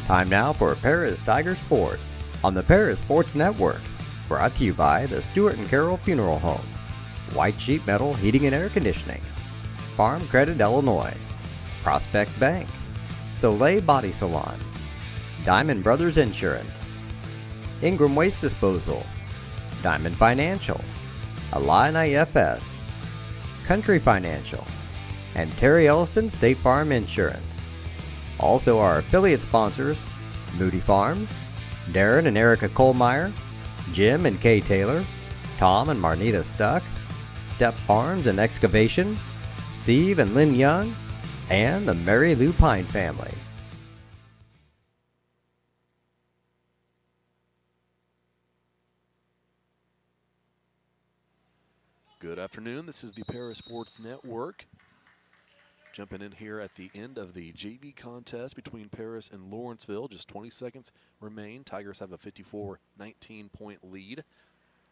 Time now for Paris Tiger Sports on the Paris Sports Network. Brought to you by the Stewart and Carroll Funeral Home, White Sheet Metal Heating and Air Conditioning, Farm Credit Illinois, Prospect Bank, Soleil Body Salon, Diamond Brothers Insurance, Ingram Waste Disposal, Diamond Financial, Illini FS, Country Financial, and Terry Elliston State Farm Insurance. Also our affiliate sponsors, Moody Farms, Darren and Erica Kohlmeyer, Jim and Kay Taylor, Tom and Marnita Stuck, Step Farms and Excavation, Steve and Lynn Young, and the Mary Lou Pine family. Good afternoon. This is the Paris Sports Network. Jumping in here at the end of the JV contest between Paris and Lawrenceville. Just 20 seconds remain. Tigers have a 54-19 point lead.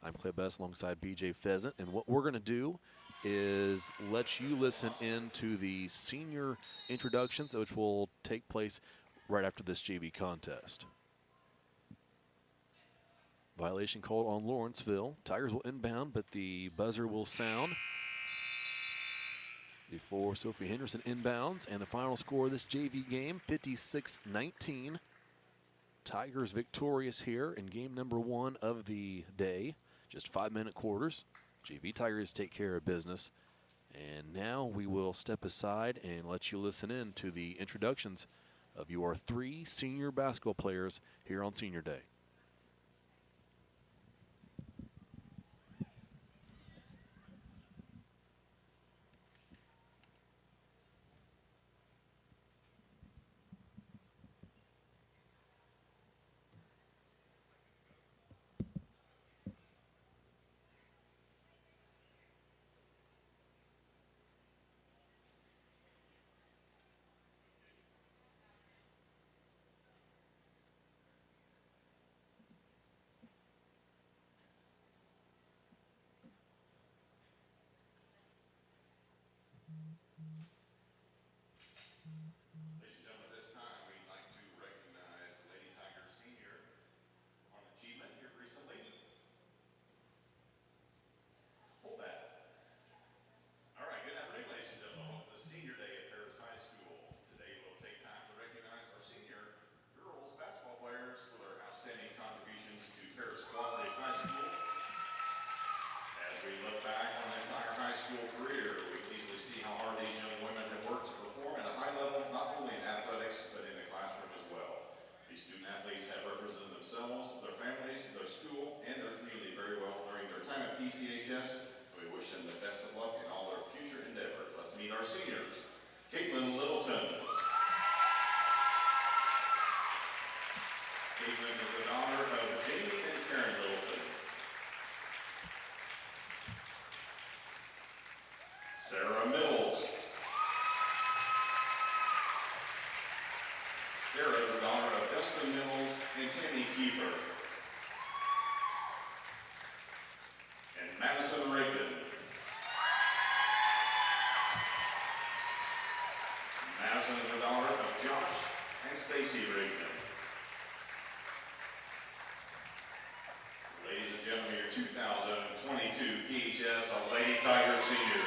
I'm Clay Best alongside BJ Pheasant. And what we're going to do is let you listen in to the senior introductions, which will take place right after this JV contest. Violation called on Lawrenceville. Tigers will inbound, but the buzzer will sound before Sophie Henderson inbounds. And the final score of this JV game, 56-19. Tigers victorious here in game number 1 of the day. Just 5-minute quarters. JV Tigers take care of business. And now we will step aside and let you listen in to the introductions of your 3 senior basketball players here on Senior Day. Sarah Mills. Sarah is the daughter of Dustin Mills and Tammy Kiefer. And Madison Rigdon. Madison is the daughter of Josh and Stacy Rigdon. Ladies and gentlemen, your 2022 PHS Lady Tiger Seniors.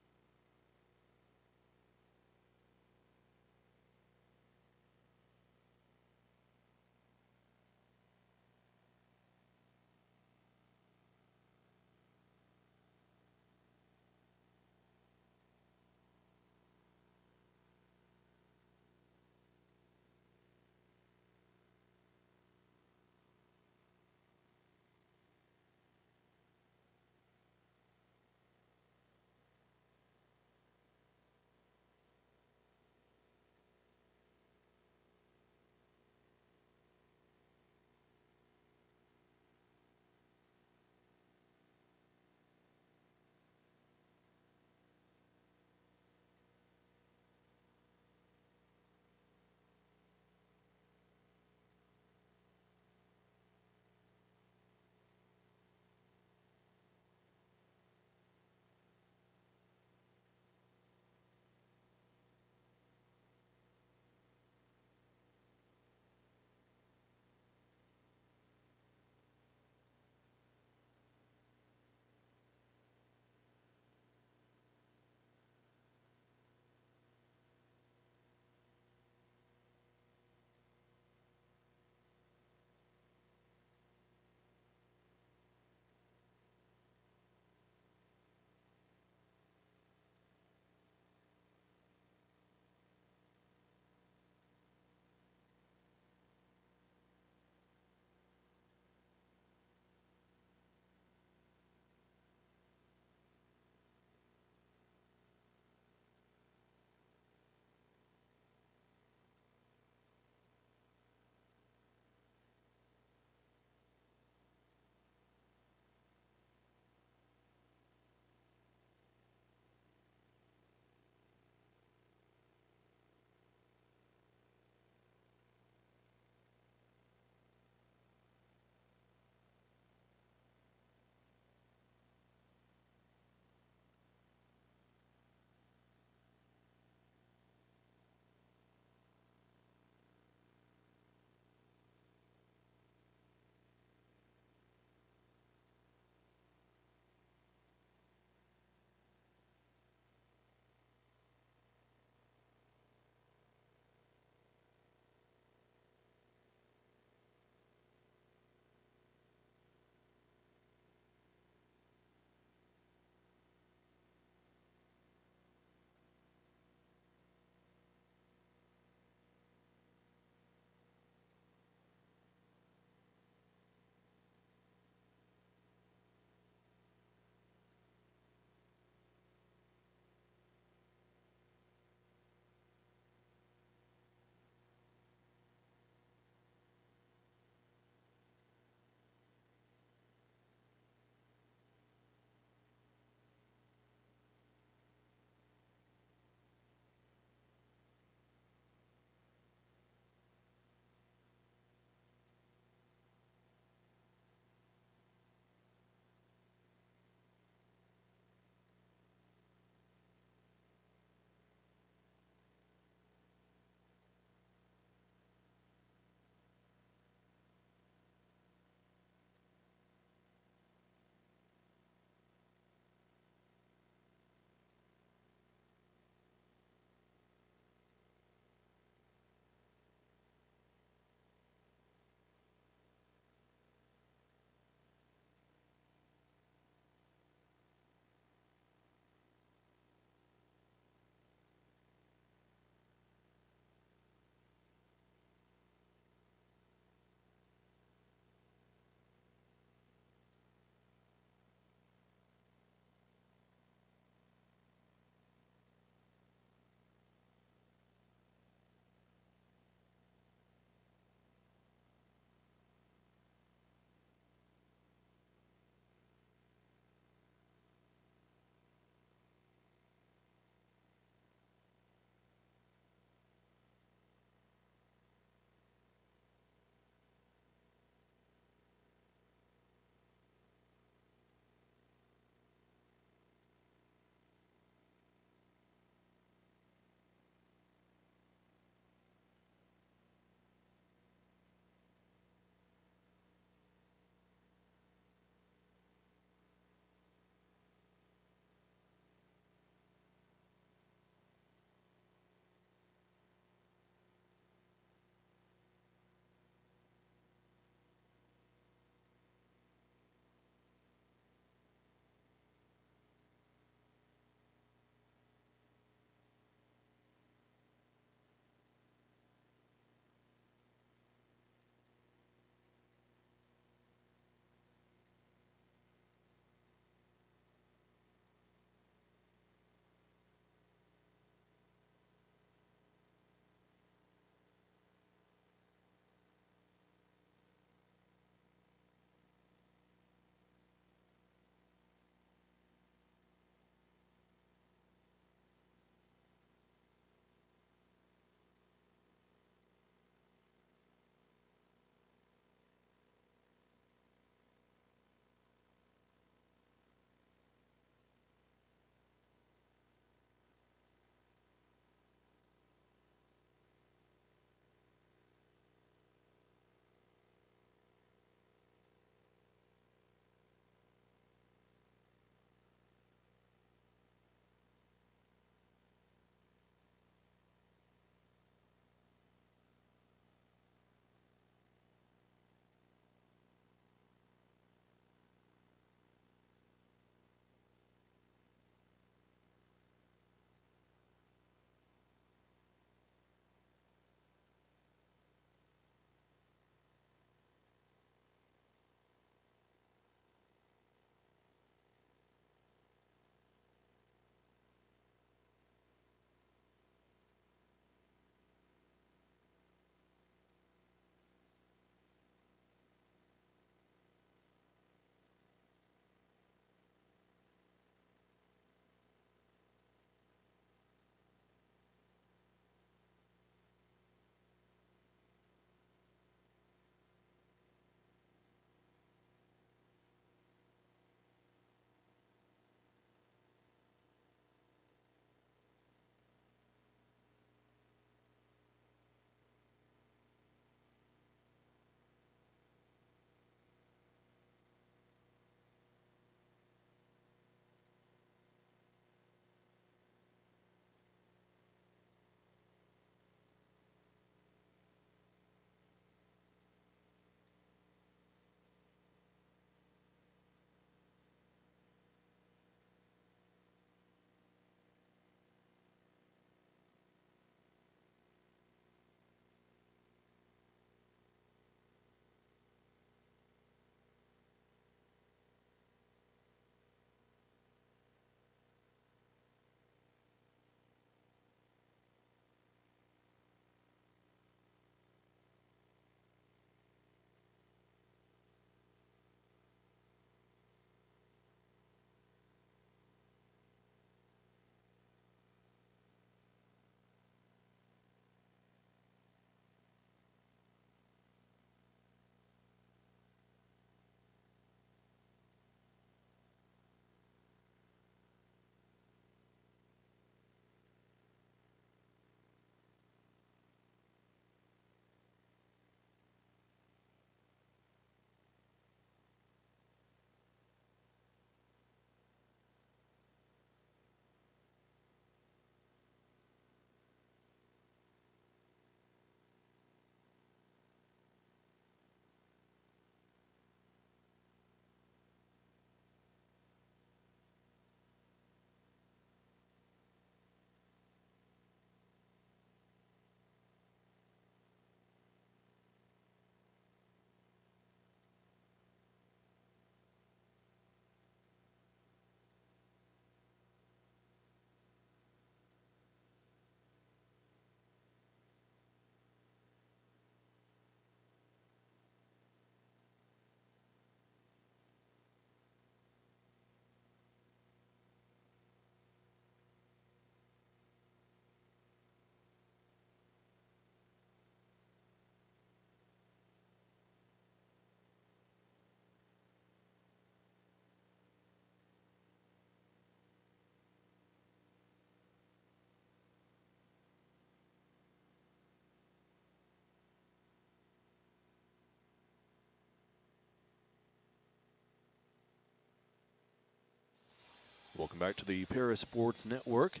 Welcome back to the Paris Sports Network.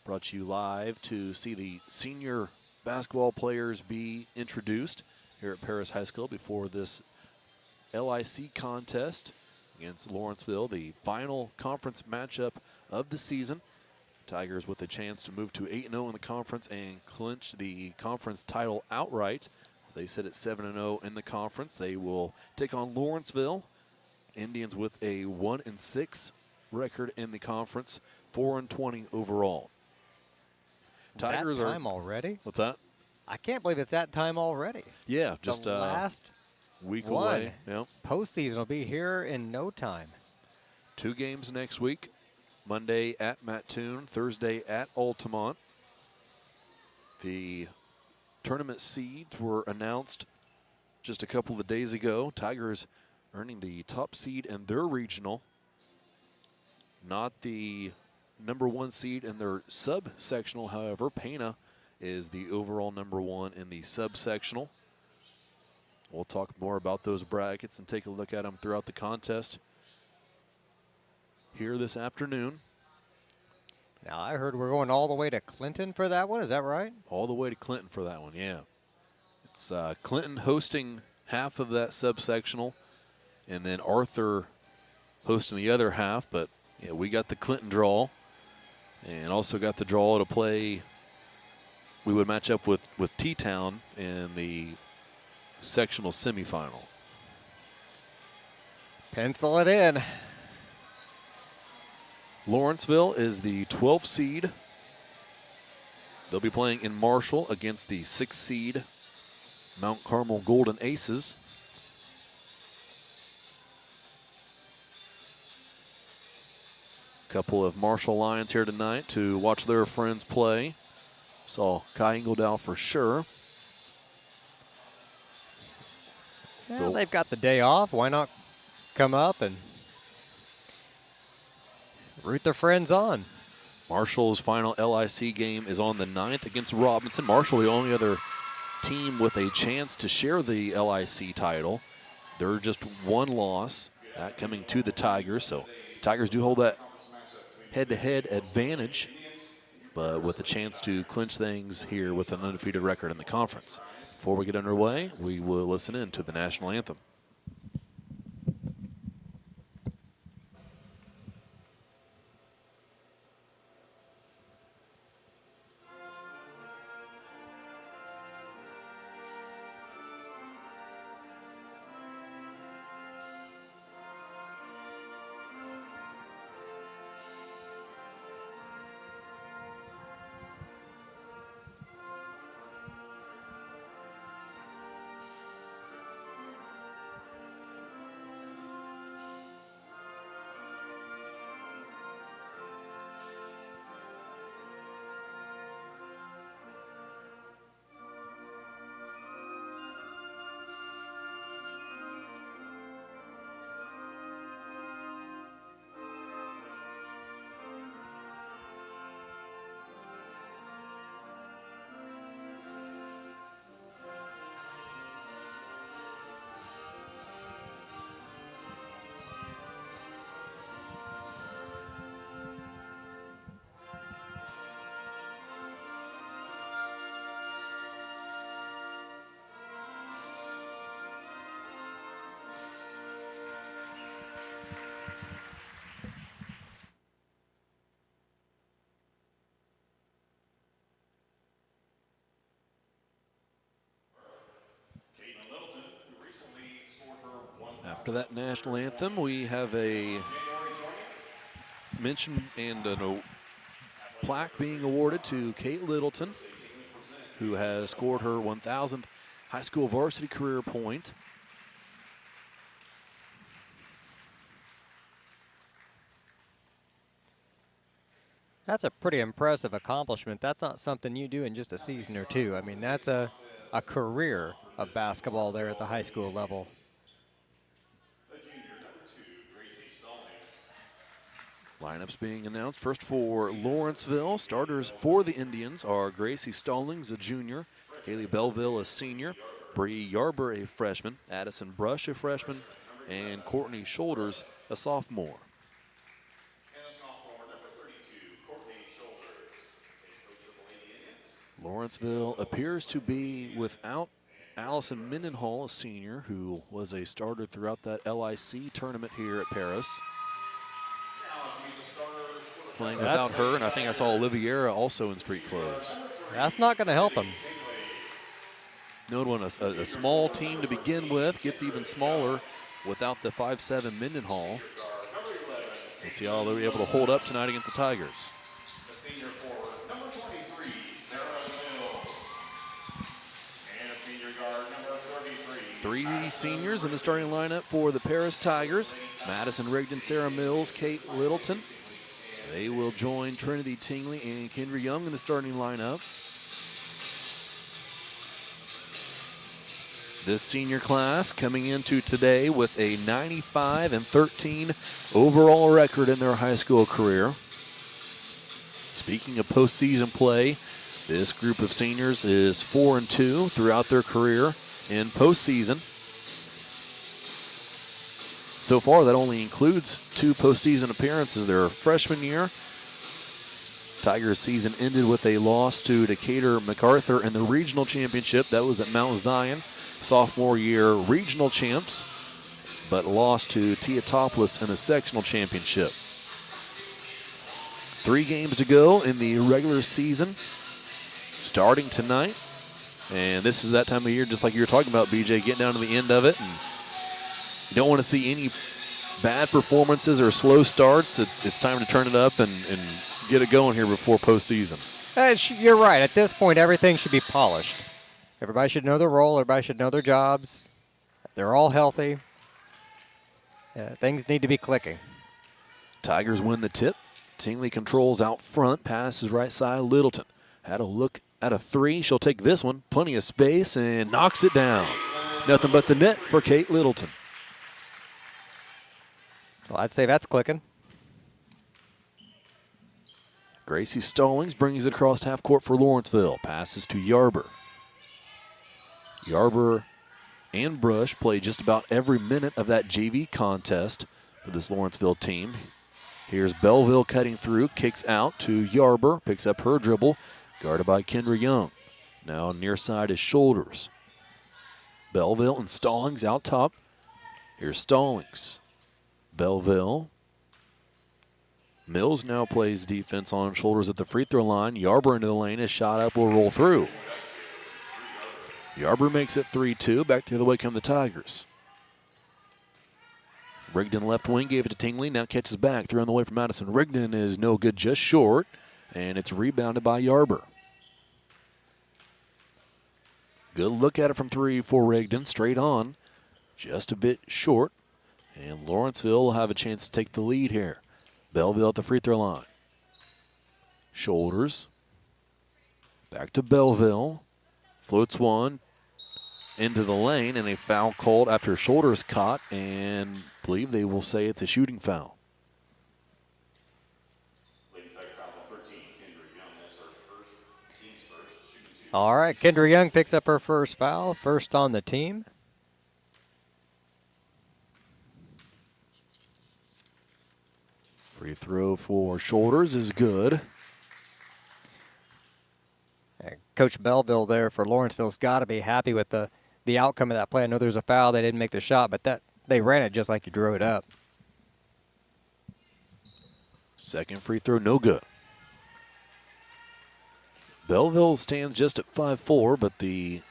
Brought to you live to see the senior basketball players be introduced here at Paris High School before this LIC contest against Lawrenceville, the final conference matchup of the season. Tigers with a chance to move to 8-0 in the conference and clinch the conference title outright. They sit at 7-0 in the conference. They will take on Lawrenceville. Indians with a 1-6 record in the conference, 4-20 overall. Tigers that time already? What's that? I can't believe it's that time already. Yeah, just the last week one. away. Yeah. Postseason will be here in no time. 2 games next week. Monday at Mattoon, Thursday at Altamont. The tournament seeds were announced just a couple of days ago. Tigers earning the top seed in their regional. Not the number 1 seed in their sub-sectional, however. Pana is the overall number 1 in the sub-sectional. We'll talk more about those brackets and take a look at them throughout the contest here this afternoon. Now, I heard we're going all the way to Clinton for that one. Is that right? All the way to Clinton for that one, yeah. It's Clinton hosting half of that sub-sectional, and then Arthur hosting the other half, but yeah, we got the Clinton draw, and also got the draw to play. We would match up with T-Town in the sectional semifinal. Pencil it in. Lawrenceville is the 12th seed. They'll be playing in Marshall against the 6th seed Mount Carmel Golden Aces. Couple of Marshall Lions here tonight to watch their friends play. Saw Kai Engeldow for sure. Well, they've got the day off. Why not come up and root their friends on? Marshall's final LIC game is on the 9th against Robinson. Marshall, the only other team with a chance to share the LIC title. They're just 1 loss, that coming to the Tigers. So Tigers do hold that head-to-head advantage, but with a chance to clinch things here with an undefeated record in the conference. Before we get underway, we will listen in to the national anthem. After that national anthem, we have a mention and a plaque being awarded to Kate Littleton, who has scored her 1,000th high school varsity career point. That's a pretty impressive accomplishment. That's not something you do in just a season or two. I mean, that's a career of basketball there at the high school level. Lineups being announced. First for Lawrenceville. Starters for the Indians are Gracie Stallings, a junior, Haley Belleville, a senior, Bree Yarber, a freshman, Addison Brush, a freshman, and Courtney Shoulders, a sophomore. Lawrenceville appears to be without Allison Mendenhall, a senior, who was a starter throughout that LIC tournament here at Paris. Playing without her, and I think I saw Oliviera also in street clothes. That's not going to help him. No one, a small team to begin with, gets even smaller without the 5'7" Mendenhall. We'll see how they'll be able to hold up tonight against the Tigers. The senior forward, number 23, Sarah Mills. And a senior guard, number 33. Three seniors in the starting lineup for the Paris Tigers. Madison Rigdon, Sarah Mills, Kate Littleton. They will join Trinity Tingley and Kendra Young in the starting lineup. This senior class coming into today with a 95-13 overall record in their high school career. Speaking of postseason play, this group of seniors is 4-2 throughout their career in postseason. So far, that only includes 2 postseason appearances their freshman year. Tigers season ended with a loss to Decatur MacArthur in the regional championship. That was at Mount Zion. Sophomore year regional champs, but lost to Teotopoulos in the sectional championship. 3 games to go in the regular season, starting tonight. And this is that time of year, just like you were talking about, BJ, getting down to the end of it. And you don't want to see any bad performances or slow starts. It's time to turn it up and get it going here before postseason. You're right. At this point, everything should be polished. Everybody should know their role. Everybody should know their jobs. They're all healthy. Things need to be clicking. Tigers win the tip. Tingley controls out front. Passes right side. Littleton had a look at a 3. She'll take this one. Plenty of space and knocks it down. Nothing but the net for Kate Littleton. Well, I'd say that's clicking. Gracie Stallings brings it across half court for Lawrenceville. Passes to Yarber. Yarber and Brush play just about every minute of that JV contest for this Lawrenceville team. Here's Belleville cutting through, kicks out to Yarber, picks up her dribble, guarded by Kendra Young. Now near side is Shoulders. Belleville and Stallings out top. Here's Stallings. Belleville. Mills now plays defense on Shoulders at the free throw line. Yarber into the lane, his shot up will roll through. Yarber makes it 3-2. Back the other way come the Tigers. Rigdon left wing, gave it to Tingley. Now catches back. 3 on the way from Madison. Rigdon is no good, just short. And it's rebounded by Yarber. Good look at it from 3 for Rigdon. Straight on. Just a bit short. And Lawrenceville will have a chance to take the lead here. Belleville at the free throw line. Shoulders. Back to Belleville. Floats one into the lane, and a foul called after Shoulders caught, and I believe they will say it's a shooting foul. All right, Kendra Young picks up her first foul, first on the team. Free throw for Shoulders is good. Coach Belleville there for Lawrenceville's got to be happy with the outcome of that play. I know there's a foul. They didn't make the shot, but they ran it just like you drew it up. Second free throw, no good. Belleville stands just at 5'4", but the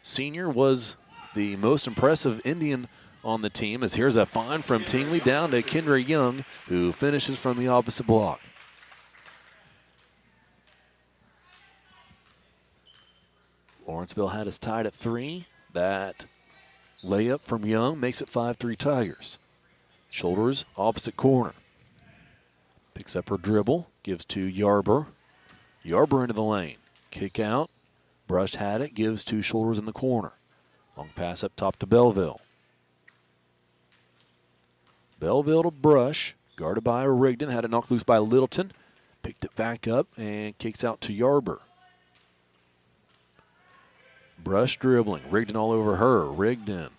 senior was the most impressive Indian on the team, as here's a find from Tingley down to Kendra Young, who finishes from the opposite block. Lawrenceville had us tied at 3. That layup from Young makes it 5-3 Tigers. Shoulders, opposite corner. Picks up her dribble, gives to Yarber. Yarber into the lane. Kick out. Brush had it, gives to Shoulders in the corner. Long pass up top to Belleville. Belleville to Brush, guarded by Rigdon. Had it knocked loose by Littleton. Picked it back up and kicks out to Yarber. Brush dribbling. Rigdon all over her. Rigdon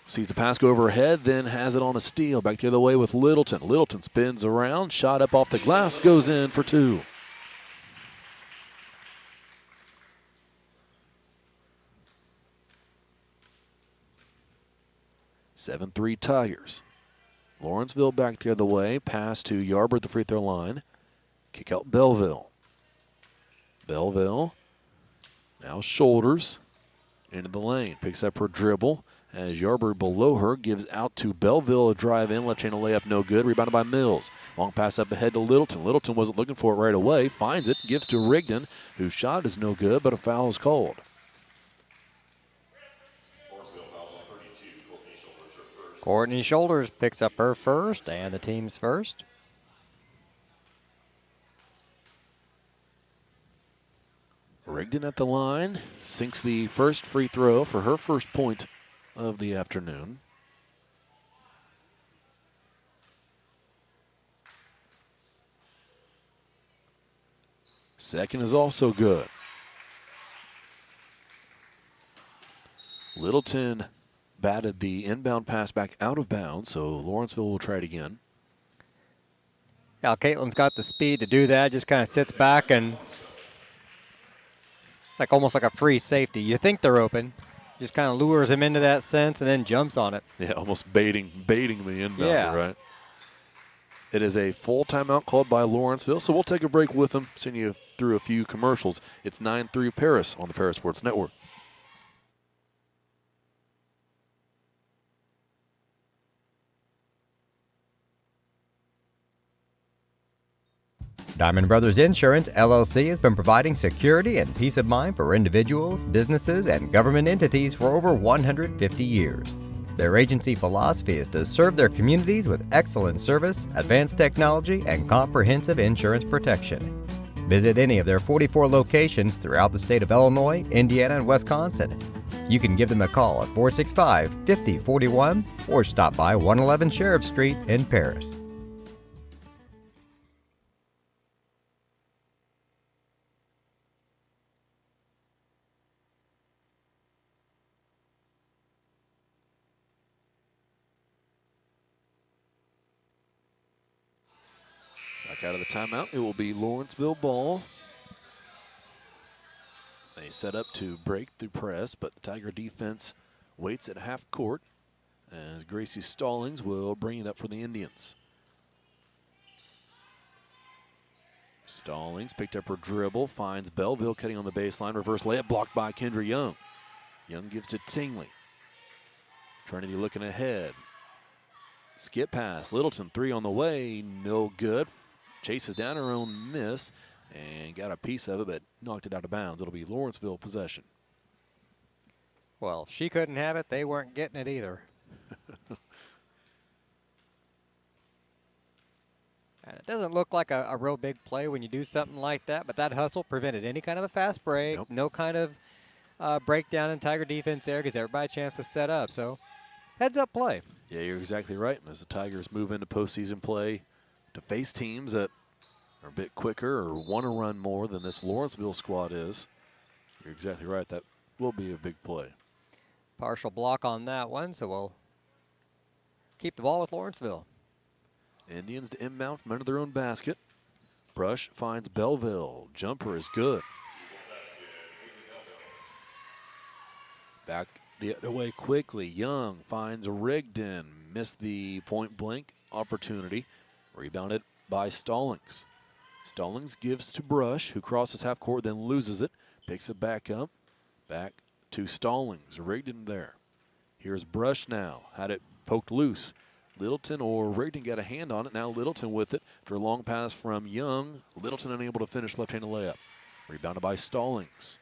sees the pass go over her head, then has it on a steal. Back the other way with Littleton. Littleton spins around. Shot up off the glass. Goes in for 2. 7-3 Tigers. Lawrenceville back the other way. Pass to Yarber at the free throw line. Kick out Belleville. Belleville now shoulders into the lane. Picks up her dribble as Yarber below her gives out to Belleville. A drive in. Left-handed layup no good. Rebounded by Mills. Long pass up ahead to Littleton. Littleton wasn't looking for it right away. Finds it. Gives to Rigdon, whose shot is no good, but a foul is called. Courtney Shoulders picks up her first and the team's first. Rigdon at the line. Sinks the first free throw for her first point of the afternoon. Second is also good. Littleton batted the inbound pass back out of bounds, so Lawrenceville will try it again. Yeah, Caitlin's got the speed to do that. Just kind of sits back and almost like a free safety. You think they're open. Just kind of lures him into that sense and then jumps on it. Yeah, almost baiting the inbound, yeah. Right? It is a full timeout called by Lawrenceville, so we'll take a break with them, send you through a few commercials. It's 9-3 Paris on the Paris Sports Network. Diamond Brothers Insurance, LLC has been providing security and peace of mind for individuals, businesses, and government entities for over 150 years. Their agency philosophy is to serve their communities with excellent service, advanced technology, and comprehensive insurance protection. Visit any of their 44 locations throughout the state of Illinois, Indiana, and Wisconsin. You can give them a call at 465-5041 or stop by 111 Sheriff Street in Paris. Back out of the timeout, it will be Lawrenceville ball. They set up to break the press, but the Tiger defense waits at half court as Gracie Stallings will bring it up for the Indians. Stallings picked up her dribble, finds Belleville cutting on the baseline. Reverse layup blocked by Kendra Young. Young gives to Tingley. Trinity looking ahead. Skip pass. Littleton, three on the way. No good. Chases down her own miss and got a piece of it, but knocked it out of bounds. It'll be Lawrenceville possession. Well, if she couldn't have it, they weren't getting it either. And it doesn't look like a real big play when you do something like that, but that hustle prevented any kind of a fast break, Nope. no kind of breakdown in Tiger defense there, gives everybody a chance to set up. So, heads-up play. Yeah, you're exactly right. And as the Tigers move into postseason play to face teams that are a bit quicker or want to run more than this Lawrenceville squad is, you're exactly right. That will be a big play. Partial block on that one, so we'll keep the ball with Lawrenceville. Indians to inbound from under their own basket. Brush finds Belleville. Jumper is good. Back the other way quickly. Young finds Rigdon. Missed the point blank opportunity. Rebounded by Stallings. Stallings gives to Brush, who crosses half court, then loses it. Picks it back up. Back to Stallings. Rigdon there. Here's Brush now. Had it poked loose. Littleton or Rigdon got a hand on it. Now Littleton with it for a long pass from Young. Littleton unable to finish left-handed layup. Rebounded by Stallings.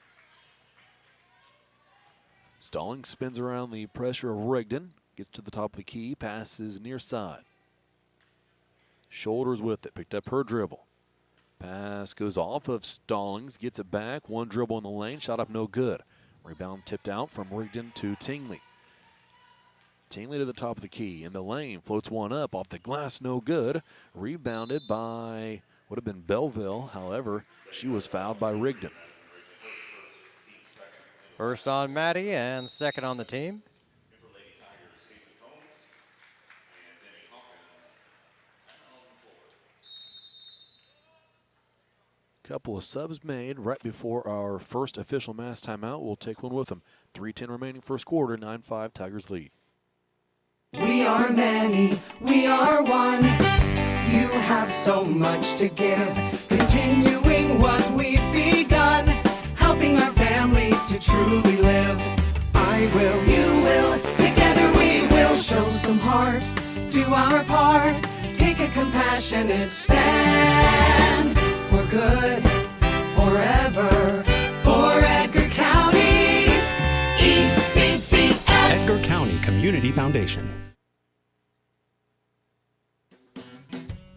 Stallings spins around the pressure of Rigdon. Gets to the top of the key. Passes near side. Shoulders with it. Picked up her dribble. Pass goes off of Stallings. Gets it back. One dribble in the lane. Shot up no good. Rebound tipped out from Rigdon to Tingley. Tingley to the top of the key. In the lane. Floats one up. Off the glass. No good. Rebounded by would have been Belleville. However, she was fouled by Rigdon. First on Maddie and second on the team. Couple of subs made right before our first official mass timeout. We'll take one with them. 3:10 remaining first quarter, 9-5 Tigers lead. We are many, we are one. You have so much to give, continuing what we've begun, helping our families to truly live. I will, you will, together we will show some heart, do our part, take a compassionate stand for good, forever, for Edgar County, ECCF. Edgar County Community Foundation.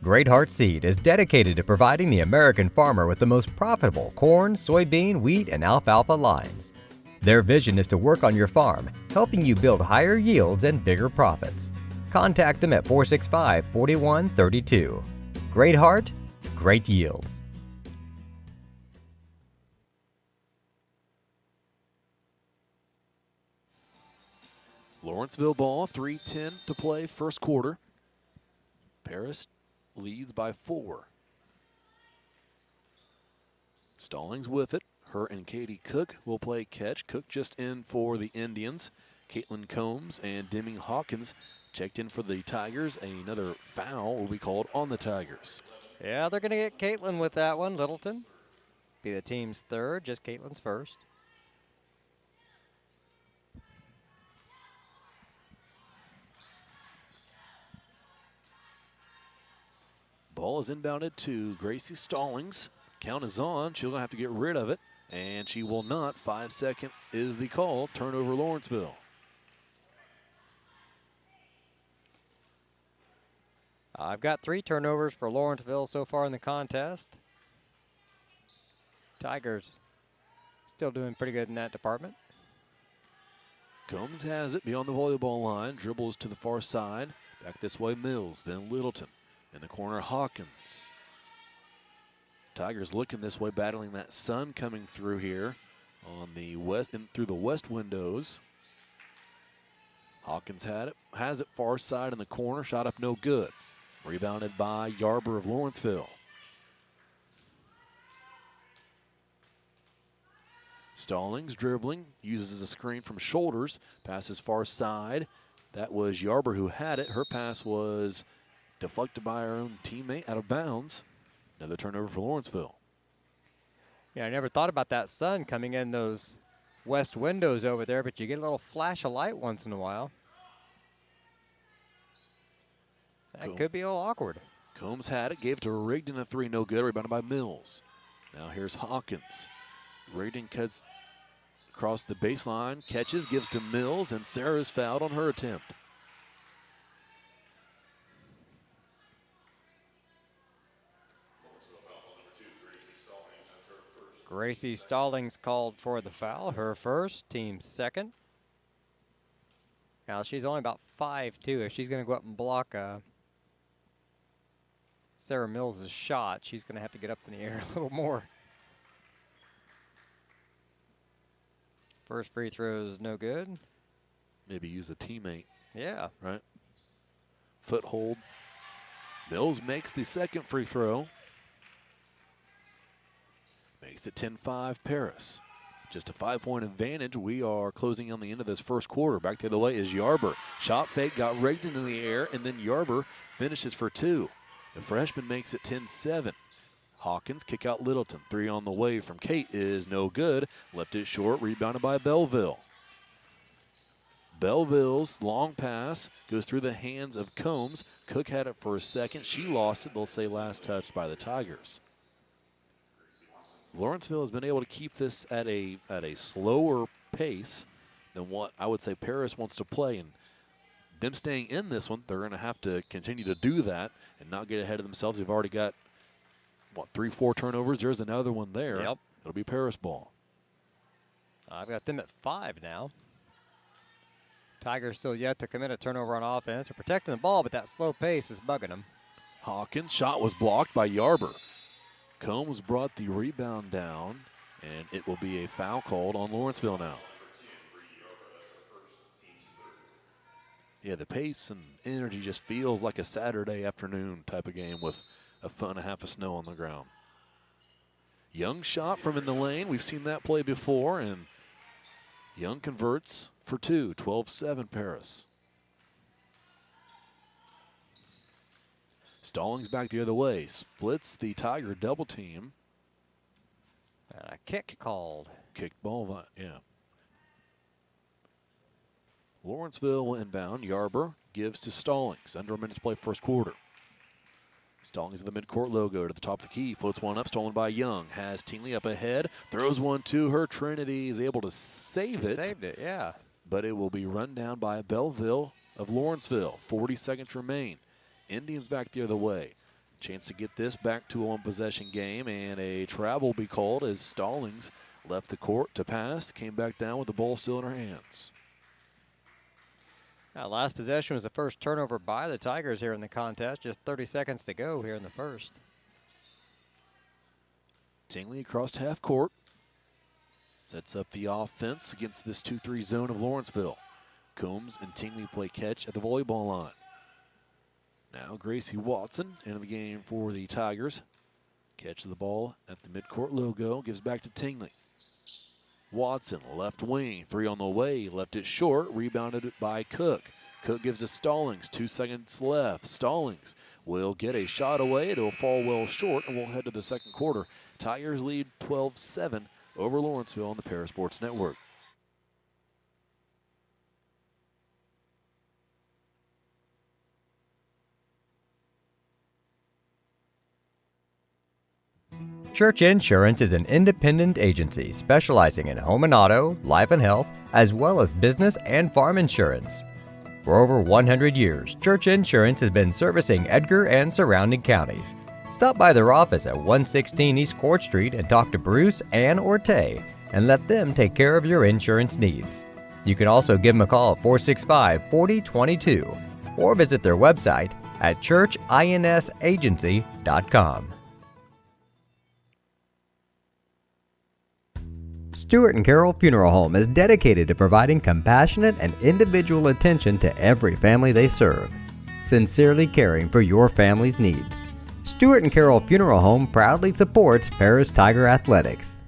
Great Heart Seed is dedicated to providing the American farmer with the most profitable corn, soybean, wheat, and alfalfa lines. Their vision is to work on your farm, helping you build higher yields and bigger profits. Contact them at 465-4132. Great Heart, great yields. Lawrenceville ball, 3:10 to play, first quarter. Paris leads by 4. Stallings with it. Her and Katie Cook will play catch. Cook just in for the Indians. Caitlin Combs and Deming Hawkins checked in for the Tigers. Another foul will be called on the Tigers. Yeah, they're going to get Caitlin with that one. Littleton be the team's third, just Caitlin's first. Ball is inbounded to Gracie Stallings. Count is on. She doesn't have to get rid of it, and she will not. 5-second is the call. Turnover Lawrenceville. I've got 3 turnovers for Lawrenceville so far in the contest. Tigers still doing pretty good in that department. Combs has it beyond the volleyball line. Dribbles to the far side. Back this way, Mills, then Littleton. In the corner, Hawkins. Tigers looking this way, battling that sun coming through here on the west and through the west windows. Hawkins has it far side in the corner, shot up no good. Rebounded by Yarber of Lawrenceville. Stallings dribbling, uses a screen from shoulders, passes far side. That was Yarber who had it. Her pass was deflected by her own teammate out of bounds. Another turnover for Lawrenceville. Yeah, I never thought about that sun coming in those west windows over there, but you get a little flash of light once in a while. That could be a little awkward. Combs had it, gave it to Rigdon, a 3, no good, rebounded by Mills. Now here's Hawkins. Rigdon cuts across the baseline, catches, gives to Mills, and Sarah's fouled on her attempt. Gracie Stallings called for the foul, her first, team's second. Now she's only about 5'2". If she's going to go up and block Sarah Mills' shot, she's going to have to get up in the air a little more. First free throw is no good. Maybe use a teammate. Yeah. Right? Foothold. Mills makes the second free throw. Makes it 10-5 Paris. Just a 5-point advantage. We are closing on the end of this first quarter. Back the other way is Yarber. Shot fake, got Rigdon in the air, and then Yarber finishes for 2. The freshman makes it 10-7. Hawkins kick out Littleton. 3 on the way from Kate is no good. Left it short, rebounded by Belleville. Belleville's long pass goes through the hands of Combs. Cook had it for a second. She lost it. They'll say last touch by the Tigers. Lawrenceville has been able to keep this at a slower pace than what I would say Paris wants to play. And them staying in this one, they're going to have to continue to do that and not get ahead of themselves. They've already got, 3-4 turnovers. There's another one there. Yep. It'll be Paris ball. I've got them at 5 now. Tigers still yet to commit a turnover on offense. They're protecting the ball, but that slow pace is bugging them. Hawkins' shot was blocked by Yarber. Combs brought the rebound down, and it will be a foul called on Lawrenceville now. Yeah, the pace and energy just feels like a Saturday afternoon type of game with a foot and a half of snow on the ground. Young shot from in the lane. We've seen that play before, and Young converts for 2, 12-7 Paris. Stallings back the other way. Splits the Tiger double team. And a kick called. Kicked ball, yeah. Lawrenceville will inbound. Yarber gives to Stallings. Under a minute to play first quarter. Stallings in the midcourt logo to the top of the key. Floats one up, stolen by Young. Has Tingley up ahead. Throws one to her. Trinity is able to save it. Saved it, yeah. But it will be run down by Belleville of Lawrenceville. 40 seconds remain. Indians back the other way. Chance to get this back to a one-possession game, and a travel will be called as Stallings left the court to pass. Came back down with the ball still in her hands. That last possession was the first turnover by the Tigers here in the contest. Just 30 seconds to go here in the first. Tingley across half court. Sets up the offense against this 2-3 zone of Lawrenceville. Combs and Tingley play catch at the volleyball line. Now Gracie Watson into the game for the Tigers. Catches the ball at the midcourt logo. Gives back to Tingley. Watson, left wing, 3 on the way, left it short, rebounded by Cook. Cook gives to Stallings, 2 seconds left. Stallings will get a shot away. It'll fall well short, and we'll head to the second quarter. Tigers lead 12-7 over Lawrenceville on the Parasports Network. Church Insurance is an independent agency specializing in home and auto, life and health, as well as business and farm insurance. For over 100 years, Church Insurance has been servicing Edgar and surrounding counties. Stop by their office at 116 East Court Street and talk to Bruce, Ann, or Tay, and let them take care of your insurance needs. You can also give them a call at 465-4022 or visit their website at churchinsagency.com. Stewart and Carroll Funeral Home is dedicated to providing compassionate and individual attention to every family they serve, sincerely caring for your family's needs. Stewart and Carroll Funeral Home proudly supports Paris Tiger Athletics.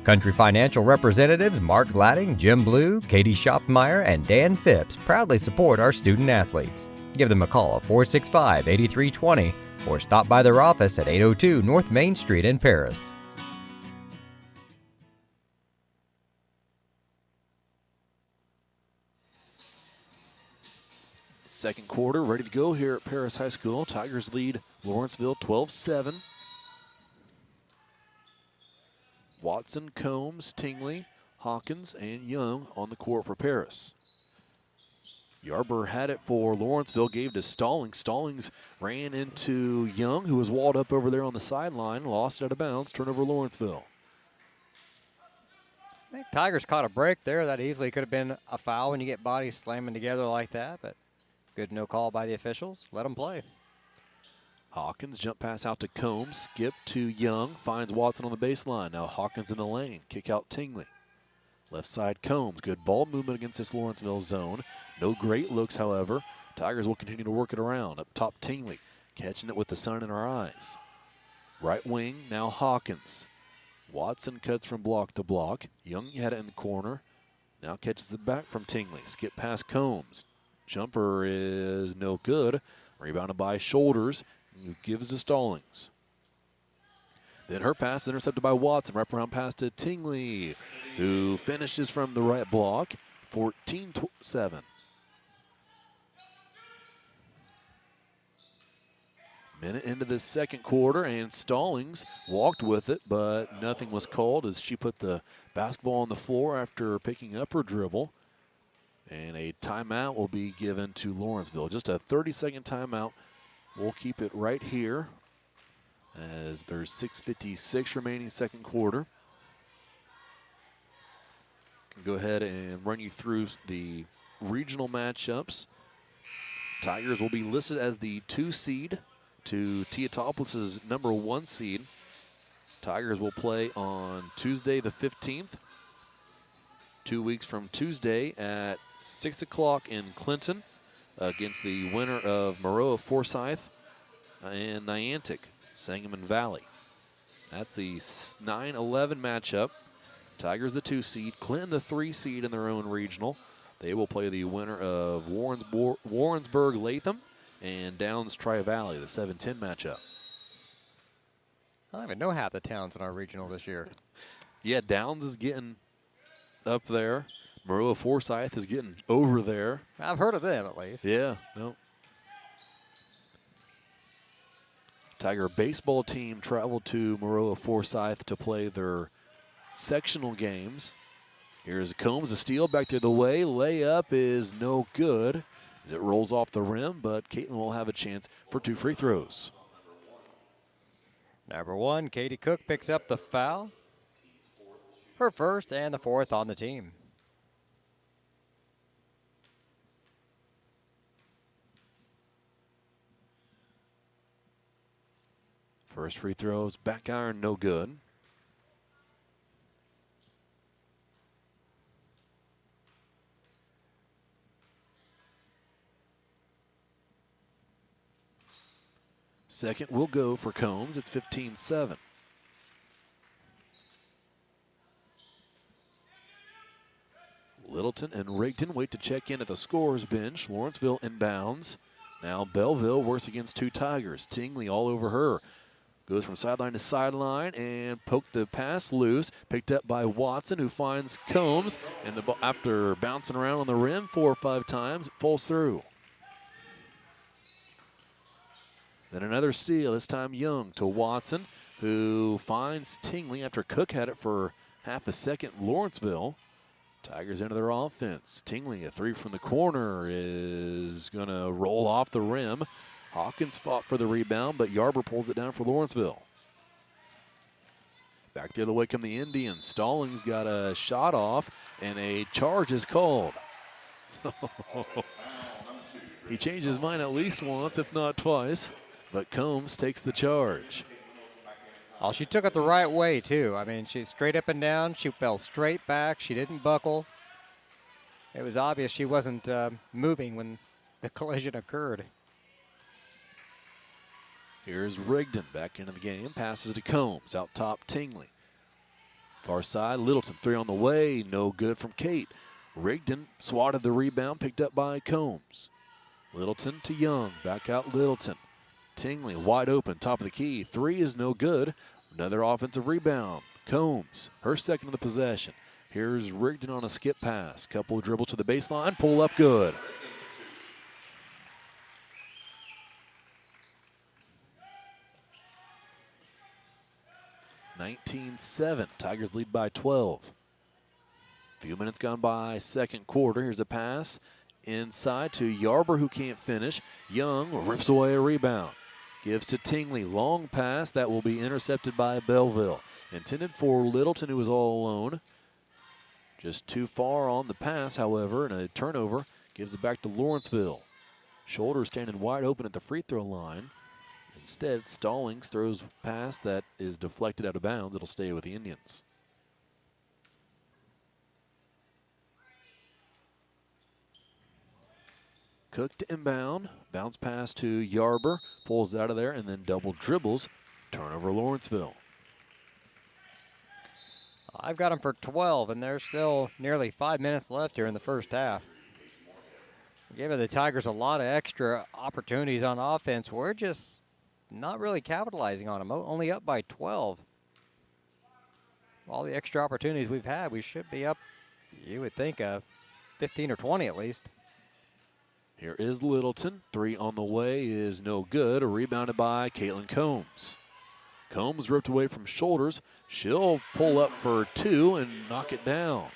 Country Financial representatives Mark Gladding, Jim Blue, Katie Schopmeyer, and Dan Phipps proudly support our student athletes. Give them a call at 465-8320 or stop by their office at 802 North Main Street in Paris. Second quarter ready to go here at Paris High School. Tigers lead Lawrenceville 12-7. Watson, Combs, Tingley, Hawkins, and Young on the court for Paris. Yarber had it for Lawrenceville, gave to Stallings. Stallings ran into Young, who was walled up over there on the sideline, lost it out of bounds, turnover Lawrenceville. I think Tigers caught a break there. That easily could have been a foul when you get bodies slamming together like that, but good no call by the officials. Let them play. Hawkins jump pass out to Combs, skip to Young, finds Watson on the baseline. Now Hawkins in the lane, kick out Tingley. Left side Combs, good ball movement against this Lawrenceville zone. No great looks, however. Tigers will continue to work it around. Up top, Tingley, catching it with the sun in her eyes. Right wing, now Hawkins. Watson cuts from block to block. Young had it in the corner. Now catches it back from Tingley. Skip past Combs. Jumper is no good. Rebounded by Shoulders, who gives to Stallings. Then her pass is intercepted by Watson. Wraparound pass to Tingley, who finishes from the right block. 14-7. Minute into the second quarter, and Stallings walked with it, but nothing was called as she put the basketball on the floor after picking up her dribble. And a timeout will be given to Lawrenceville. Just a 30-second timeout. We'll keep it right here as there's 6:56 remaining second quarter. Can go ahead and run you through the regional matchups. Tigers will be listed as the 2 seed to Teotopolis' number 1 seed. Tigers will play on Tuesday the 15th, 2 weeks from Tuesday at 6 o'clock in Clinton against the winner of Moreau Forsyth and Niantic, Sangamon Valley. That's the 9-11 matchup. Tigers the 2 seed, Clinton the 3 seed in their own regional. They will play the winner of Warrensburg-Latham and Downs Tri-Valley, the 7-10 matchup. I don't even know half the towns in our regional this year. Yeah, Downs is getting up there. Maroa Forsyth is getting over there. I've heard of them at least. Yeah, no. Tiger baseball team traveled to Maroa Forsyth to play their sectional games. Here's Combs, a steal back the other way. Layup is no good as it rolls off the rim, but Caitlin will have a chance for 2 free throws. Number 1, Katie Cook picks up the foul. Her first and the 4th on the team. First free throws, back iron, no good. Second will go for Combs. It's 15-7. Littleton and Rigdon wait to check in at the scorer's bench. Lawrenceville inbounds. Now Belleville works against 2 Tigers. Tingley all over her. Goes from sideline to sideline and poked the pass loose. Picked up by Watson, who finds Combs. And the ball, after bouncing around on the rim 4 or 5 times, it falls through. Then another steal, this time Young to Watson, who finds Tingley after Cook had it for half a second. Lawrenceville. Tigers into their offense. Tingley, a 3 from the corner, is going to roll off the rim. Hawkins fought for the rebound, but Yarber pulls it down for Lawrenceville. Back the other way come the Indians. Stallings got a shot off, and a charge is called. He changed his mind at least once, if not twice, but Combs takes the charge. Oh, she took it the right way, too. I mean, she's straight up and down. She fell straight back. She didn't buckle. It was obvious she wasn't moving when the collision occurred. Here's Rigdon back into the game. Passes to Combs. Out top, Tingley. Far side, Littleton 3 on the way. No good from Kate. Rigdon swatted the rebound, picked up by Combs. Littleton to Young. Back out Littleton. Tingley wide open, top of the key. 3 is no good. Another offensive rebound. Combs, her second of the possession. Here's Rigdon on a skip pass. Couple of dribbles to the baseline. Pull up good. (19-7). Tigers lead by 12. Few minutes gone by, second quarter. Here's a pass inside to Yarber, who can't finish. Young rips away a rebound. Gives to Tingley. Long pass that will be intercepted by Belleville. Intended for Littleton, who was all alone. Just too far on the pass, however, and a turnover gives it back to Lawrenceville. Shoulder standing wide open at the free throw line. Instead, Stallings throws a pass that is deflected out of bounds. It'll stay with the Indians. Cook to inbound. Bounce pass to Yarber. Pulls out of there and then double dribbles. Turnover Lawrenceville. I've got them for 12, and there's still nearly 5 minutes left here in the first half. Giving the Tigers a lot of extra opportunities on offense. We're just not really capitalizing on them. Only up by 12. All the extra opportunities we've had, we should be up, you would think, 15 or 20 at least. Here is Littleton. 3 on the way is no good. Rebounded by Caitlin Combs. Combs ripped away from shoulders. She'll pull up for 2 and knock it down.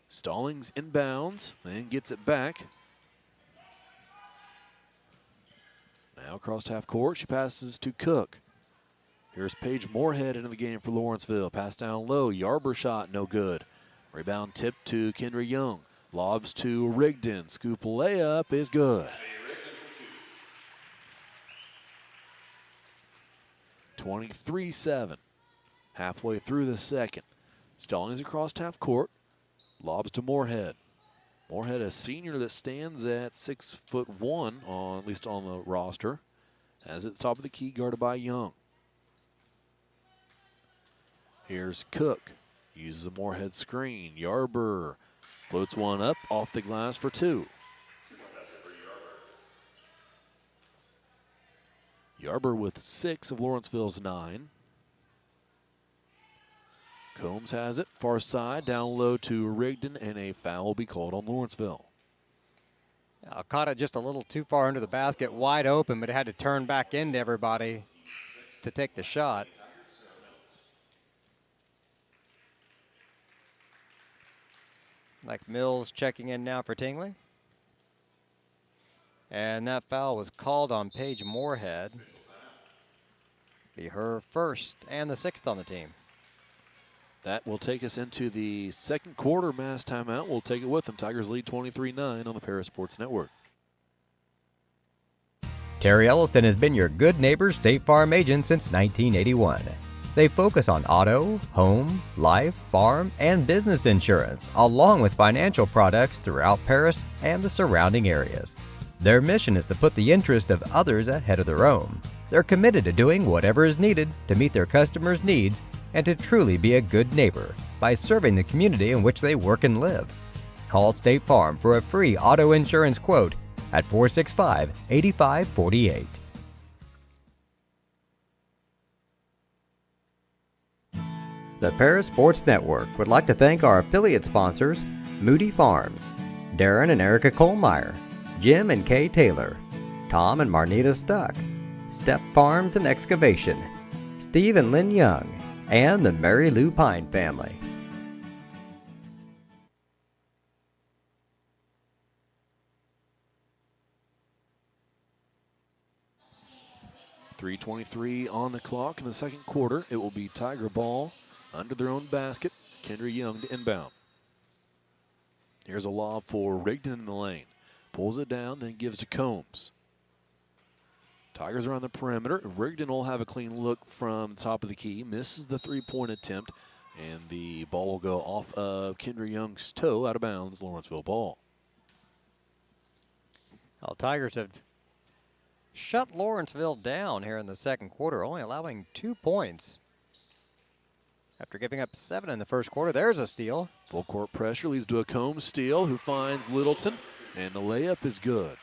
Stallings inbounds, then gets it back. Now across half court, she passes to Cook. Here's Paige Moorhead into the game for Lawrenceville. Pass down low, Yarber shot, no good. Rebound tip to Kendra Young. Lobs to Rigdon. Scoop layup is good. 23-7. Halfway through the second. Stallings across half court. Lobs to Moorhead. Moorhead, a senior that stands at 6'1", at least on the roster. Has it at the top of the key, guarded by Young. Here's Cook. Uses a Moorhead screen. Yarber floats one up off the glass for 2. Yarber with 6 of Lawrenceville's 9. Combs has it, far side, down low to Rigdon, and a foul will be called on Lawrenceville. Caught it just a little too far under the basket, wide open, but it had to turn back into everybody to take the shot. Like Mills checking in now for Tingley. And that foul was called on Paige Moorhead. Be her first and the 6th on the team. That will take us into the second quarter. Mass timeout. We'll take it with them. Tigers lead 23-9 on the Paris Sports Network. Terry Elliston has been your good neighbor State Farm agent since 1981. They focus on auto, home, life, farm, and business insurance, along with financial products throughout Paris and the surrounding areas. Their mission is to put the interest of others ahead of their own. They're committed to doing whatever is needed to meet their customers' needs and to truly be a good neighbor by serving the community in which they work and live. Call State Farm for a free auto insurance quote at 465-8548. The Paris Sports Network would like to thank our affiliate sponsors, Moody Farms, Darren and Erica Kohlmeyer, Jim and Kay Taylor, Tom and Marnita Stuck, Step Farms and Excavation, Steve and Lynn Young, and the Mary Lou Pine family. .323 on the clock in the second quarter. It will be Tiger ball under their own basket. Kendra Young to inbound. Here's a lob for Rigdon in the lane. Pulls it down, then gives to Combs. Tigers are on the perimeter. Rigdon will have a clean look from the top of the key. Misses the three-point attempt, and the ball will go off of Kendra Young's toe, out of bounds, Lawrenceville ball. Well, Tigers have shut Lawrenceville down here in the second quarter, only allowing 2 points. After giving up 7 in the first quarter, there's a steal. Full court pressure leads to a Combs steal, who finds Littleton, and the layup is good.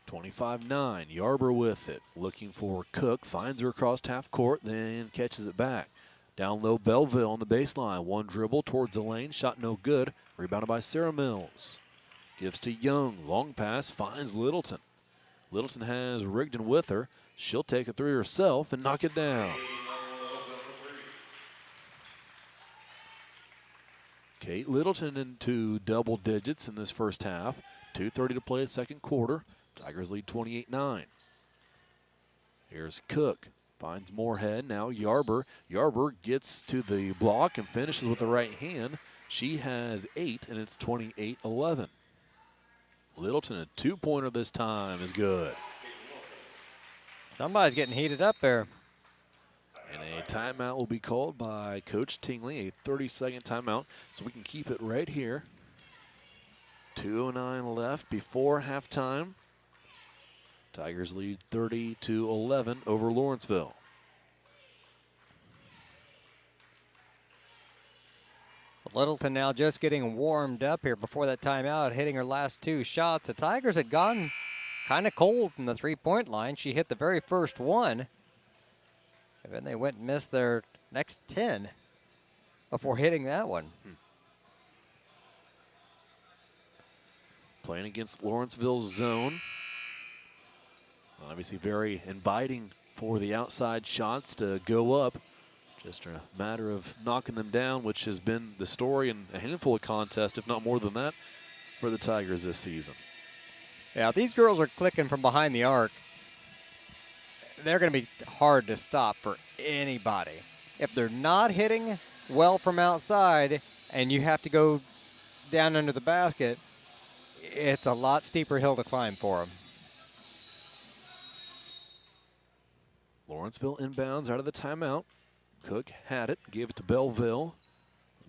.25-9, Yarber with it, looking for Cook, finds her across half court, then catches it back. Down low, Belleville on the baseline, one dribble towards the lane, shot no good, rebounded by Sarah Mills. Gives to Young, long pass, finds Littleton. Littleton has Rigdon with her. She'll take a three herself and knock it down. Kate Littleton into double digits in this first half. 2:30 to play, second quarter. Tigers lead 28-9. Here's Cook. Finds Moorhead. Now Yarber. Yarber gets to the block and finishes with the right hand. She has 8, and it's 28-11. Littleton, a two-pointer this time, is good. Somebody's getting heated up there. And a timeout will be called by Coach Tingley, a 30-second timeout, so we can keep it right here. 2:09 left before halftime. Tigers lead 30-11 over Lawrenceville. Littleton now just getting warmed up here before that timeout, hitting her last 2 shots. The Tigers had gone kind of cold from the three-point line. She hit the very first one, and then they went and missed their next 10 before hitting that one. Playing against Lawrenceville's zone. Obviously very inviting for the outside shots to go up. Just a matter of knocking them down, which has been the story in a handful of contests, if not more than that, for the Tigers this season. Yeah, these girls are clicking from behind the arc. They're going to be hard to stop for anybody. If they're not hitting well from outside and you have to go down under the basket, it's a lot steeper hill to climb for them. Lawrenceville inbounds out of the timeout. Cook had it, gave it to Belleville.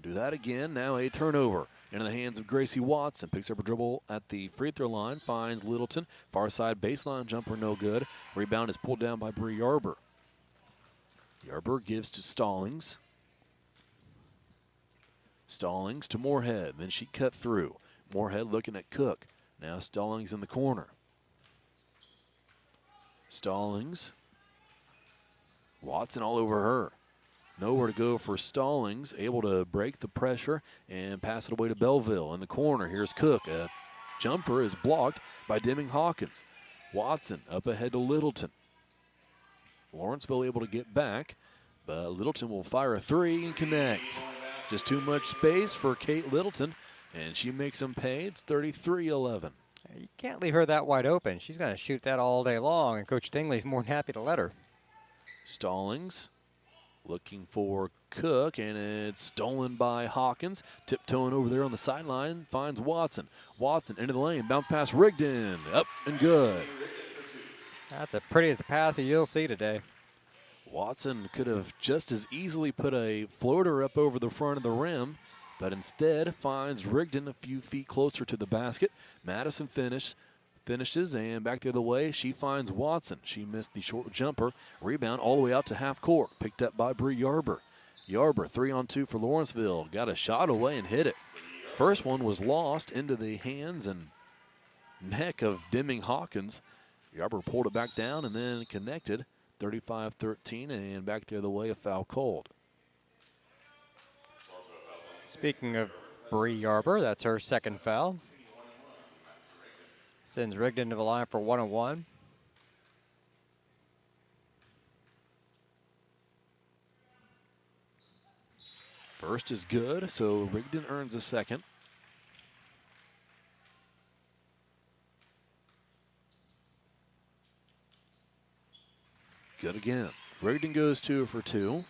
Do that again, now a turnover. Into the hands of Gracie Watson. Picks up a dribble at the free throw line. Finds Littleton. Far side baseline jumper, no good. Rebound is pulled down by Bree Yarber. Yarber gives to Stallings. Stallings to Moorhead. Then she cut through. Moorhead looking at Cook. Now Stallings in the corner. Stallings. Watson all over her. Nowhere to go for Stallings. Able to break the pressure and pass it away to Belleville in the corner. Here's Cook. A jumper is blocked by Deming Hawkins. Watson up ahead to Littleton. Lawrenceville able to get back, but Littleton will fire a three and connect. Just too much space for Kate Littleton, and she makes them pay. It's 33-11. You can't leave her that wide open. She's going to shoot that all day long, and Coach Stingley's more than happy to let her. Stallings looking for Cook, and it's stolen by Hawkins. Tiptoeing over there on the sideline, finds Watson. Watson into the lane, bounce pass Rigdon, up and good. That's the prettiest pass that you'll see today. Watson could have just as easily put a floater up over the front of the rim, but instead finds Rigdon a few feet closer to the basket. Madison finishes, and back the other way, she finds Watson. She missed the short jumper. Rebound all the way out to half court, picked up by Bree Yarber. Yarber, 3-on-2 for Lawrenceville. Got a shot away and hit it. First one was lost into the hands and neck of Deming Hawkins. Yarber pulled it back down and then connected. 35-13, and back the other way, a foul called. Speaking of Bree Yarber, that's her second foul. Sends Rigdon to the line for 1-on-1. First is good, so Rigdon earns a second. Good again. Rigdon goes 2 for 2.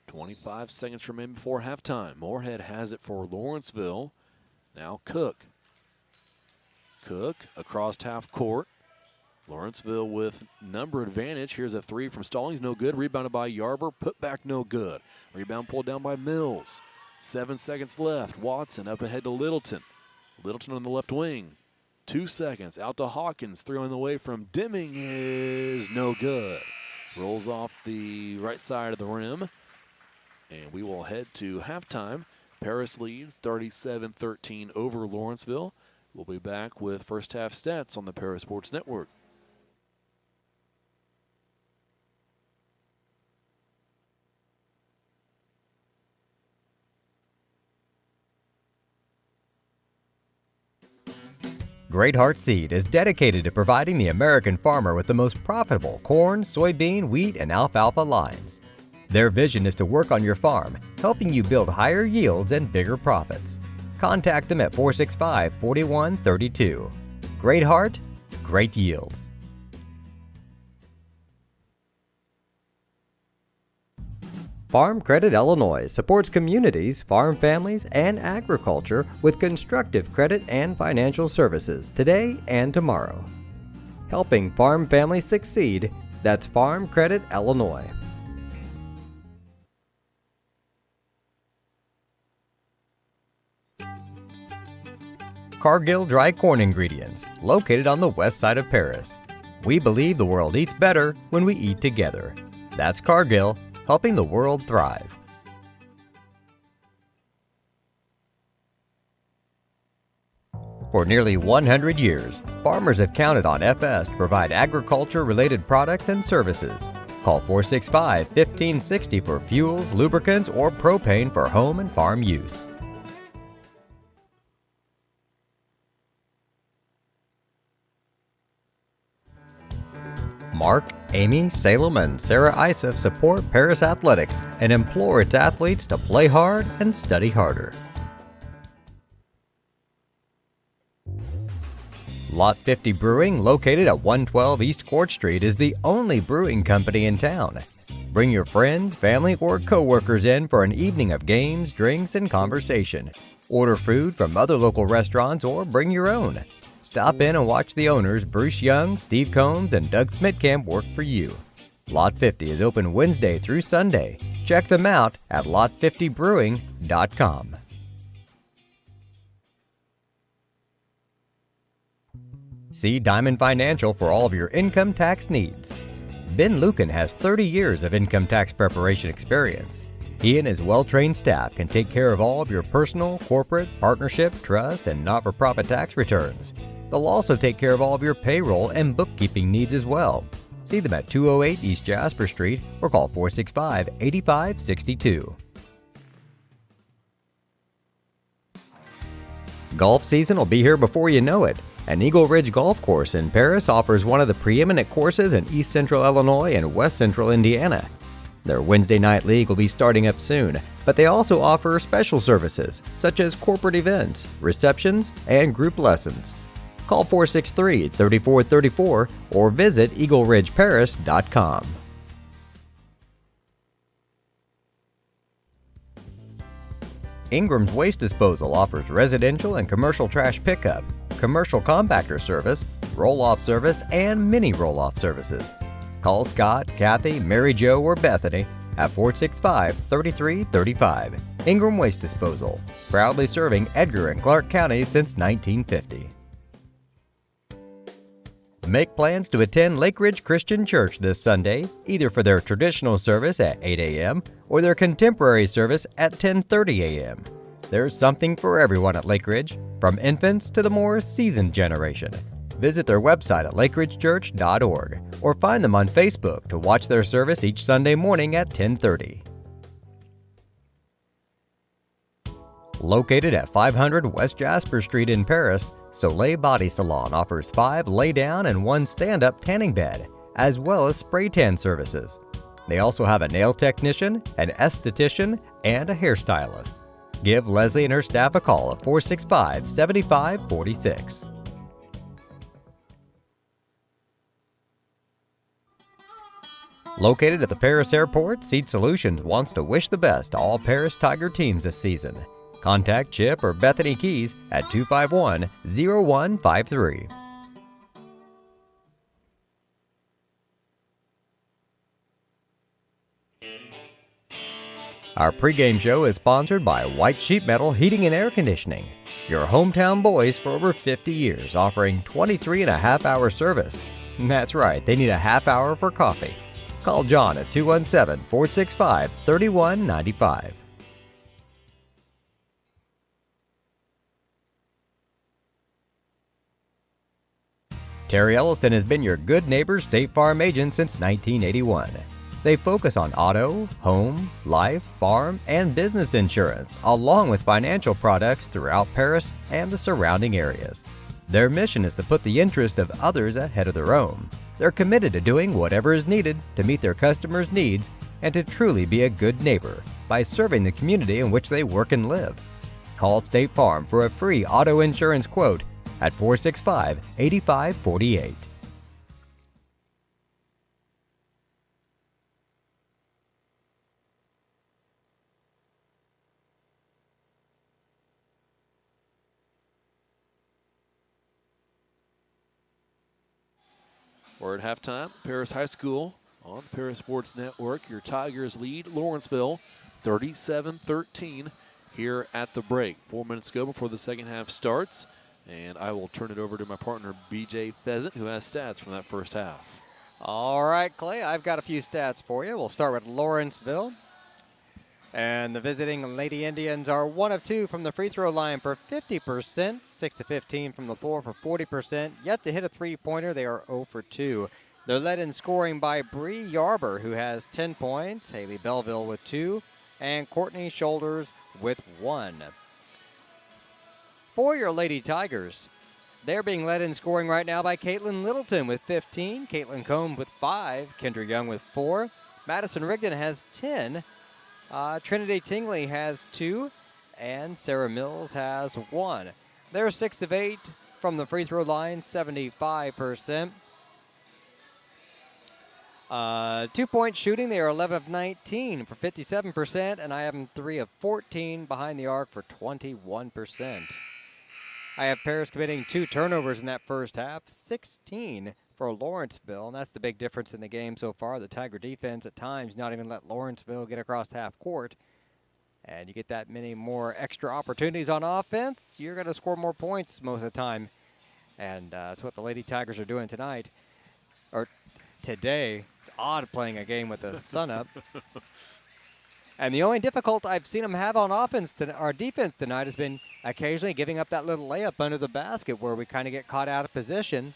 25 seconds remain before halftime. Moorhead has it for Lawrenceville. Now Cook. Cook across half court. Lawrenceville with number advantage. Here's a three from Stallings, no good. Rebounded by Yarber, put back, no good. Rebound pulled down by Mills. 7 seconds left. Watson up ahead to Littleton. Littleton on the left wing. 2 seconds, out to Hawkins. 3 on the way from Deming is no good. Rolls off the right side of the rim. And we will head to halftime. Paris leads 37-13 over Lawrenceville. We'll be back with first half stats on the Paris Sports Network. Great Heart Seed is dedicated to providing the American farmer with the most profitable corn, soybean, wheat, and alfalfa lines. Their vision is to work on your farm, helping you build higher yields and bigger profits. Contact them at 465-4132. Great Heart, great yields. Farm Credit Illinois supports communities, farm families, and agriculture with constructive credit and financial services today and tomorrow. Helping farm families succeed, that's Farm Credit Illinois. Cargill Dry Corn Ingredients, located on the west side of Paris. We believe the world eats better when we eat together. That's Cargill, helping the world thrive. For nearly 100 years, farmers have counted on FS to provide agriculture-related products and services. Call 465-1560 for fuels, lubricants, or propane for home and farm use. Mark, Amy, Salem, and Sarah Isef support Paris Athletics and implore its athletes to play hard and study harder. Lot 50 Brewing, located at 112 East Court Street, is the only brewing company in town. Bring your friends, family, or co-workers in for an evening of games, drinks, and conversation. Order food from other local restaurants or bring your own. Stop in and watch the owners, Bruce Young, Steve Combs, and Doug Smitkamp, work for you. Lot 50 is open Wednesday through Sunday. Check them out at lot50brewing.com. See Diamond Financial for all of your income tax needs. Ben Lucan has 30 years of income tax preparation experience. He and his well-trained staff can take care of all of your personal, corporate, partnership, trust, and not-for-profit tax returns. They'll also take care of all of your payroll and bookkeeping needs as well. See them at 208 East Jasper Street or call 465-8562. Golf season will be here before you know it. And Eagle Ridge Golf Course in Paris offers one of the preeminent courses in East Central Illinois and West Central Indiana. Their Wednesday night league will be starting up soon, but they also offer special services such as corporate events, receptions, and group lessons. Call 463-3434 or visit eagleridgeparis.com. Ingram's Waste Disposal offers residential and commercial trash pickup, commercial compactor service, roll-off service, and mini roll-off services. Call Scott, Kathy, Mary Jo, or Bethany at 465-3335. Ingram Waste Disposal, proudly serving Edgar and Clark County since 1950. Make plans to attend Lake Ridge Christian Church this Sunday, either for their traditional service at 8 a.m. or their contemporary service at 10:30 a.m. There's something for everyone at Lake Ridge, from infants to the more seasoned generation. Visit their website at lakeridgechurch.org or find them on Facebook to watch their service each Sunday morning at 10:30. Located at 500 West Jasper Street in Paris, Soleil Body Salon offers 5 lay-down and 1 stand-up tanning bed, as well as spray tan services. They also have a nail technician, an esthetician, and a hairstylist. Give Leslie and her staff a call at 465-7546. Located at the Paris Airport, Seat Solutions wants to wish the best to all Paris Tiger teams this season. Contact Chip or Bethany Keys at 251-0153. Our pregame show is sponsored by White Sheet Metal Heating and Air Conditioning, your hometown boys for over 50 years, offering 23.5-hour service. That's right, they need a half hour for coffee. Call John at 217-465-3195. Terry Elliston has been your good neighbor State Farm agent since 1981. They focus on auto, home, life, farm, and business insurance, along with financial products throughout Paris and the surrounding areas. Their mission is to put the interest of others ahead of their own. They're committed to doing whatever is needed to meet their customers' needs and to truly be a good neighbor by serving the community in which they work and live. Call State Farm for a free auto insurance quote at 465-8548. We're at halftime. Paris High School on the Paris Sports Network. Your Tigers lead Lawrenceville 37-13 here at the break. 4 minutes to go before the second half starts. And I will turn it over to my partner, BJ Pheasant, who has stats from that first half. All right, Clay, I've got a few stats for you. We'll start with Lawrenceville. And the visiting Lady Indians are 1 of 2 from the free throw line for 50%, 6 of 15 from the floor for 40%. Yet to hit a three-pointer, they are 0 for 2. They're led in scoring by Bree Yarber, who has 10 points, Haley Belleville with 2, and Courtney Shoulders with 1. For your Lady Tigers, they're being led in scoring right now by Caitlin Littleton with 15, Caitlin Combe with 5, Kendra Young with 4, Madison Rigdon has 10, Trinity Tingley has 2, and Sarah Mills has 1. They're 6 of 8 from the free throw line, 75%. 2-point shooting, they are 11 of 19 for 57%, and I have them 3 of 14 behind the arc for 21%. I have Paris committing 2 turnovers in that first half, 16 for Lawrenceville, and that's the big difference in the game so far. The Tiger defense at times not even let Lawrenceville get across half court. And you get that many more extra opportunities on offense, you're going to score more points most of the time. And that's what the Lady Tigers are doing tonight. Or today. It's odd playing a game with the sun up. And the only difficulty I've seen them have on offense, our defense tonight, has been occasionally giving up that little layup under the basket where we kind of get caught out of position.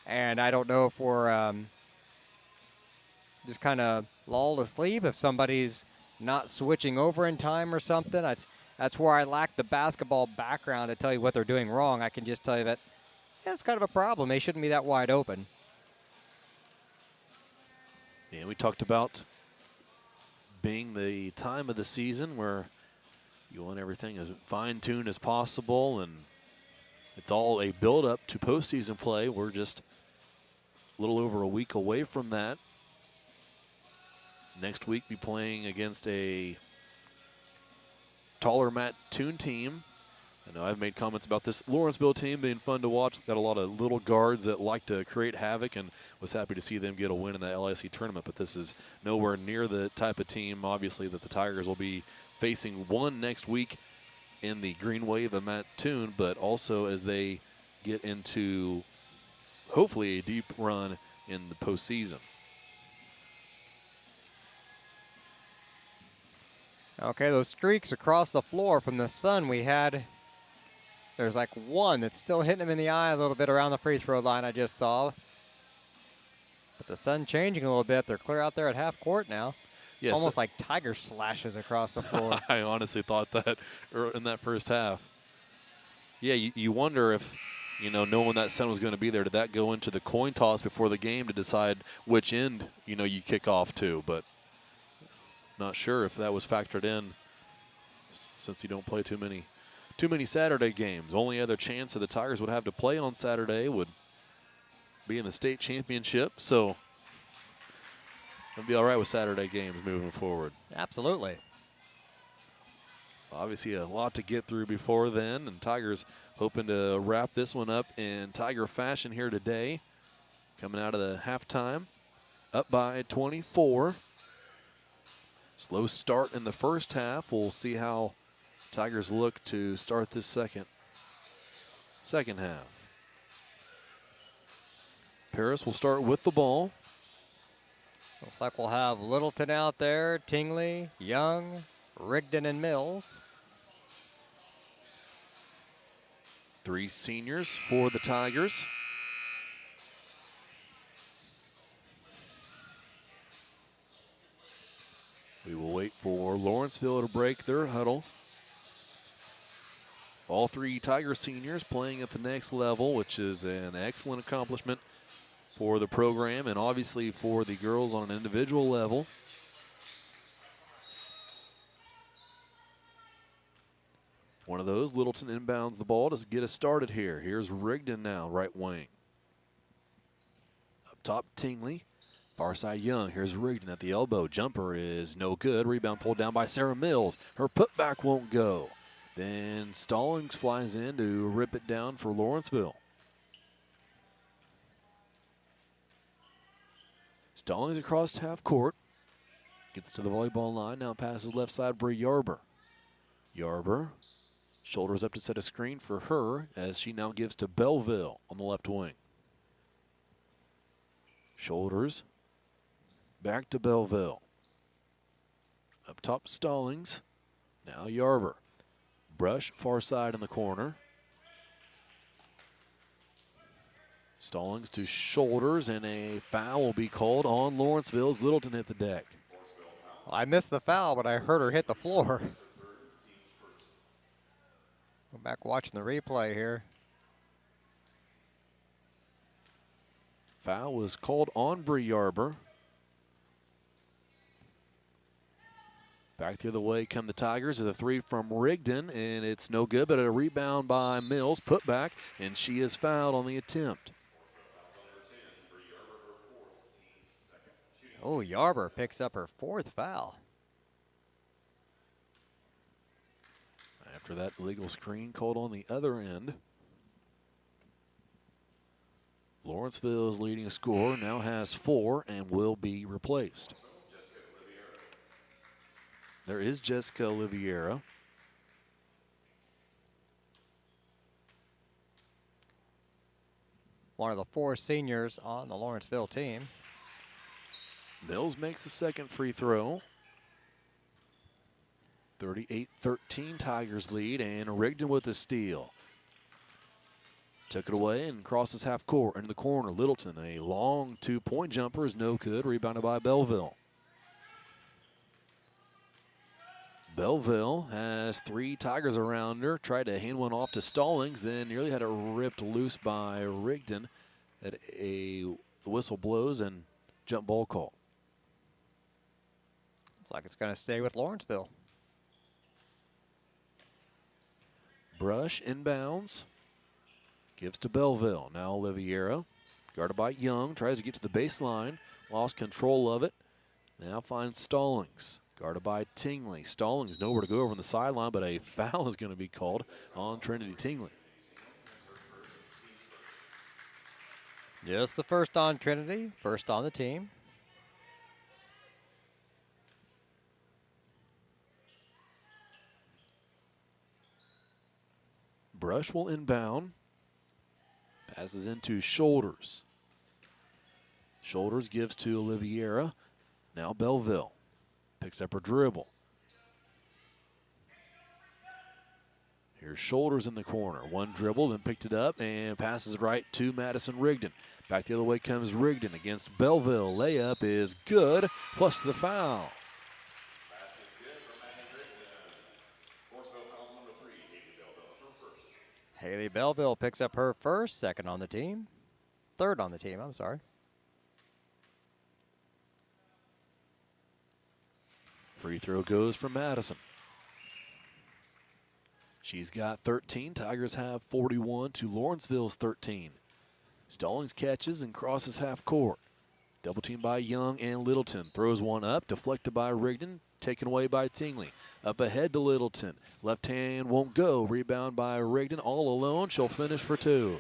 And I don't know if we're just kind of lulled asleep, if somebody's not switching over in time or something. That's where I lack the basketball background to tell you what they're doing wrong. I can just tell you that it's kind of a problem. They shouldn't be that wide open. And we talked about being the time of the season where you want everything as fine-tuned as possible, and it's all a build-up to postseason play. We're just a little over a week away from that. Next week, be playing against a taller Mattoon team. I know I've made comments about this Lawrenceville team being fun to watch. Got a lot of little guards that like to create havoc, and was happy to see them get a win in that LIC tournament. But this is nowhere near the type of team, obviously, that the Tigers will be facing. One next week in the Green Wave of Mattoon, but also as they get into hopefully a deep run in the postseason. Okay, those streaks across the floor from the sun we had. There's like one that's still hitting him in the eye a little bit around the free throw line I just saw. But the sun changing a little bit. They're clear out there at half court now. Yes. Almost like tiger slashes across the floor. I honestly thought that in that first half. Yeah, you wonder if, knowing that sun was going to be there, did that go into the coin toss before the game to decide which end, you kick off to? But not sure if that was factored in, since you don't play too many Saturday games. Only other chance that the Tigers would have to play on Saturday would be in the state championship. So it'll be all right with Saturday games moving forward. Absolutely. Obviously a lot to get through before then, and Tigers hoping to wrap this one up in Tiger fashion here today. Coming out of the halftime, up by 24. Slow start in the first half. We'll see how Tigers look to start this second half. Paris will start with the ball. Looks like we'll have Littleton out there, Tingley, Young, Rigdon, and Mills. 3 seniors for the Tigers. We will wait for Lawrenceville to break their huddle. All 3 Tiger seniors playing at the next level, which is an excellent accomplishment for the program and obviously for the girls on an individual level. One of those, Littleton inbounds the ball to get us started here. Here's Rigdon now, right wing. Up top, Tingley. Far side, Young. Here's Rigdon at the elbow. Jumper is no good. Rebound pulled down by Sarah Mills. Her putback won't go. Then Stallings flies in to rip it down for Lawrenceville. Stallings across half court. Gets to the volleyball line. Now passes left side, Bree Yarber. Yarber shoulders up to set a screen for her as she now gives to Belleville on the left wing. Shoulders back to Belleville. Up top, Stallings. Now Yarber. Brush far side in the corner. Stallings to Shoulders, and a foul will be called on Lawrenceville's. Littleton hit the deck. Well, I missed the foul, but I heard her hit the floor. Go back watching the replay here. Foul was called on Bree Yarber. Back the other way come the Tigers with a 3 from Rigdon, and it's no good, but a rebound by Mills, put back, and she is fouled on the attempt. Oh, Yarber picks up her 4th foul. After that illegal screen called on the other end. Lawrenceville's leading scorer now has 4 and will be replaced. There is Jessica Oliveira. One of the 4 seniors on the Lawrenceville team. Mills makes the second free throw. 38-13 Tigers lead, and Rigdon with the steal. Took it away and crosses half court into the corner. Littleton, a long 2-point jumper is no good, rebounded by Belleville. Belleville has 3 Tigers around her. Tried to hand one off to Stallings, then nearly had it ripped loose by Rigdon. The whistle blows and jump ball call. Looks like it's going to stay with Lawrenceville. Brush inbounds. Gives to Belleville. Now Oliveira, guarded by Young, tries to get to the baseline. Lost control of it. Now finds Stallings. Guarded by Tingley. Stallings nowhere to go over on the sideline, but a foul is going to be called on Trinity Tingley. Just the first on Trinity, first on the team. Brush will inbound. Passes into Shoulders. Shoulders gives to Oliveira. Now Belleville picks up her dribble. Here's Shoulders in the corner. One dribble, then picked it up and passes it right to Madison Rigdon. Back the other way comes Rigdon against Belleville. Layup is good, plus the foul. Haley Belleville picks up her first, third on the team, I'm sorry. Free throw goes for Madison. She's got 13. Tigers have 41 to Lawrenceville's 13. Stallings catches and crosses half court. Double team by Young and Littleton. Throws one up, deflected by Rigdon, taken away by Tingley. Up ahead to Littleton. Left hand won't go. Rebound by Rigdon. All alone. She'll finish for 2.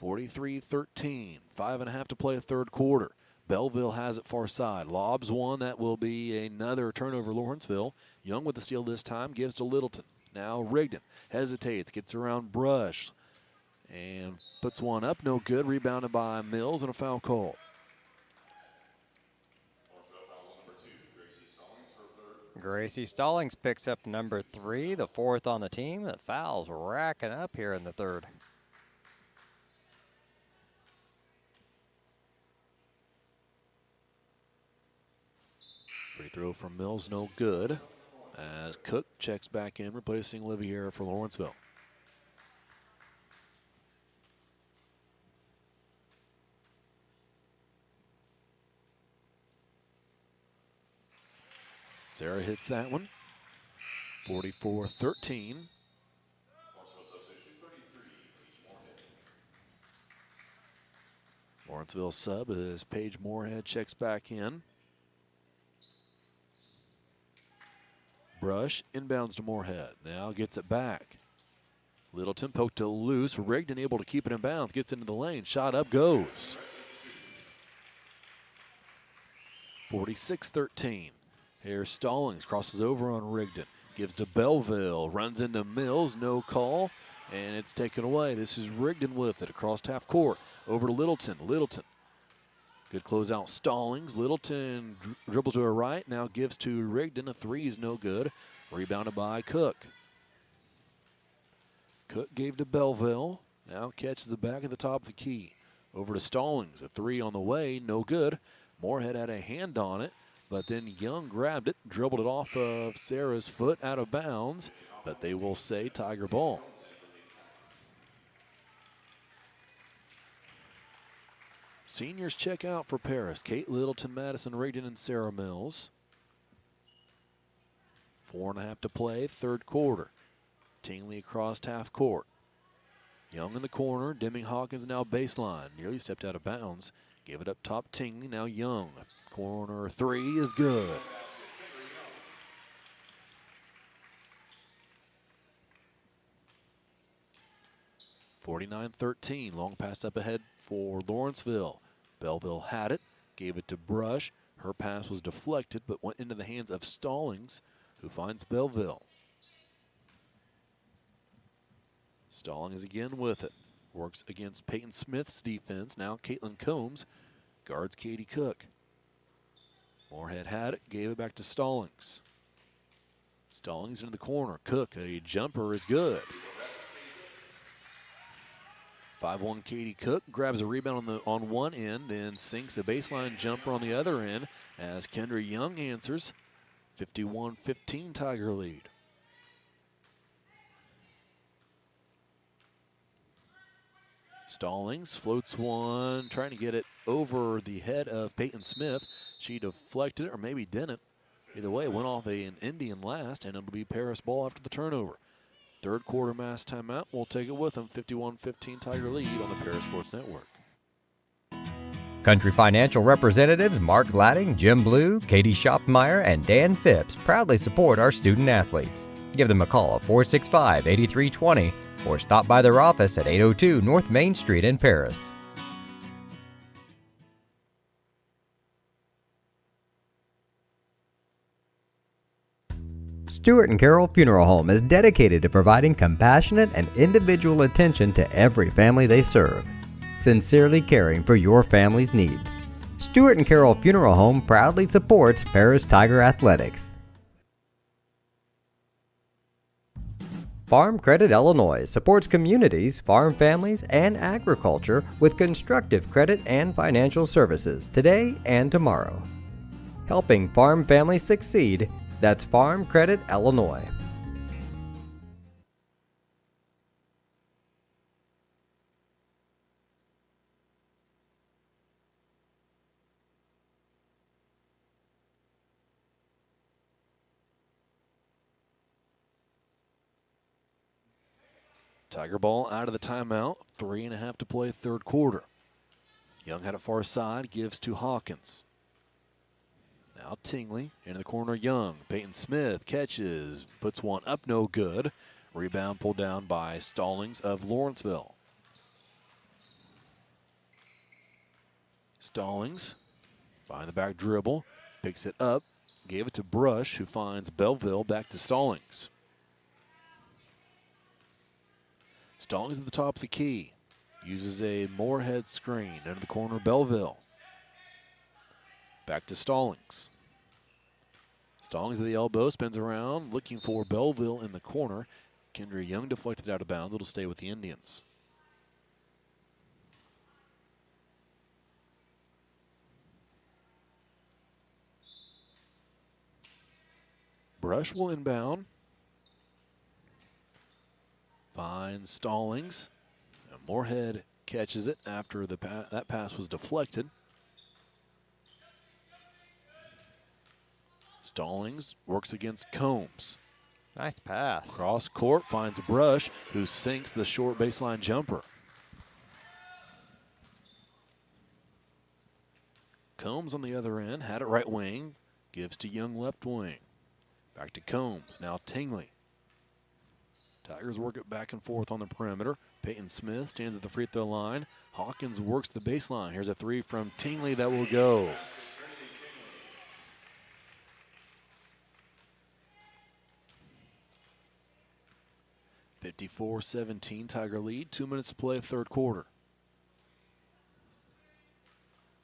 (43-13). 5.5 to play, third quarter. Belleville has it far side. Lobs one. That will be another turnover, Lawrenceville. Young with the steal this time. Gives to Littleton. Now Rigdon hesitates. Gets around Brush. And puts one up. No good. Rebounded by Mills and a foul call. Gracie Stallings picks up number 3, the 4th on the team. The foul's racking up here in the third. Free throw from Mills, no good. As Cook checks back in, replacing Olivier for Lawrenceville. Sarah hits that one. 44-13. Lawrenceville sub as Paige Moorhead checks back in. Brush inbounds to Moorhead. Now gets it back. Littleton poked it loose. Rigdon able to keep it in bounds. Gets into the lane. Shot up goes. 46-13. Here's Stallings. Crosses over on Rigdon. Gives to Belleville. Runs into Mills. No call. And it's taken away. This is Rigdon with it across half court. Over to Littleton. Littleton. Good closeout. Stallings. Littleton dribbles to her right. Now gives to Rigdon. A 3 is no good. Rebounded by Cook. Cook gave to Belleville. Now catches it back at the top of the key. Over to Stallings. A 3 on the way. No good. Moorhead had a hand on it. But then Young grabbed it. Dribbled it off of Sarah's foot out of bounds. But they will say Tiger ball. Seniors check out for Paris. Kate Littleton, Madison Rigdon, and Sarah Mills. 4.5 to play, third quarter. Tingley across half court. Young in the corner. Deming Hawkins now baseline. Nearly stepped out of bounds. Give it up top Tingley. Now Young. Corner 3 is good. 49-13. Long pass up ahead for Lawrenceville. Belleville had it, gave it to Brush. Her pass was deflected but went into the hands of Stallings, who finds Belleville. Stallings again with it. Works against Peyton Smith's defense. Now Caitlin Combs guards Katie Cook. Moorhead had it, gave it back to Stallings. Stallings into the corner. Cook, a jumper is good. 5'1" Katie Cook grabs a rebound on one end, then sinks a baseline jumper on the other end as Kendra Young answers. 51-15 Tiger lead. Stallings floats one, trying to get it over the head of Peyton Smith. She deflected it, or maybe didn't. Either way, it went off an Indian last, and it'll be Paris ball after the turnover. Third quarter mass timeout. We'll take it with them. 51-15 Tiger lead on the Paris Sports Network. Country Financial representatives Mark Gladding, Jim Blue, Katie Schopmeyer, and Dan Phipps proudly support our student athletes. Give them a call at 465-8320 or stop by their office at 802 North Main Street in Paris. Stewart and Carroll Funeral Home is dedicated to providing compassionate and individual attention to every family they serve, sincerely caring for your family's needs. Stewart and Carroll Funeral Home proudly supports Paris Tiger Athletics. Farm Credit Illinois supports communities, farm families, and agriculture with constructive credit and financial services today and tomorrow. Helping farm families succeed, that's Farm Credit Illinois. Tiger ball out of the timeout. 3.5 to play third quarter. Young had it far side, gives to Hawkins. Now Tingley into the corner. Young. Peyton Smith catches, puts one up, no good. Rebound pulled down by Stallings of Lawrenceville. Stallings behind the back dribble, picks it up, gave it to Brush, who finds Belleville. Back to Stallings. Stallings at the top of the key. Uses a Moorhead screen into the corner. Belleville. Back to Stallings. Stallings at the elbow, spins around, looking for Belleville in the corner. Kendra Young deflected out of bounds. It'll stay with the Indians. Brush will inbound. Finds Stallings. And Moorhead catches it after that pass was deflected. Stallings works against Combs. Nice pass. Cross court, finds Brush, who sinks the short baseline jumper. Combs on the other end, had it right wing, gives to Young left wing. Back to Combs, now Tingley. Tigers work it back and forth on the perimeter. Peyton Smith stands at the free throw line. Hawkins works the baseline. Here's a three from Tingley that will go. (54-17) Tiger lead. 2 minutes to play third quarter.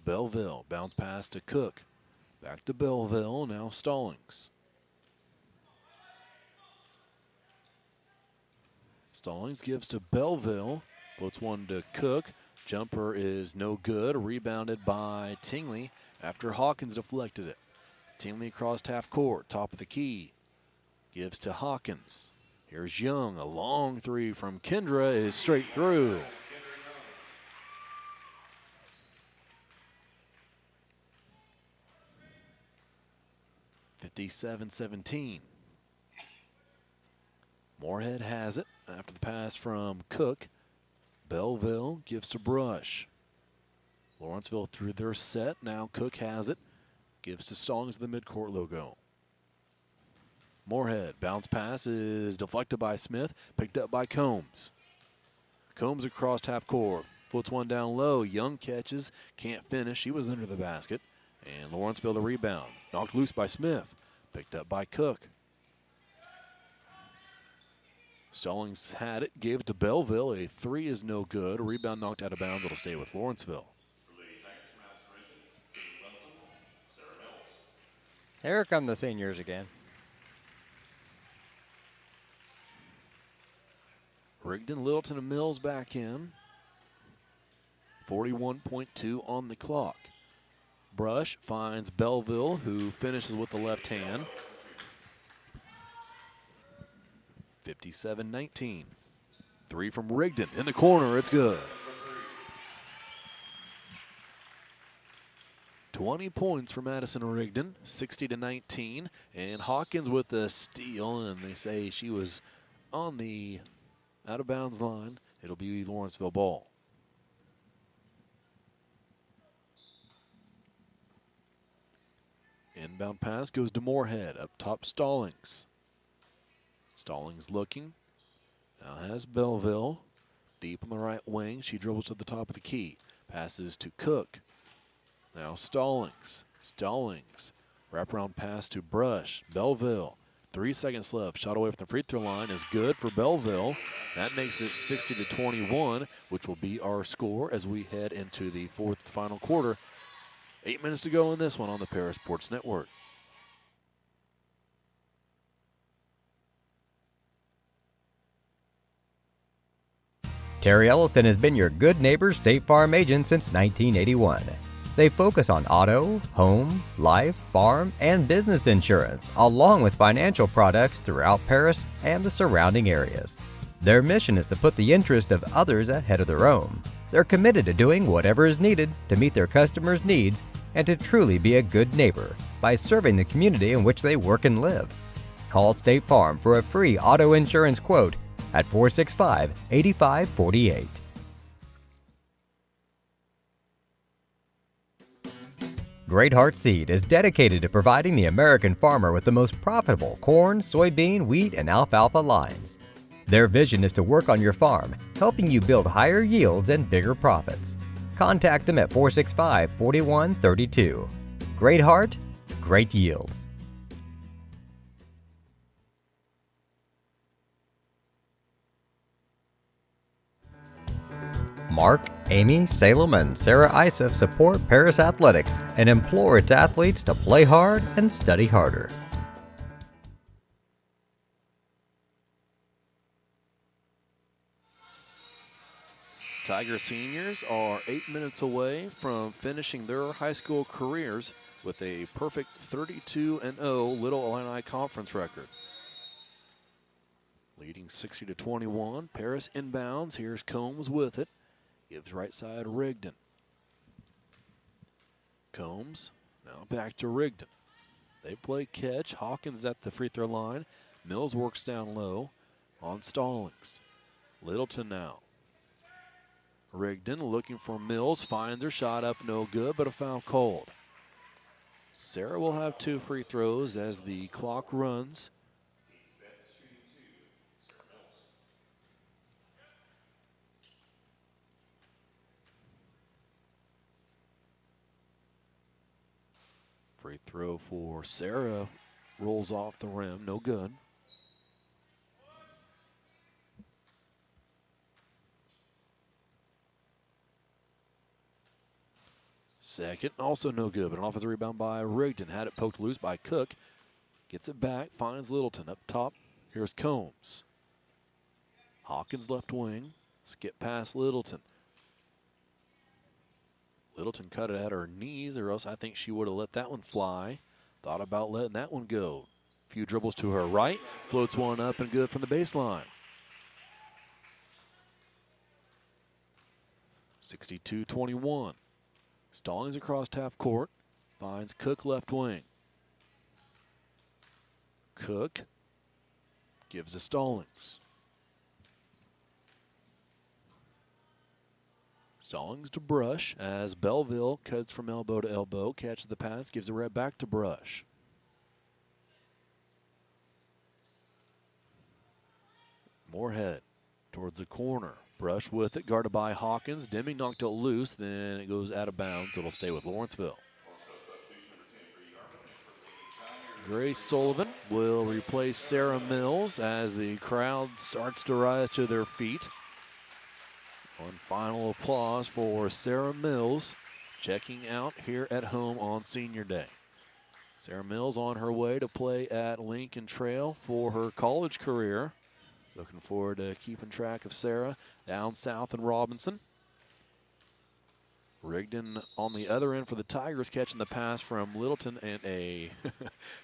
Belleville bounce pass to Cook. Back to Belleville, now Stallings. Stallings gives to Belleville, floats one to Cook. Jumper is no good, rebounded by Tingley after Hawkins deflected it. Tingley crossed half court, top of the key. Gives to Hawkins. Here's Young, a long three from Kendra is straight through. (57-17). Moorhead has it after the pass from Cook. Belleville gives to Brush. Lawrenceville through their set. Now Cook has it. Gives to Stallings the midcourt logo. Moorhead, bounce pass is deflected by Smith, picked up by Combs. Combs across half court. Puts one down low. Young catches. Can't finish. She was under the basket. And Lawrenceville the rebound. Knocked loose by Smith. Picked up by Cook. Stallings had it. Gave it to Belleville. A three is no good. A rebound knocked out of bounds. It'll stay with Lawrenceville. Here come the seniors again. Rigdon, Littleton, and Mills back in. 41.2 on the clock. Brush finds Belleville, who finishes with the left hand. 57-19. Three from Rigdon in the corner. It's good. 20 points for Madison Rigdon, 60-19. And Hawkins with the steal, and they say she was on the out-of-bounds line. It'll be Lawrenceville ball. Inbound pass goes to Moorhead. Up top, Stallings. Stallings looking. Now has Belleville. Deep on the right wing. She dribbles to the top of the key. Passes to Cook. Now Stallings. Stallings. Wraparound pass to Brush. Belleville. 3 seconds left. Shot away from the free throw line is good for Belleville. That makes it 60-21, which will be our score as we head into the fourth final quarter. 8 minutes to go in this one on the Paris Sports Network. Terry Elliston has been your good neighbor State Farm agent since 1981. They focus on auto, home, life, farm, and business insurance, along with financial products throughout Paris and the surrounding areas. Their mission is to put the interest of others ahead of their own. They're committed to doing whatever is needed to meet their customers' needs and to truly be a good neighbor by serving the community in which they work and live. Call State Farm for a free auto insurance quote at 465-8548. Great Heart Seed is dedicated to providing the American farmer with the most profitable corn, soybean, wheat, and alfalfa lines. Their vision is to work on your farm, helping you build higher yields and bigger profits. Contact them at 465-4132. Great Heart, great yields. Mark, Amy, Salem, and Sarah Isef support Paris Athletics and implore its athletes to play hard and study harder. Tiger seniors are 8 minutes away from finishing their high school careers with a perfect 32-0 Little Illini Conference record. Leading 60-21. Paris inbounds. Here's Combs with it. Gives right side Rigdon. Combs now back to Rigdon. They play catch. Hawkins at the free throw line. Mills works down low on Stallings. Littleton now. Rigdon looking for Mills. Finds her. Shot up no good, but a foul called. Sarah will have 2 free throws as the clock runs. Free throw for Sarah rolls off the rim, no good. Second, also no good, but an offensive rebound by Rigdon. Had it poked loose by Cook. Gets it back, finds Littleton up top. Here's Combs. Hawkins left wing, skip past Littleton. Littleton cut it at her knees, or else I think she would have let that one fly. Thought about letting that one go. A few dribbles to her right, floats one up and good from the baseline. 62-21. Stallings across half court, finds Cook left wing. Cook gives to Stallings. Stallings to Brush as Belleville cuts from elbow to elbow, catches the pass, gives it right back to Brush. Moorhead towards the corner. Brush with it, guarded by Hawkins. Deming knocked it loose, then it goes out of bounds. It'll stay with Lawrenceville. Grace Sullivan will replace Sarah Mills as the crowd starts to rise to their feet. One final applause for Sarah Mills checking out here at home on Senior Day. Sarah Mills on her way to play at Lincoln Trail for her college career. Looking forward to keeping track of Sarah down south in Robinson. Rigdon on the other end for the Tigers, catching the pass from Littleton and a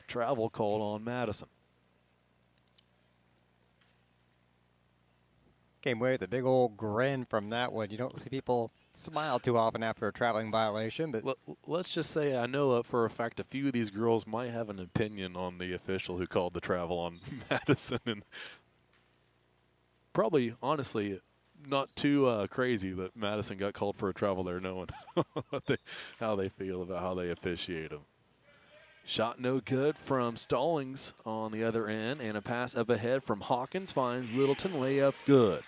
travel called on Madison. Came away with a big old grin from that one. You don't see people smile too often after a traveling violation, but Let's just say I know for a fact a few of these girls might have an opinion on the official who called the travel on Madison, and probably, honestly, not too crazy that Madison got called for a travel there, knowing how they feel about how they officiate them. Shot no good from Stallings on the other end, and a pass up ahead from Hawkins finds Littleton, layup good.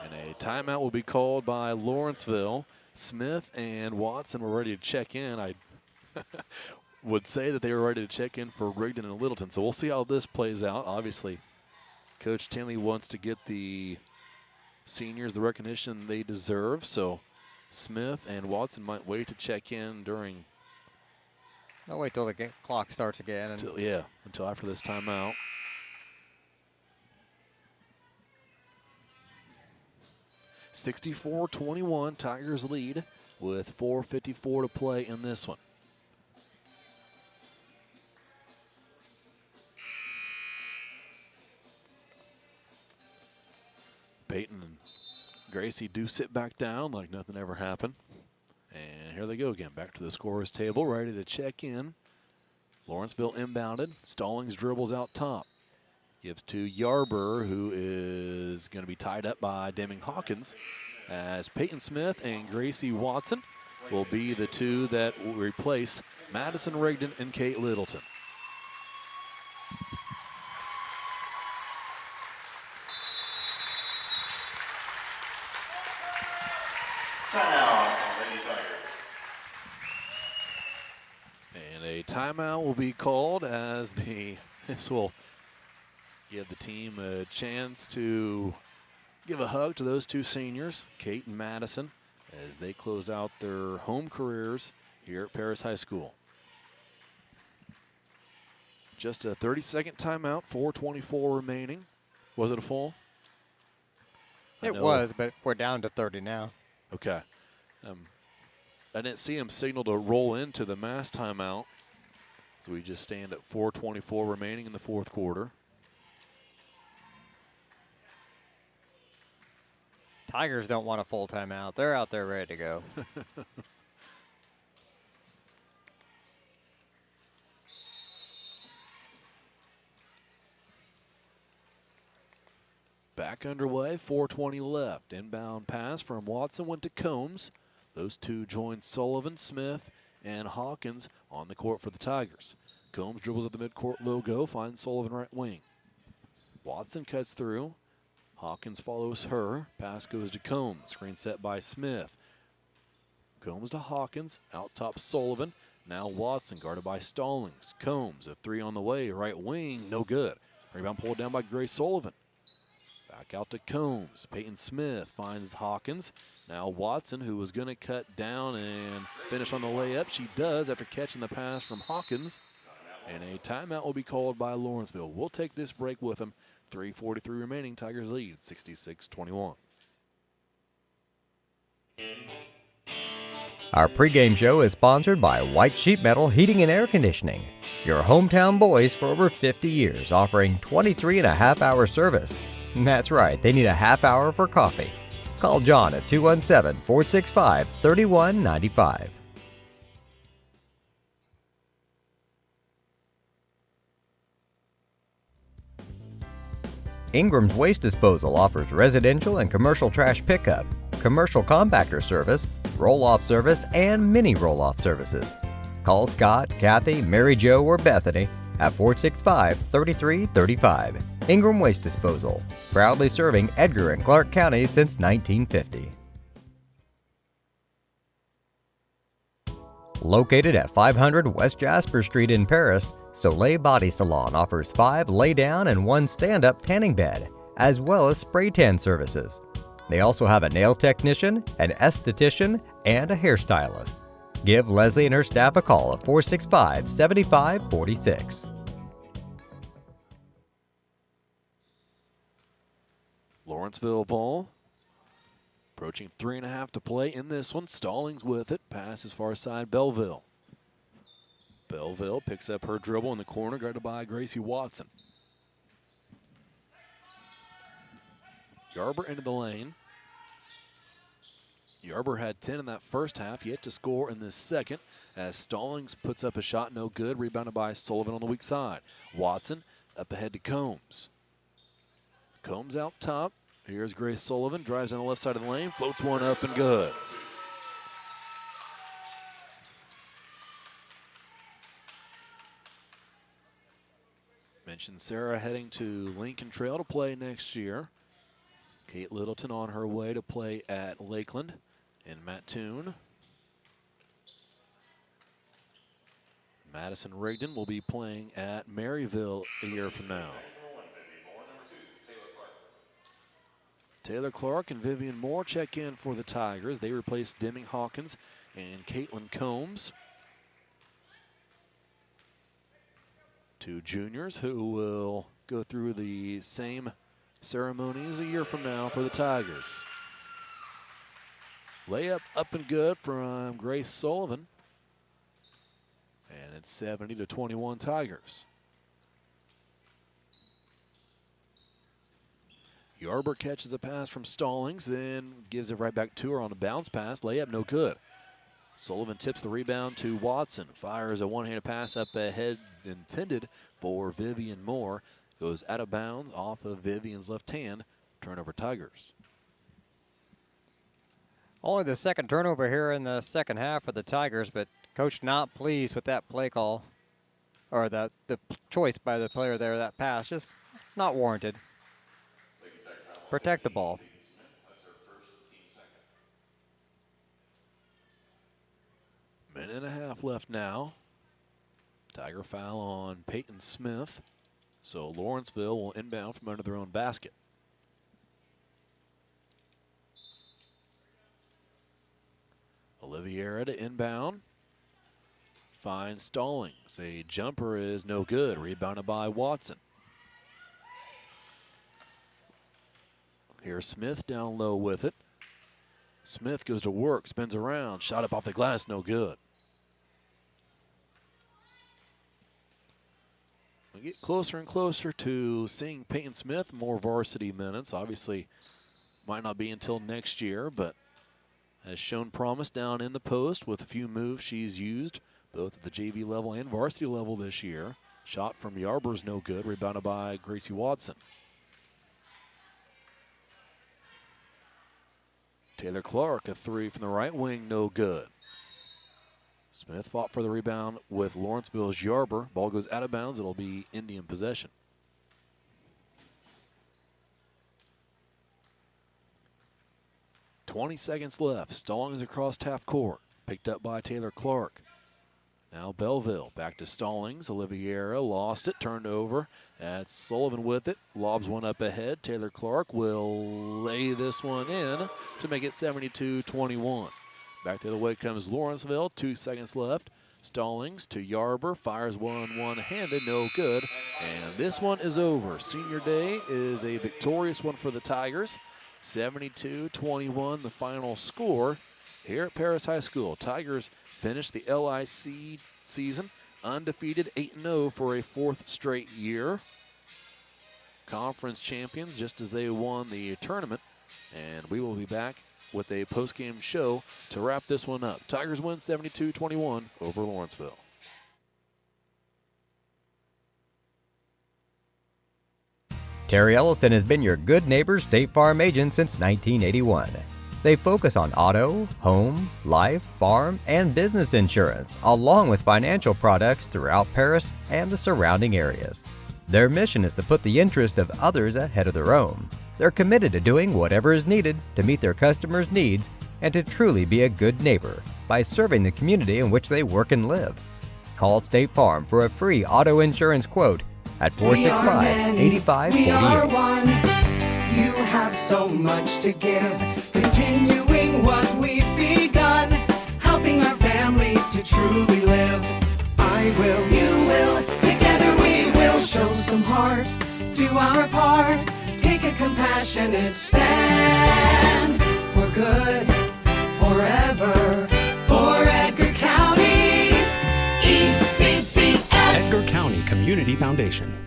And a timeout will be called by Lawrenceville. Smith and Watson were ready to check in. I would say that they were ready to check in for Rigdon and Littleton. So we'll see how this plays out. Obviously, Coach Tinley wants to get the seniors the recognition they deserve. So Smith and Watson might wait to check in during. I'll wait till the clock starts again. Until after this timeout. (64-21), Tigers lead with 4:54 to play in this one. Peyton and Gracie do sit back down like nothing ever happened. And here they go again, back to the scorer's table, ready to check in. Lawrenceville inbounded. Stallings dribbles out top. Gives to Yarber, who is going to be tied up by Deming Hawkins, as Peyton Smith and Gracie Watson will be the two that will replace Madison Rigdon and Kate Littleton. Timeout, Lady Tigers. And a timeout will be called as this will give the team a chance to give a hug to those two seniors, Kate and Madison, as they close out their home careers here at Paris High School. Just a 30-second timeout, 4:24 remaining. Was it a full? It was, but we're down to 30 now. Okay. I didn't see him signal to roll into the mass timeout, so we just stand at 4:24 remaining in the fourth quarter. Tigers don't want a full timeout. They're out there ready to go. Back underway, 4:20 left. Inbound pass from Watson went to Combs. Those two join Sullivan, Smith, and Hawkins on the court for the Tigers. Combs dribbles at the midcourt logo, finds Sullivan right wing. Watson cuts through. Hawkins follows her. Pass goes to Combs. Screen set by Smith. Combs to Hawkins. Out top Sullivan. Now Watson guarded by Stallings. Combs, a three on the way. Right wing, no good. Rebound pulled down by Grace Sullivan. Back out to Combs. Peyton Smith finds Hawkins. Now Watson, who was going to cut down and finish on the layup. She does after catching the pass from Hawkins. And a timeout will be called by Lawrenceville. We'll take this break with them. 3:43 remaining. Tigers lead 66-21. Our pregame show is sponsored by White Sheet Metal Heating and Air Conditioning, your hometown boys for over 50 years, offering 23.5-hour service. That's right, they need a half hour for coffee. Call John at 217-465-3195. Ingram's Waste Disposal offers residential and commercial trash pickup, commercial compactor service, roll-off service, and mini roll-off services. Call Scott, Kathy, Mary Jo, or Bethany at 465-3335. Ingram Waste Disposal, proudly serving Edgar and Clark County since 1950. Located at 500 West Jasper Street in Paris, Soleil Body Salon offers 5 lay-down and 1 stand-up tanning bed, as well as spray tan services. They also have a nail technician, an esthetician, and a hairstylist. Give Leslie and her staff a call at 465-7546. Lawrenceville ball. Approaching 3.5 to play in this one. Stallings with it. Pass as far side Belleville. Belleville picks up her dribble in the corner, guarded by Gracie Watson. Yarber into the lane. Yarber had 10 in that first half, yet to score in this second, as Stallings puts up a shot, no good, rebounded by Sullivan on the weak side. Watson up ahead to Combs. Combs out top. Here's Grace Sullivan, drives on the left side of the lane, floats one up and good. Mentioned Sarah heading to Lincoln Trail to play next year. Kate Littleton on her way to play at Lakeland in Mattoon. Madison Rigdon will be playing at Maryville a year from now. Taylor Clark and Vivian Moore check in for the Tigers. They replace Deming Hawkins and Caitlin Combs. 2 juniors who will go through the same ceremonies a year from now for the Tigers. Layup up and good from Grace Sullivan. And it's 70-21 Tigers. Yarber catches a pass from Stallings, then gives it right back to her on a bounce pass. Layup no good. Sullivan tips the rebound to Watson. Fires a one-handed pass up ahead intended for Vivian Moore. Goes out of bounds off of Vivian's left hand. Turnover Tigers. Only the second turnover here in the second half for the Tigers, but Coach not pleased with that play call, or the choice by the player there, that pass, just not warranted. Protect the ball. Minute and a half left now. Tiger foul on Peyton Smith. So Lawrenceville will inbound from under their own basket. Oliviera to inbound. Finds Stallings. A jumper is no good. Rebounded by Watson. Here's Smith down low with it. Smith goes to work, spins around, shot up off the glass, no good. We get closer and closer to seeing Peyton Smith more varsity minutes. Obviously, might not be until next year, but has shown promise down in the post with a few moves she's used, both at the JV level and varsity level this year. Shot from Yarber's no good, rebounded by Gracie Watson. Taylor Clark, a 3 from the right wing, no good. Smith fought for the rebound with Lawrenceville's Yarber. Ball goes out of bounds. It'll be Indian possession. .20 seconds left. Stallings across half court. Picked up by Taylor Clark. Now Belleville back to Stallings. Oliviera lost it, turned over. That's Sullivan with it. Lobs one up ahead. Taylor Clark will lay this one in to make it 72-21. Back the other way comes Lawrenceville. 2 seconds left. Stallings to Yarber. Fires one one-handed. No good. And this one is over. Senior Day is a victorious one for the Tigers. 72-21 the final score here at Paris High School. Tigers finished the LIC season undefeated, 8-0 for a 4th straight year. Conference champions just as they won the tournament. And we will be back with a post-game show to wrap this one up. Tigers win 72-21 over Lawrenceville. Terry Elliston has been your good neighbor State Farm agent since 1981. They focus on auto, home, life, farm, and business insurance, along with financial products throughout Paris and the surrounding areas. Their mission is to put the interest of others ahead of their own. They're committed to doing whatever is needed to meet their customers' needs and to truly be a good neighbor by serving the community in which they work and live. Call State Farm for a free auto insurance quote at 465-8548. We are one. You have so much to give, continuing what we've begun, helping our families to truly live. I will, you will, together we will show some heart, do our part, take a compassionate stand for good, forever, for Edgar County, ECCF. Edgar County Community Foundation.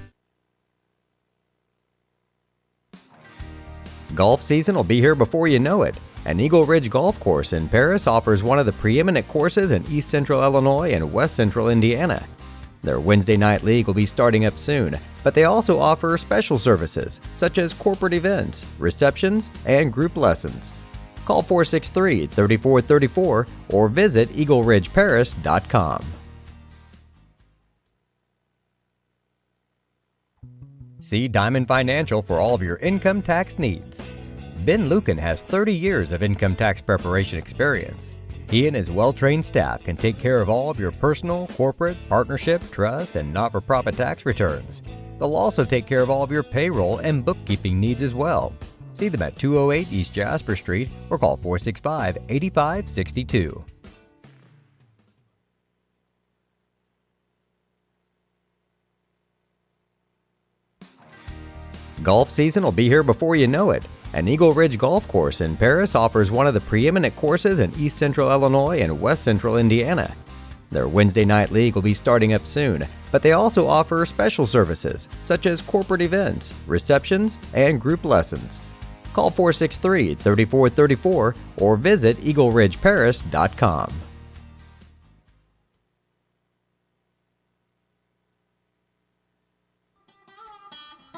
Golf season will be here before you know it. And Eagle Ridge Golf Course in Paris offers one of the preeminent courses in East Central Illinois and West Central Indiana. Their Wednesday night league will be starting up soon, but they also offer special services such as corporate events, receptions, and group lessons. Call 463-3434 or visit eagleridgeparis.com. See Diamond Financial for all of your income tax needs. Ben Lucan has 30 years of income tax preparation experience. He and his well-trained staff can take care of all of your personal, corporate, partnership, trust, and not-for-profit tax returns. They'll also take care of all of your payroll and bookkeeping needs as well. See them at 208 East Jasper Street or call 465-8562. Golf season will be here before you know it. And Eagle Ridge Golf Course in Paris offers one of the preeminent courses in East Central Illinois and West Central Indiana. Their Wednesday night league will be starting up soon, but they also offer special services such as corporate events, receptions, and group lessons. Call 463-3434 or visit eagleridgeparis.com.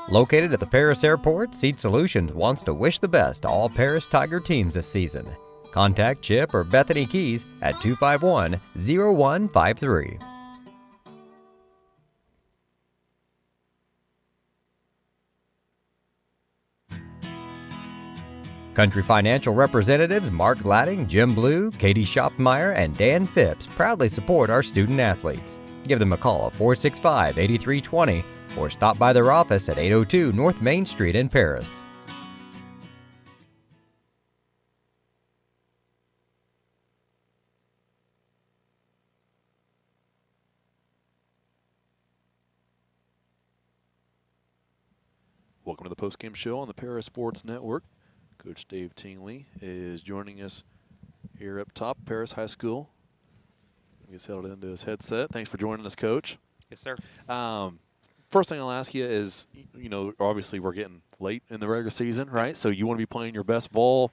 Located at the Paris Airport, Seed Solutions wants to wish the best to all Paris Tiger teams this season. Contact Chip or Bethany Keys at 251-0153. Country Financial representatives Mark Gladding, Jim Blue, Katie Schopfmeyer, and Dan Phipps proudly support our student athletes. Give them a call at 465-8320 or stop by their office at 802 North Main Street in Paris. Welcome to the postgame show on the Paris Sports Network. Coach Dave Tingley is joining us here up top, Paris High School. He settled into his headset. Thanks for joining us, Coach. Yes, sir. First thing I'll ask you is, you know, obviously we're getting late in the regular season, right? So you want to be playing your best ball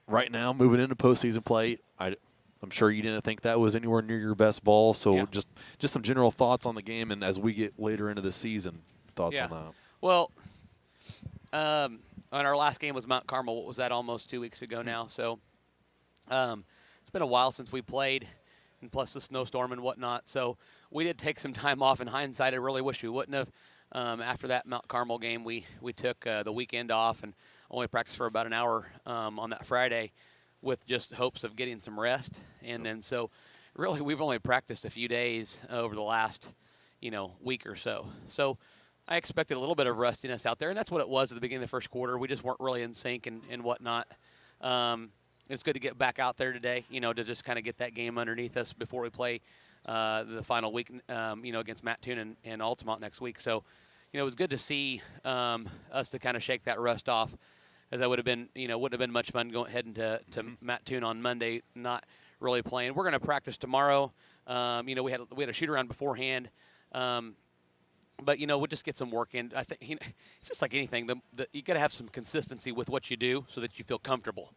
right now, moving into postseason play. I'm sure you didn't think that was anywhere near your best ball. So yeah. just some general thoughts on the game, and as we get later into the season, thoughts on that. Well, on our last game was Mount Carmel. What was that, almost 2 weeks ago now? So it's been a while since we played, and plus the snowstorm and whatnot. So we did take some time off. In hindsight, I really wish we wouldn't have. After that Mount Carmel game, we took the weekend off and only practiced for about an hour on that Friday with just hopes of getting some rest. And then so really we've only practiced a few days over the last, week or so. So I expected a little bit of rustiness out there, and that's what it was at the beginning of the first quarter. We just weren't really in sync and whatnot. It's good to get back out there today, to just kind of get that game underneath us before we play the final week, against Mattoon and Altamont next week. So, it was good to see us to kind of shake that rust off, as that would have been, wouldn't have been much fun heading to Mattoon on Monday, not really playing. We're going to practice tomorrow. We had a shoot around beforehand, but we'll just get some work in. I think it's just like anything. You got to have some consistency with what you do so that you feel comfortable.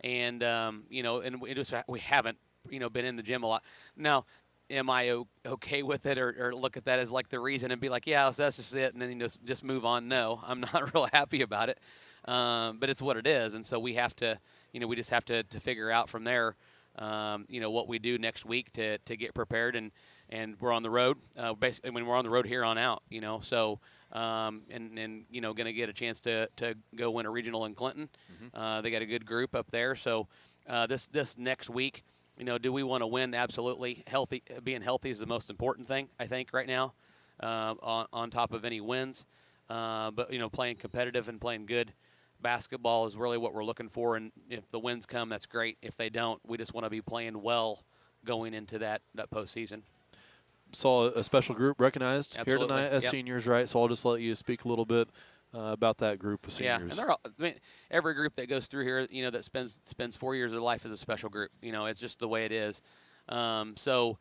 And and we haven't been in the gym a lot. Now, am I okay with it, or look at that as like the reason and be like, yeah, that's just it, and then just move on? No, I'm not real happy about it. but it's what it is. And so we have to, we just have to figure out from there, what we do next week to get prepared. And we're on the road, basically when we're on the road here on out, so, and going to get a chance to go win a regional in Clinton. They got a good group up there. So this next week, do we want to win? Absolutely. Being healthy is the most important thing, I think, right now, on top of any wins. But, playing competitive and playing good basketball is really what we're looking for. And if the wins come, that's great. If they don't, we just want to be playing well going into that postseason. Saw a special group recognized Absolutely. here tonight as seniors, right? So I'll just let you speak a little bit about that group of seniors. Yeah, and they're all, every group that goes through here, that spends 4 years of their life as a special group. It's just the way it is. So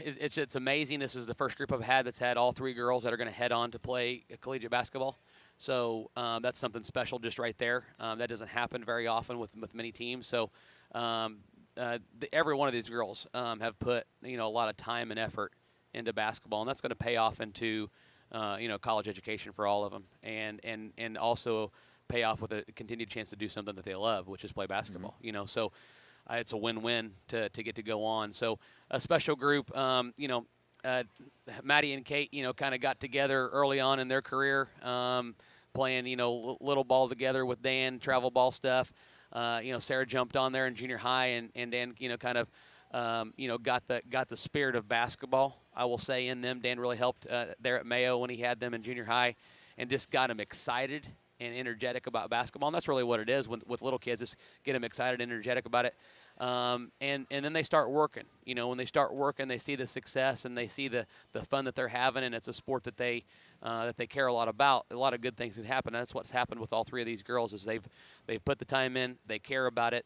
it's amazing. This is the first group I've had that's had all 3 girls that are going to head on to play collegiate basketball. So that's something special just right there. That doesn't happen very often with many teams. So every one of these girls have put a lot of time and effort into basketball, and that's going to pay off into college education for all of them, and also pay off with a continued chance to do something that they love, which is play basketball. So it's a win-win to get to go on. So a special group, Maddie and Kate, kind of got together early on in their career, playing, little ball together with Dan, travel ball stuff. Sarah jumped on there in junior high, and Dan, kind of, got the spirit of basketball, I will say, in them. Dan really helped there at Mayo when he had them in junior high, and just got them excited and energetic about basketball. And that's really what it is with little kids, just get them excited and energetic about it. And then they start working. When they start working, they see the success and they see the fun that they're having, and it's a sport that they care a lot about. A lot of good things that happen. And that's what's happened with all 3 of these girls is they've put the time in, they care about it,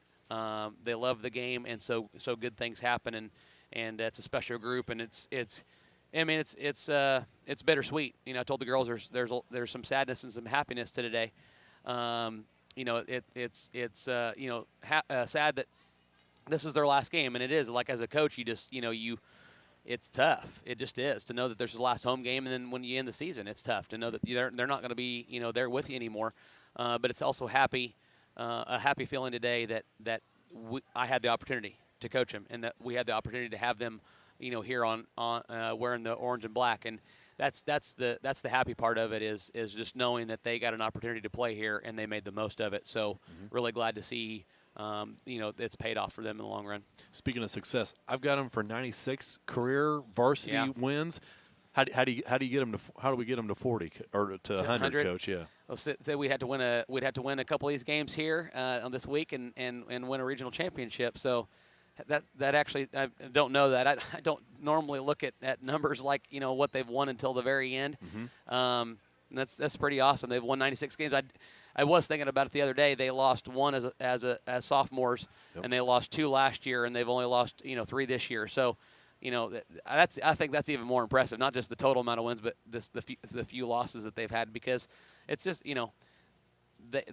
they love the game, and so good things happen. And it's a special group, and it's bittersweet. I told the girls there's some sadness and some happiness to today. It's sad that this is their last game, and it is. Like, as a coach, you just it's tough. It just is to know that there's the last home game, and then when you end the season, it's tough to know that they're not going to be there with you anymore. But it's also a happy feeling today that I had the opportunity to coach them, and that we had the opportunity to have them here on wearing the orange and black, and that's the happy part of it is just knowing that they got an opportunity to play here and they made the most of it. So really glad to see it's paid off for them in the long run. Speaking of success, I've got them for 96 career varsity wins. How do we get them to 40 or to 100, Coach? Yeah. Well, say we'd have to win a couple of these games here on this week and win a regional championship. So that actually, I don't know that. I don't normally look at numbers like what they've won until the very end. And that's pretty awesome. They've won 96 games. I was thinking about it the other day. They lost 1 as sophomores, and they lost 2 last year, and they've only lost 3 this year. So, I think that's even more impressive. Not just the total amount of wins, but the few losses that they've had, because it's just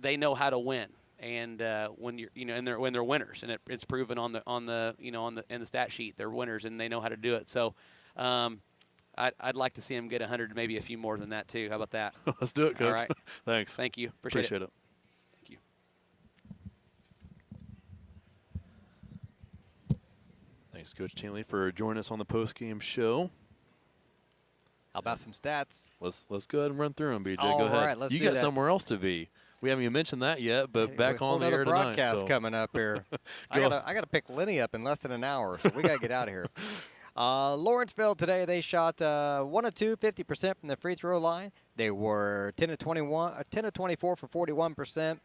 they know how to win. And when when they're winners, and it's proven in the stat sheet, they're winners and they know how to do it. So I'd like to see them get 100, maybe a few more than that too. How about that? Let's do it, Coach. All right. Thanks. Thank you. Appreciate it. Thank you. Thanks, Coach Chanley, for joining us on the post-game show. How about some stats? Let's go ahead and run through them, BJ. All go ahead. right, let's you do got that. somewhere else to be. We haven't even mentioned that yet, but back on the air tonight. Broadcast coming up here. I gotta pick Illini up in less than an hour, so we gotta get out of here. Lawrenceville today, they shot 1 of 2, 50% from the free throw line. They were 10 of 24 for 41%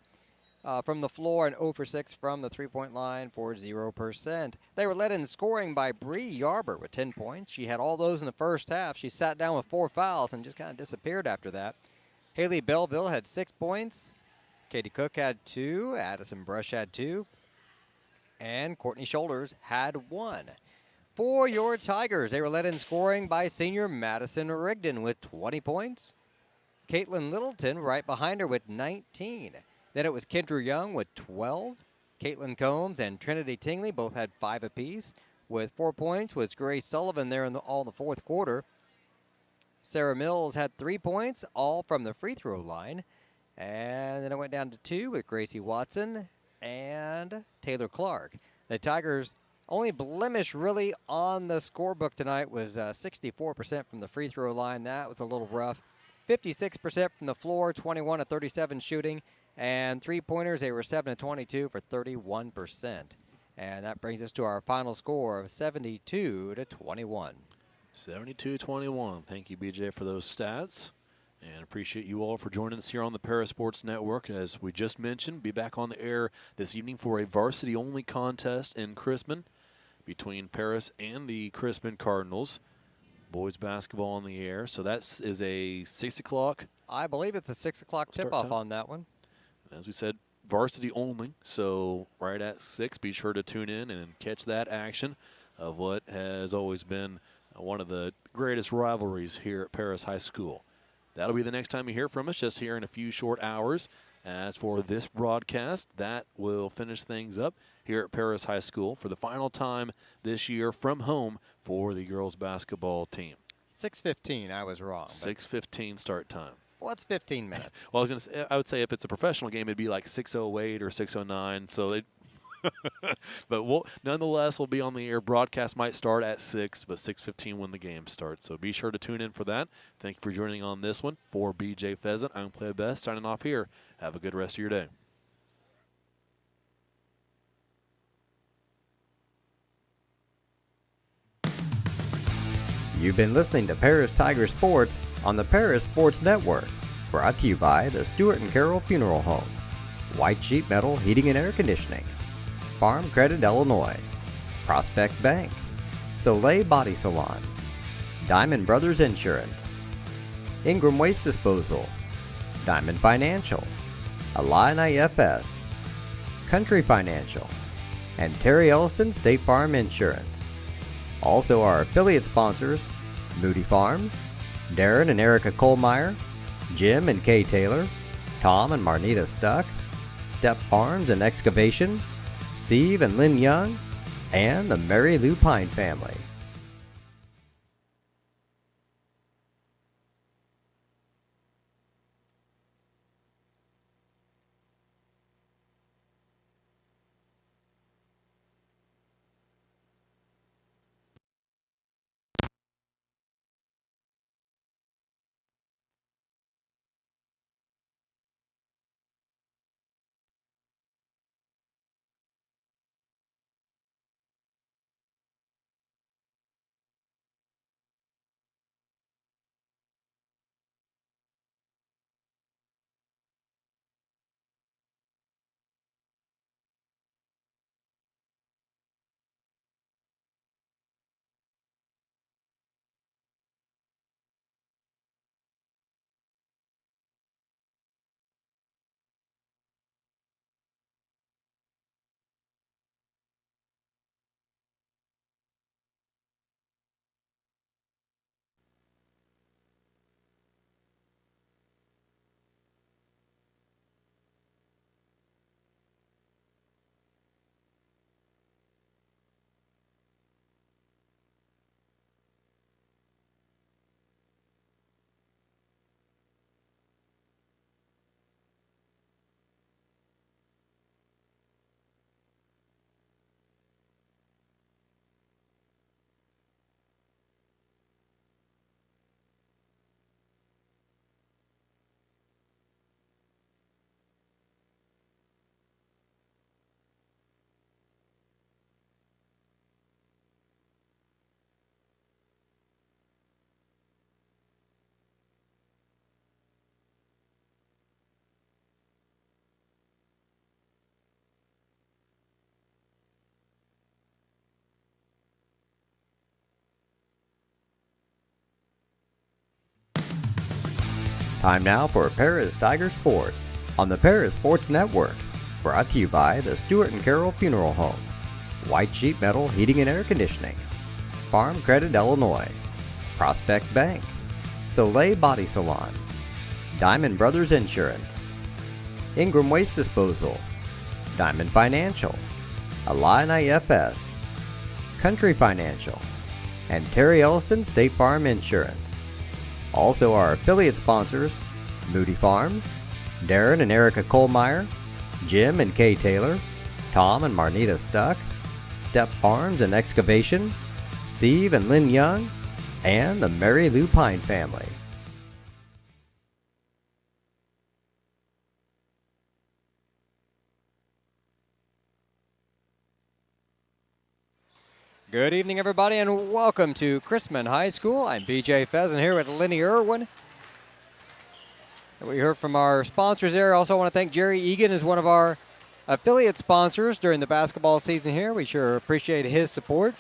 from the floor, and 0 for 6 from the three-point line for 0%. They were led in scoring by Bree Yarber with 10 points. She had all those in the first half. She sat down with 4 fouls and just kind of disappeared after that. Haley Belleville had 6 points. Katie Cook had 2. Addison Brush had 2. And Courtney Shoulders had 1. For your Tigers, they were led in scoring by senior Madison Rigdon with 20 points. Caitlin Littleton right behind her with 19. Then it was Kendra Young with 12. Caitlin Combs and Trinity Tingley both had 5 apiece. With 4 points was Grace Sullivan there in all the fourth quarter. Sarah Mills had 3 points, all from the free throw line. And then it went down to 2 with Gracie Watson and Taylor Clark. The Tigers' only blemish really on the scorebook tonight was 64% from the free throw line. That was a little rough. 56% from the floor, 21 of 37 shooting. And three-pointers, they were 7 of 22 for 31%. And that brings us to our final score of 72-21. 72-21. Thank you, BJ, for those stats. And appreciate you all for joining us here on the Para Sports Network. As we just mentioned, be back on the air this evening for a varsity-only contest in Crispin between Paris and the Crispin Cardinals. Boys basketball on the air. So that is a 6 o'clock. I believe it's a 6 o'clock tip-off on that one. As we said, varsity only. So right at 6, be sure to tune in and catch that action of what has always been one of the greatest rivalries here at Paris High School. That'll be the next time you hear from us, just here in a few short hours. As for this broadcast, that will finish things up here at Paris High School for the final time this year from home for the girls basketball team. 6:15, I was wrong. 6:15 start time. Well, it's 15 minutes. Well, I would say if it's a professional game, it'd be like 6:08 or 6:09. So they but nonetheless, we'll be on the air. Broadcast might start at 6, but 6:15 when the game starts. So be sure to tune in for that. Thank you for joining on this one. For BJ Pheasant, I'm Play Best, signing off here. Have a good rest of your day. You've been listening to Paris Tiger Sports on the Paris Sports Network. Brought to you by the Stewart and Carroll Funeral Home, White Sheet Metal Heating and Air Conditioning, Farm Credit Illinois, Prospect Bank, Soleil Body Salon, Diamond Brothers Insurance, Ingram Waste Disposal, Diamond Financial, Illini FS, Country Financial, and Terry Elliston State Farm Insurance. Also our affiliate sponsors, Moody Farms, Darren and Erica Kohlmeyer, Jim and Kay Taylor, Tom and Marnita Stuck, Step Farms and Excavation, Steve and Lynn Young, and the Mary Lou Pine family. Time now for Paris Tiger Sports on the Paris Sports Network. Brought to you by the Stewart and Carroll Funeral Home, White Sheet Metal Heating and Air Conditioning, Farm Credit Illinois, Prospect Bank, Soleil Body Salon, Diamond Brothers Insurance, Ingram Waste Disposal, Diamond Financial, Illini FS, Country Financial, and Terry Elliston State Farm Insurance. Also our affiliate sponsors, Moody Farms, Darren and Erica Kohlmeyer, Jim and Kay Taylor, Tom and Marnita Stuck, Step Farms and Excavation, Steve and Lynn Young, and the Mary Lou Pine family. Good evening, everybody, and welcome to Chrisman High School. I'm BJ Pheasant here with Lenny Irwin. We heard from our sponsors there. Also want to thank Jerry Egan as one of our affiliate sponsors during the basketball season here. We sure appreciate his support.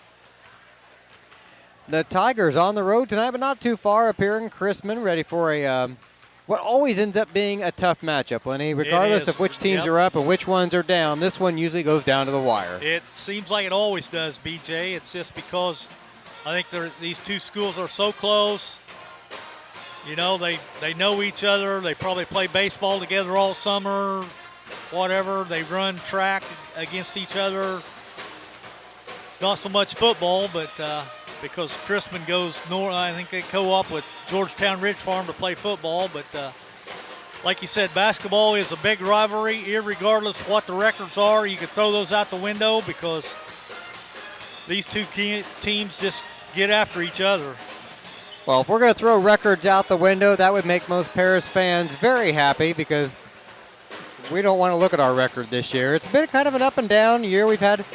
The Tigers on the road tonight, but not too far up here in Chrisman, ready for a what always ends up being a tough matchup, Lenny. Regardless of which teams are up and which ones are down, this one usually goes down to the wire. It seems like it always does, BJ. It's just because I think these two schools are so close. You know, they know each other. They probably play baseball together all summer, whatever. They run track against each other. Not so much football, but because Chrisman goes north, I think they co-op with Georgetown Ridge Farm to play football. But like you said, basketball is a big rivalry. Irregardless of what the records are, you could throw those out the window because these two teams just get after each other. Well, if we're going to throw records out the window, that would make most Paris fans very happy because we don't want to look at our record this year. It's been kind of an up and down year. We've had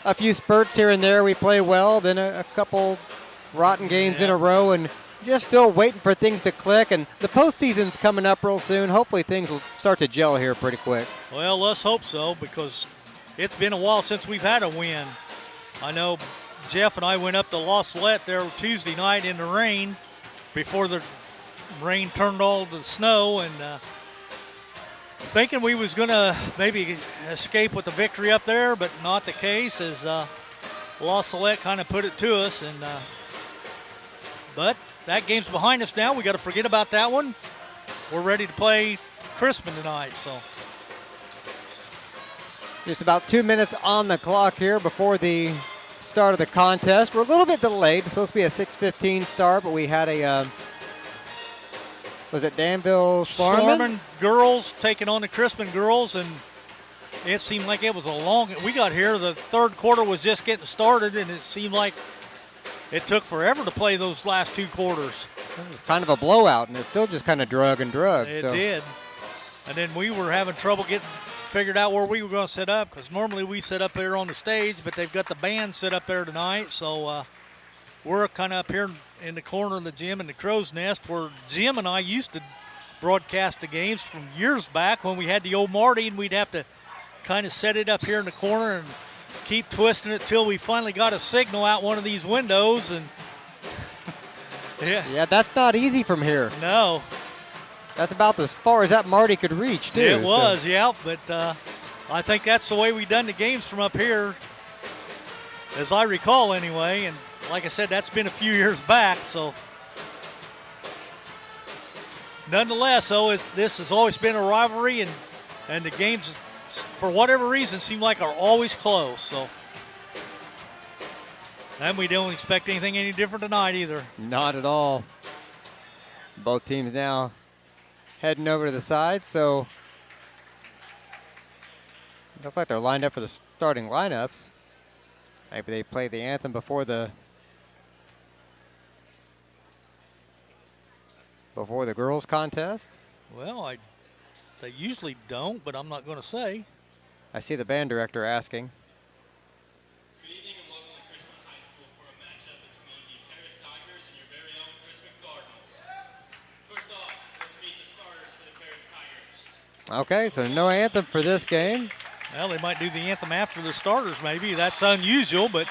a few spurts here and there. We play well, then a couple rotten games in a row, and just still waiting for things to click. And the postseason's coming up real soon. Hopefully things will start to gel here pretty quick. Well, let's hope so, because it's been a while since we've had a win. I know Jeff and I went up to Lawrenceville there Tuesday night in the rain before the rain turned all to snow, and thinking we was going to maybe escape with the victory up there, but not the case, as Lawrenceville kind of put it to us. And but that game's behind us now. We got to forget about that one. We're ready to play Chrisman tonight. So just about 2 minutes on the clock here before the start of the contest. We're a little bit delayed. It's supposed to be a 6:15 start, but we had a was it Danville Schlarman girls taking on the Chrisman girls, and it seemed like it was a long. We got here, the third quarter was just getting started, and it seemed like it took forever to play those last two quarters. It was kind of a blowout, and it still just kind of drug. It did. And then we were having trouble getting figured out where we were going to set up, because normally we sit up there on the stage, but they've got the band set up there tonight. So we're kind of up here in the corner of the gym in the Crow's Nest, where Jim and I used to broadcast the games from years back when we had the old Marty, and we'd have to kind of set it up here in the corner and keep twisting it till we finally got a signal out one of these windows. And yeah, that's not easy from here. No. That's about as far as that Marty could reach, too. It was, yeah, but I think that's the way we done the games from up here, as I recall anyway. And like I said, that's been a few years back. So nonetheless, though, this has always been a rivalry, and the games, for whatever reason, seem like are always close. So, and we don't expect anything any different tonight either. Not at all. Both teams now heading over to the side, so it looks like they're lined up for the starting lineups. Maybe they play the anthem before the girls' contest. Well, they usually don't, but I'm not going to say. I see the band director asking. Good evening and welcome to Chrisman High School for a matchup between the Paris Tigers and your very own Chrisman Cardinals. First off, let's meet the starters for the Paris Tigers. Okay, so no anthem for this game. Well, they might do the anthem after the starters, maybe. That's unusual, but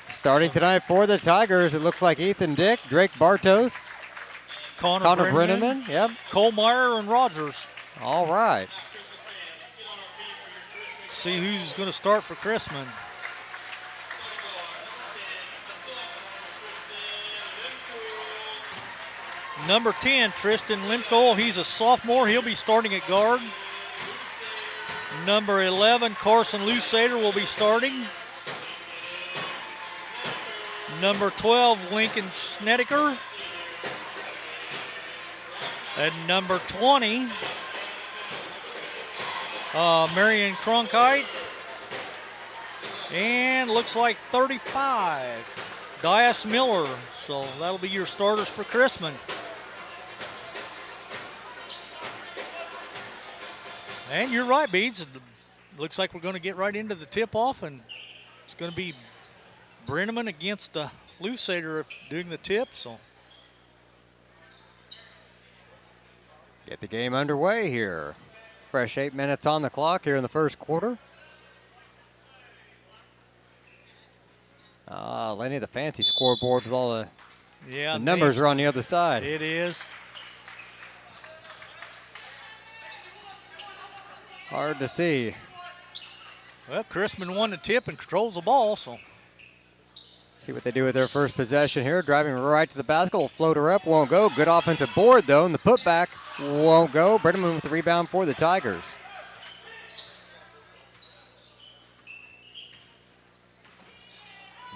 starting tonight for the Tigers, it looks like Ethan Dick, Drake Bartos, Connor Brenneman, yep, Kohlmeyer and Rogers. All right. See who's going to start for Chrisman. Number 10, Tristan Limcole. He's a sophomore. He'll be starting at guard. Number 11, Carson Lusader will be starting. Number 12, Lincoln Snedeker. And number 20, Marion Cronkite. And looks like 35, Dias Miller. So that'll be your starters for Chrisman. And you're right, Beads. Looks like we're going to get right into the tip-off, and it's going to be Brenneman against Lusader doing the tip. So get the game underway here. Fresh 8 minutes on the clock here in the first quarter. Lenny, the fancy scoreboard with all the numbers are on the other side. It is. Hard to see. Well, Chrisman won the tip and controls the ball, so. See what they do with their first possession here. Driving right to the basket. Will float her up. Won't go. Good offensive board, though, and the putback won't go. Brenneman with the rebound for the Tigers.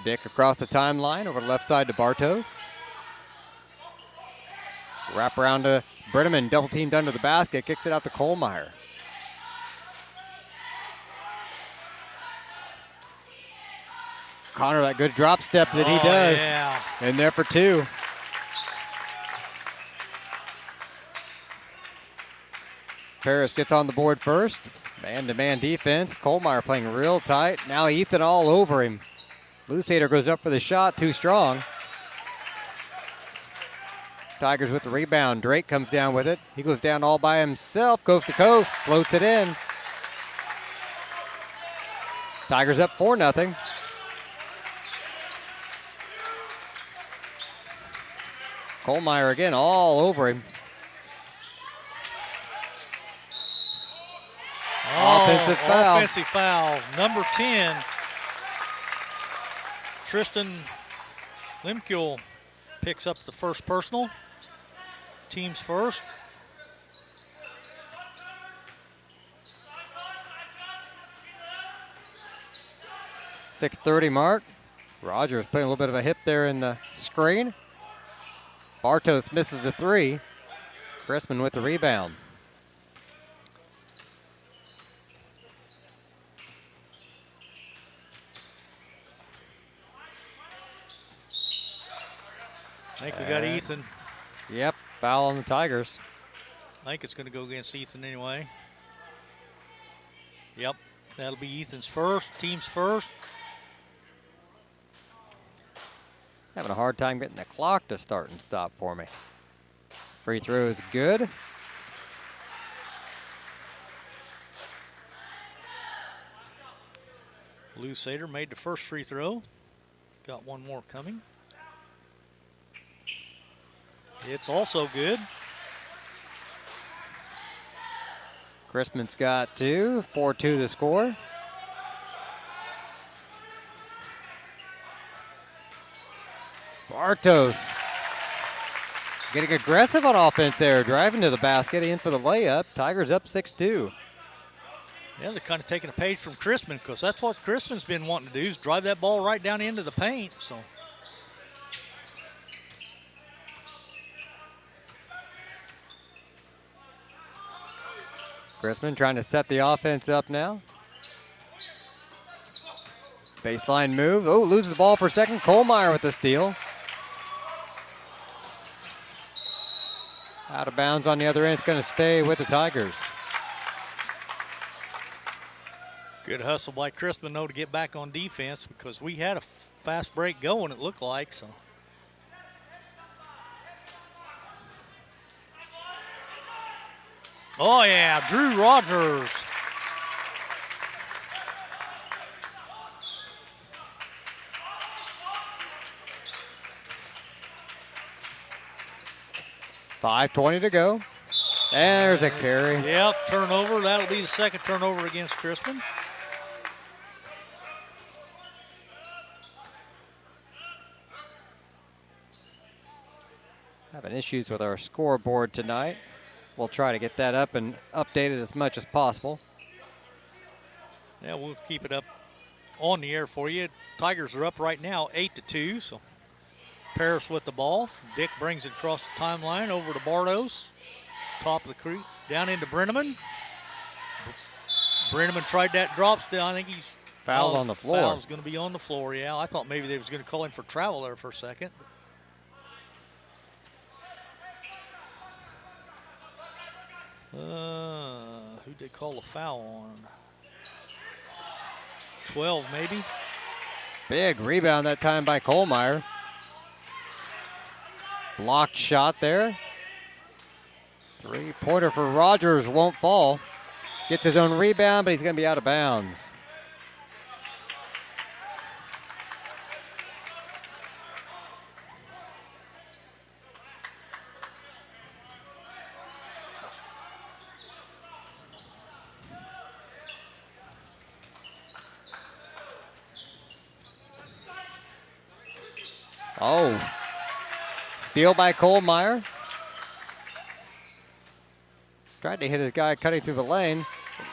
Dick across the timeline over the left side to Bartos. Wrap around to Brenneman. Double teamed under the basket. Kicks it out to Kohlmeyer. Connor, that good drop step that he does. Yeah. In there for two. Paris gets on the board first. Man-to-man defense. Kohlmeyer playing real tight. Now Ethan all over him. Lusader goes up for the shot, too strong. Tigers with the rebound. Drake comes down with it. He goes down all by himself, coast to coast, floats it in. Tigers up 4-0. Kohlmeyer again all over him. Offensive foul. Offensive foul. Number 10, Tristan Limkul picks up the first personal. Team's first. .630 mark. Rogers putting a little bit of a hip there in the screen. Bartos misses the three. Chrisman with the rebound. I think we got Ethan. Yep, foul on the Tigers. I think it's going to go against Ethan anyway. Yep, that'll be Ethan's first, team's first. Having a hard time getting the clock to start and stop for me. Free throw is good. Lusader made the first free throw. Got one more coming. It's also good. Chrisman's got two. 4-2 the score. Bartos getting aggressive on offense there. Driving to the basket, in for the layup. Tigers up 6-2. Yeah, they're kind of taking a page from Chrisman because that's what Chrisman's been wanting to do is drive that ball right down into the paint. So. Chrisman trying to set the offense up now. Baseline move. Oh, loses the ball for a second. Kohlmeyer with the steal. Out of bounds on the other end. It's going to stay with the Tigers. Good hustle by Chrisman, though, to get back on defense because we had a fast break going, it looked like. So. Oh, yeah, Drew Rogers. .520 to go. There's a carry. Yep, turnover. That'll be the second turnover against Chrisman. Having issues with our scoreboard tonight. We'll try to get that up and updated as much as possible. Yeah, we'll keep it up on the air for you. Tigers are up right now 8-2, so Paris with the ball. Dick brings it across the timeline over to Bartos. top of the creek, down into Brenneman. Brenneman tried that drop still. I think he's Foul on the floor. Foul's going to be on the floor, yeah. I thought maybe they was going to call him for travel there for a second. Who'd they call a foul on? 12 maybe. Big rebound that time by Kohlmeyer. Blocked shot there. Three-pointer for Rogers won't fall. Gets his own rebound, but he's going to be out of bounds. Oh, steal by Kohlmeyer. Tried to hit his guy cutting through the lane.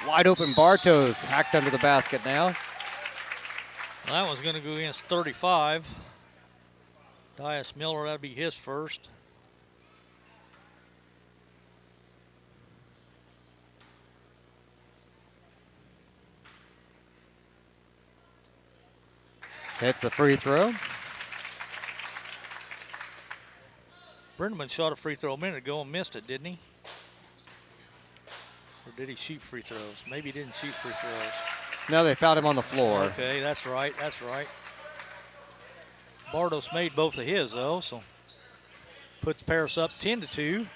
Wide open Bartos hacked under the basket now. That one's going to go against 35. Dias Miller, that'd be his first. Hits the free throw. Brenneman shot a free throw a minute ago and missed it, didn't he? Or did he shoot free throws? Maybe he didn't shoot free throws. No, they fouled him on the floor. Okay, that's right, that's right. Bartos made both of his, though, so puts Paris up 10-2.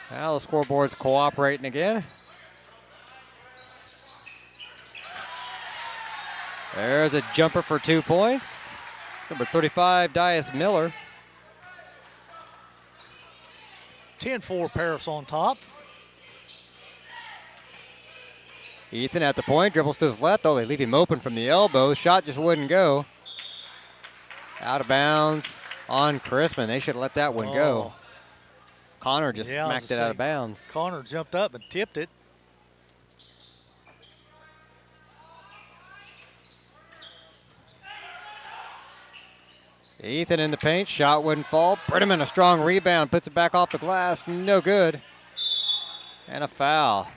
Now the scoreboard's cooperating again. There's a jumper for 2 points. Number 35, Dias Miller. 10-4 Paris on top. Ethan at the point, dribbles to his left. Oh, they leave him open from the elbow. Shot just wouldn't go. Out of bounds on Chrisman. They should have let that one go. Connor just smacked it out of bounds. Connor jumped up and tipped it. Ethan in the paint, shot wouldn't fall. Brenneman a strong rebound, puts it back off the glass, no good. And a foul.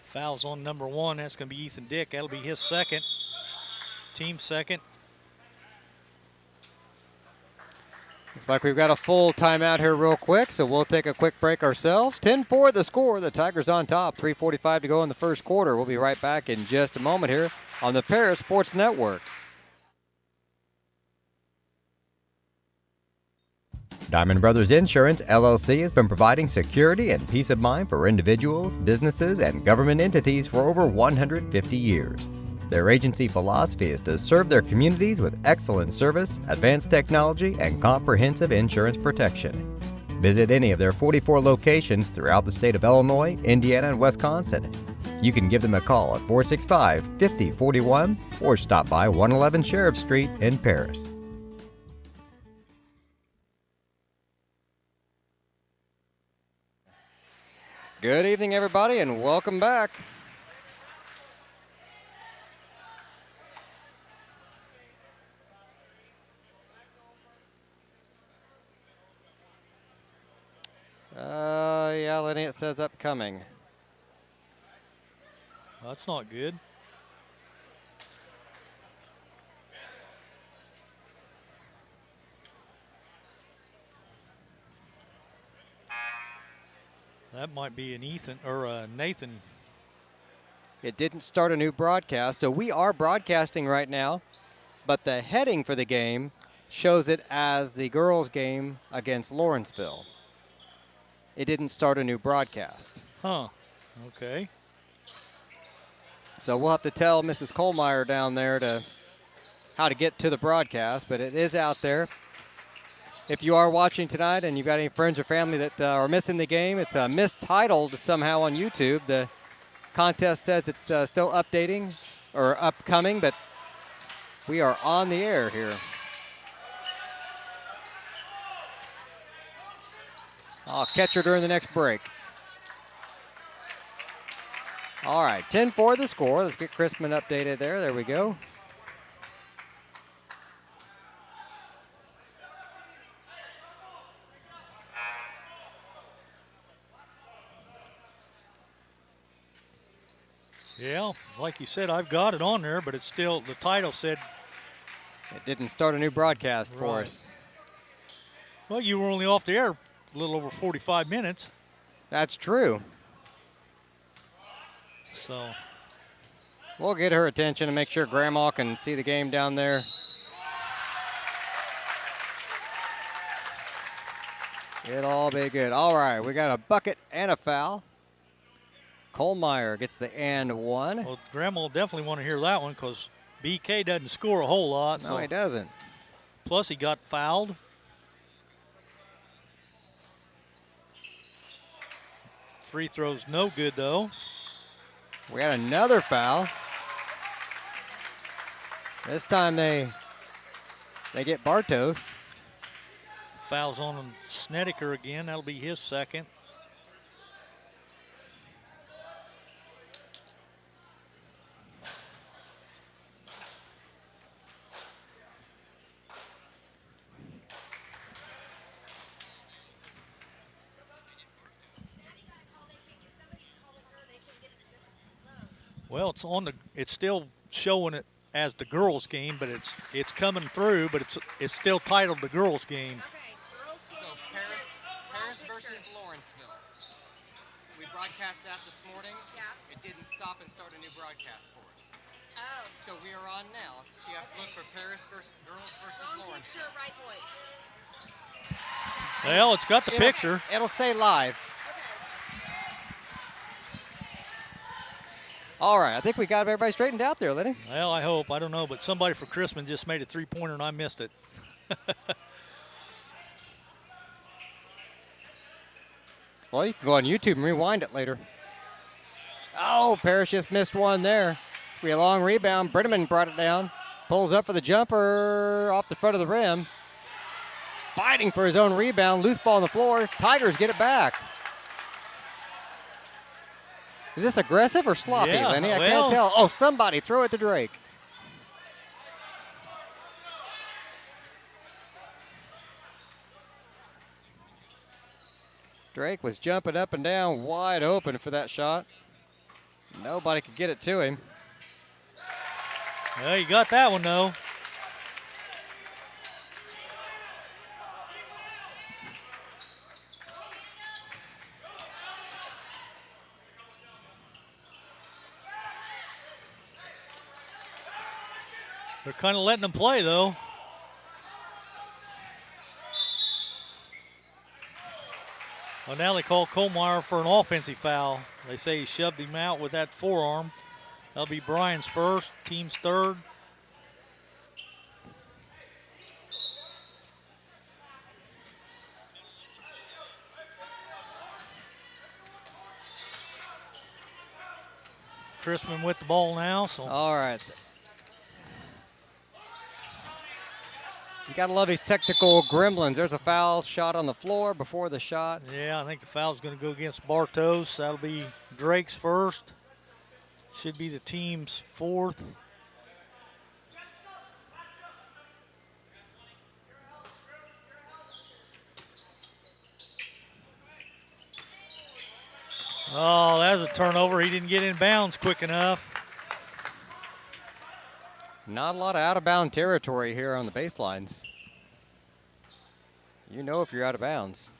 Foul's on number 1, that's going to be Ethan Dick. That'll be his second, team second. Looks like we've got a full timeout here real quick, so we'll take a quick break ourselves. 10-4 the score. The Tigers on top. 3:45 to go in the first quarter. We'll be right back in just a moment here on the Paris Sports Network. Diamond Brothers Insurance, LLC has been providing security and peace of mind for individuals, businesses, and government entities for over 150 years. Their agency philosophy is to serve their communities with excellent service, advanced technology, and comprehensive insurance protection. Visit any of their 44 locations throughout the state of Illinois, Indiana, and Wisconsin. You can give them a call at 465-5041 or stop by 111 Sheriff Street in Paris. Good evening, everybody, and welcome back. Yeah, Lenny, it says upcoming. That's not good. That might be an Ethan or a Nathan. It didn't start a new broadcast, so we are broadcasting right now, but the heading for the game shows it as the girls' game against Lawrenceville. It didn't start a new broadcast. Huh, okay. So we'll have to tell Mrs. Kohlmeyer down there how to get to the broadcast, but it is out there. If you are watching tonight and you've got any friends or family that are missing the game, it's mistitled somehow on YouTube. The contest says it's still updating or upcoming, but we are on the air here. I'll catch her during the next break. All right, 10-4 the score. Let's get Chrisman updated there. There we go. Yeah, like you said, I've got it on there, but it's still, the title said. It didn't start a new broadcast for us. Well, you were only off the air a little over 45 minutes. That's true. So we'll get her attention and make sure Grandma can see the game down there. It'll all be good. All right, we got a bucket and a foul. Kohlmeyer gets the and one. Well, Grandma will definitely want to hear that one because BK doesn't score a whole lot. No, he doesn't. Plus, he got fouled. Free throw's no good, though. We got another foul. This time they get Bartos. Fouls on Snedeker again. That'll be his second. Well, it's still showing it as the girls' game, but it's coming through, but it's still titled the girls' game. Okay, girls' game. So Paris versus Lawrenceville. We broadcast that this morning. Yeah. It didn't stop and start a new broadcast for us. Oh. So we are on now. So you have to look for Paris versus girls versus Wrong Lawrenceville. picture, right voice. Well, it's got the picture. It'll say live. All right, I think we got everybody straightened out there, Lenny. Well, I hope. I don't know, but somebody for Chrisman just made a three-pointer and I missed it. Well, you can go on YouTube and rewind it later. Oh, Parrish just missed one there. We had a long rebound. Brenneman brought it down. Pulls up for the jumper off the front of the rim. Fighting for his own rebound. Loose ball on the floor. Tigers get it back. Is this aggressive or sloppy, Yeah, Lenny? I well, can't tell. Oh, somebody throw it to Drake. Drake was jumping up and down wide open for that shot. Nobody could get it to him. Well, you got that one, though. They're kind of letting them play, though. Well, now they call Kohlmeyer for an offensive foul. They say he shoved him out with that forearm. That'll be Brian's first, team's third. Chrisman with the ball now. So. All right. You got to love these technical gremlins. There's a foul shot on the floor before the shot. Yeah, I think the foul's going to go against Bartos. That'll be Drake's first. Should be the team's fourth. Oh, that was a turnover. He didn't get in bounds quick enough. Not a lot of out-of-bound territory here on the baselines. You know if you're out of bounds.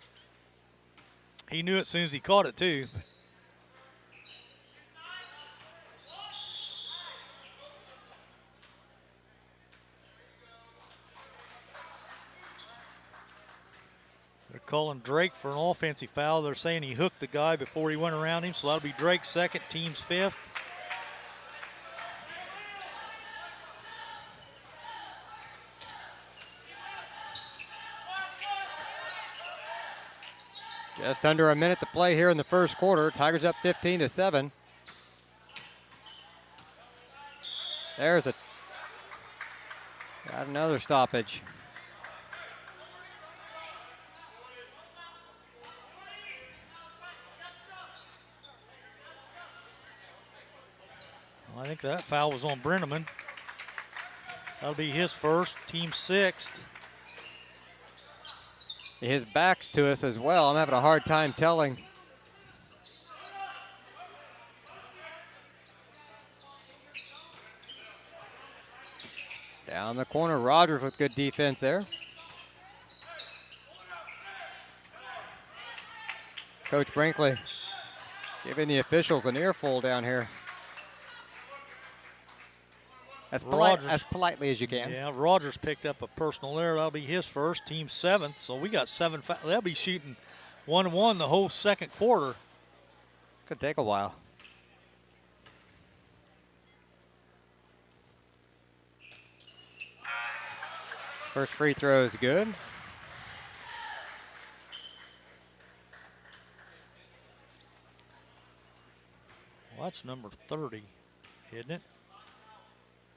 He knew it as soon as he caught it, too. They're calling Drake for an offensive foul. They're saying he hooked the guy before he went around him, so that'll be Drake's second, team's fifth. Just under a minute to play here in the first quarter. Tigers up 15-7. There's got another stoppage. Well, I think that foul was on Brenneman. That'll be his first, team sixth. His back's to us as well. I'm having a hard time telling. Down the corner, Rogers with good defense there. Coach Brinkley giving the officials an earful down here. As politely as you can. Yeah, Rogers picked up a personal error. That'll be his first, team 7th. So we got 7 they'll be shooting 1-1 the whole second quarter. Could take a while. First free throw is good. Well, that's number 30, isn't it?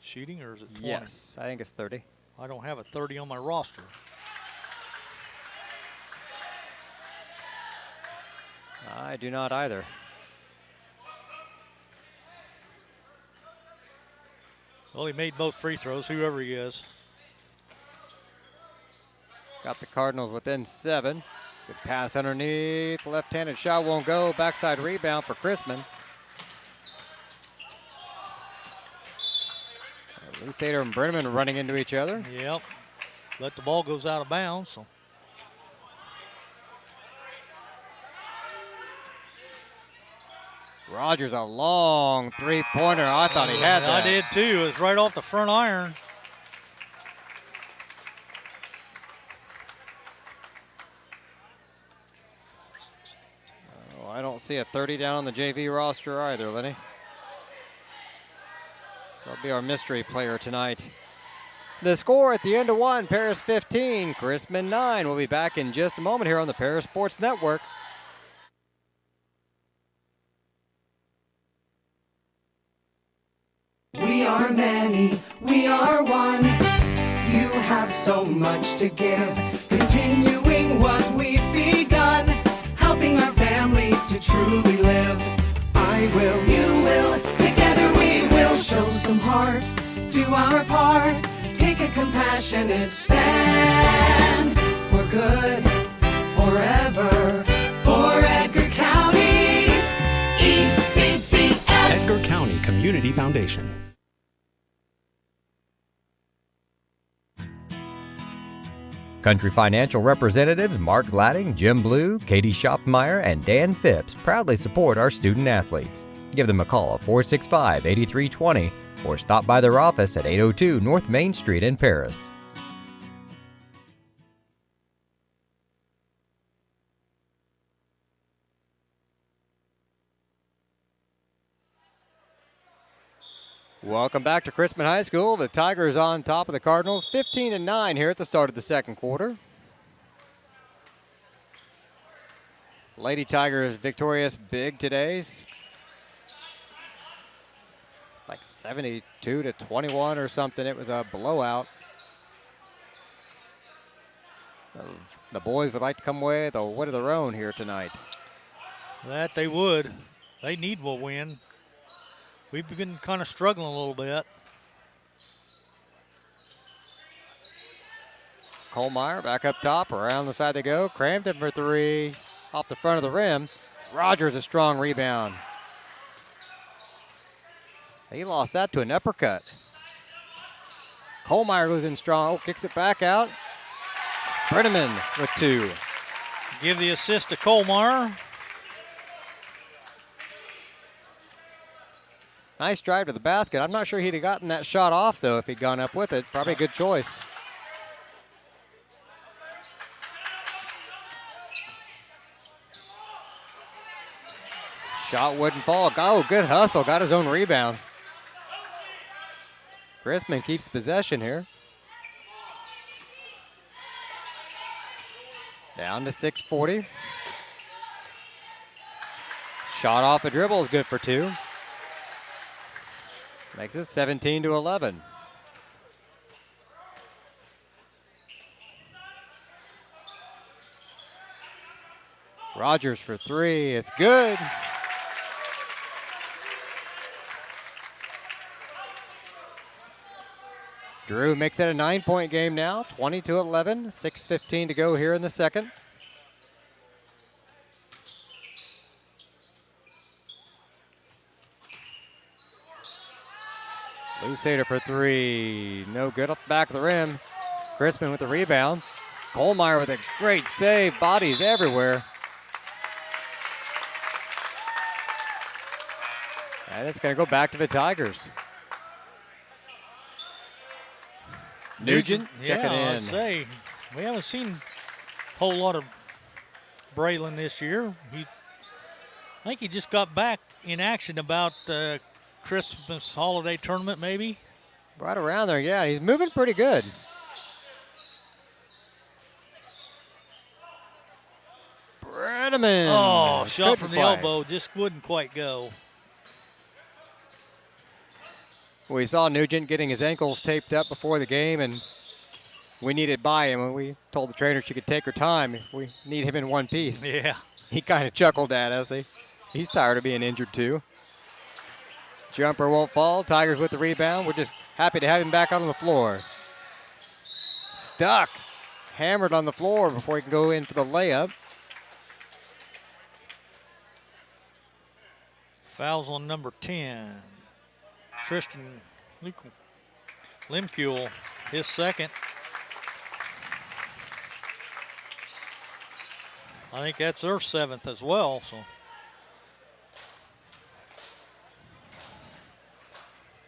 Shooting, or is it 20? Yes, I think it's 30. I don't have a 30 on my roster. I do not either. Well, he made both free throws, whoever he is. Got the Cardinals within 7. Good pass underneath. Left-handed shot won't go. Backside rebound for Chrisman. Lusader and Brenneman running into each other. Yep. But the ball goes out of bounds. So. Rogers, a long three-pointer. I thought he had that. I did too. It was right off the front iron. Oh, I don't see a 30 down on the JV roster either, Lenny. So that'll be our mystery player tonight. The score at the end of 1, Paris 15, Chrisman 9. We'll be back in just a moment here on the Paris Sports Network. We are many, we are one. You have so much to give, continuing what we've begun, helping our families to truly live. I will, you will, together we will show some heart, do our part, take a compassionate stand for good, forever, for Edgar County, ECCF. Edgar County Community Foundation. Country Financial representatives Mark Gladding, Jim Blue, Katie Schopfmeyer, and Dan Phipps proudly support our student athletes. Give them a call at 465-8320 or stop by their office at 802 North Main Street in Paris. Welcome back to Chrisman High School. The Tigers on top of the Cardinals, 15-9 here at the start of the second quarter. Lady Tigers victorious big today. Like 72-21 or something. It was a blowout. The boys would like to come away with a win of their own here tonight. That they would. They need a win. We've been kind of struggling a little bit. Kohlmeyer back up top, around the side they go. Crampton for 3, off the front of the rim. Rogers a strong rebound. He lost that to an uppercut. Kohlmeyer goes in strong, kicks it back out. Brenneman with 2. Give the assist to Kohlmeyer. Nice drive to the basket. I'm not sure he'd have gotten that shot off, though, if he'd gone up with it. Probably a good choice. Shot wouldn't fall. Oh, good hustle. Got his own rebound. Chrisman keeps possession here. Down to 6:40. Shot off a dribble is good for 2. Makes it 17-11. Rogers for 3. It's good. Drew makes it a 9-point game now, 20-11, 6:15 to go here in the second. Sater for three. No good off the back of the rim. Crispin with the rebound. Kohlmeyer with a great save. Bodies everywhere. And it's going to go back to the Tigers. Nugent checking in. I say, we haven't seen a whole lot of Braylon this year. I think he just got back in action about Christmas holiday tournament, maybe. Right around there, yeah. He's moving pretty good. Bredeman. Oh, shot Couldn't from the quite. elbow, just wouldn't quite go. We saw Nugent getting his ankles taped up before the game, and we needed by him. And we told the trainer she could take her time. We need him in one piece. Yeah. He kind of chuckled at us. He's tired of being injured too. Jumper won't fall. Tigers with the rebound. We're just happy to have him back on the floor. Stuck. Hammered on the floor before he can go in for the layup. Fouls on number 10. Tristan Limkule, his second. I think that's their seventh as well. So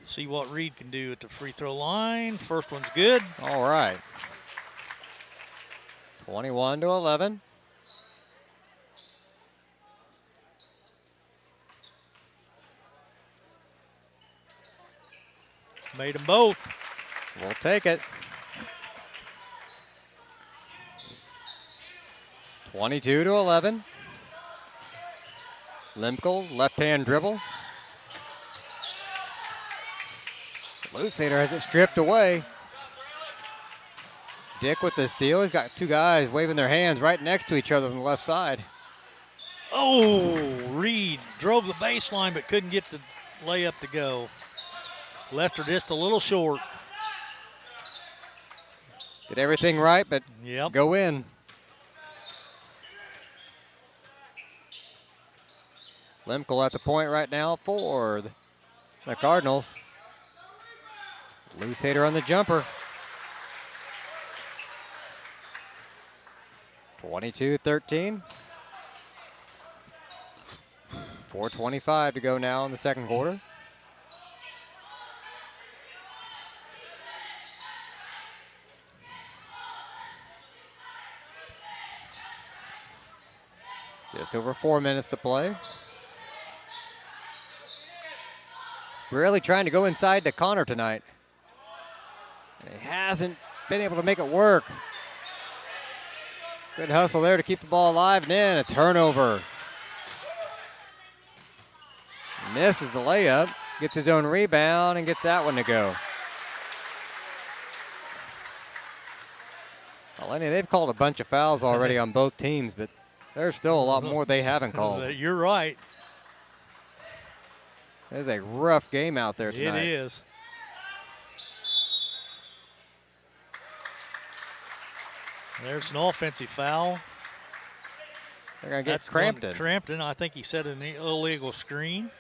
see what Reed can do at the free throw line. First one's good. All right. 21-11. Made them both. We'll take it. 22-11. Limkle, left-hand dribble. Lusader has it stripped away. Dick with the steal. He's got two guys waving their hands right next to each other on the left side. Oh, Reed drove the baseline but couldn't get the layup to go. Left her just a little short. Did everything right, but go in. Limkle at the point right now for the Cardinals. Lusader on the jumper. 22-13. 4:25 to go now in the second quarter. Just over 4 minutes to play. Really trying to go inside to Connor tonight. He hasn't been able to make it work. Good hustle there to keep the ball alive, and then a turnover. Misses the layup, gets his own rebound, and gets that one to go. Well, Lenny, they've called a bunch of fouls already on both teams, but there's still a lot more they haven't called. You're right. There's a rough game out there tonight. It is. There's an offensive foul. They're going to get That's Crampton. Crampton, I think he set an illegal screen.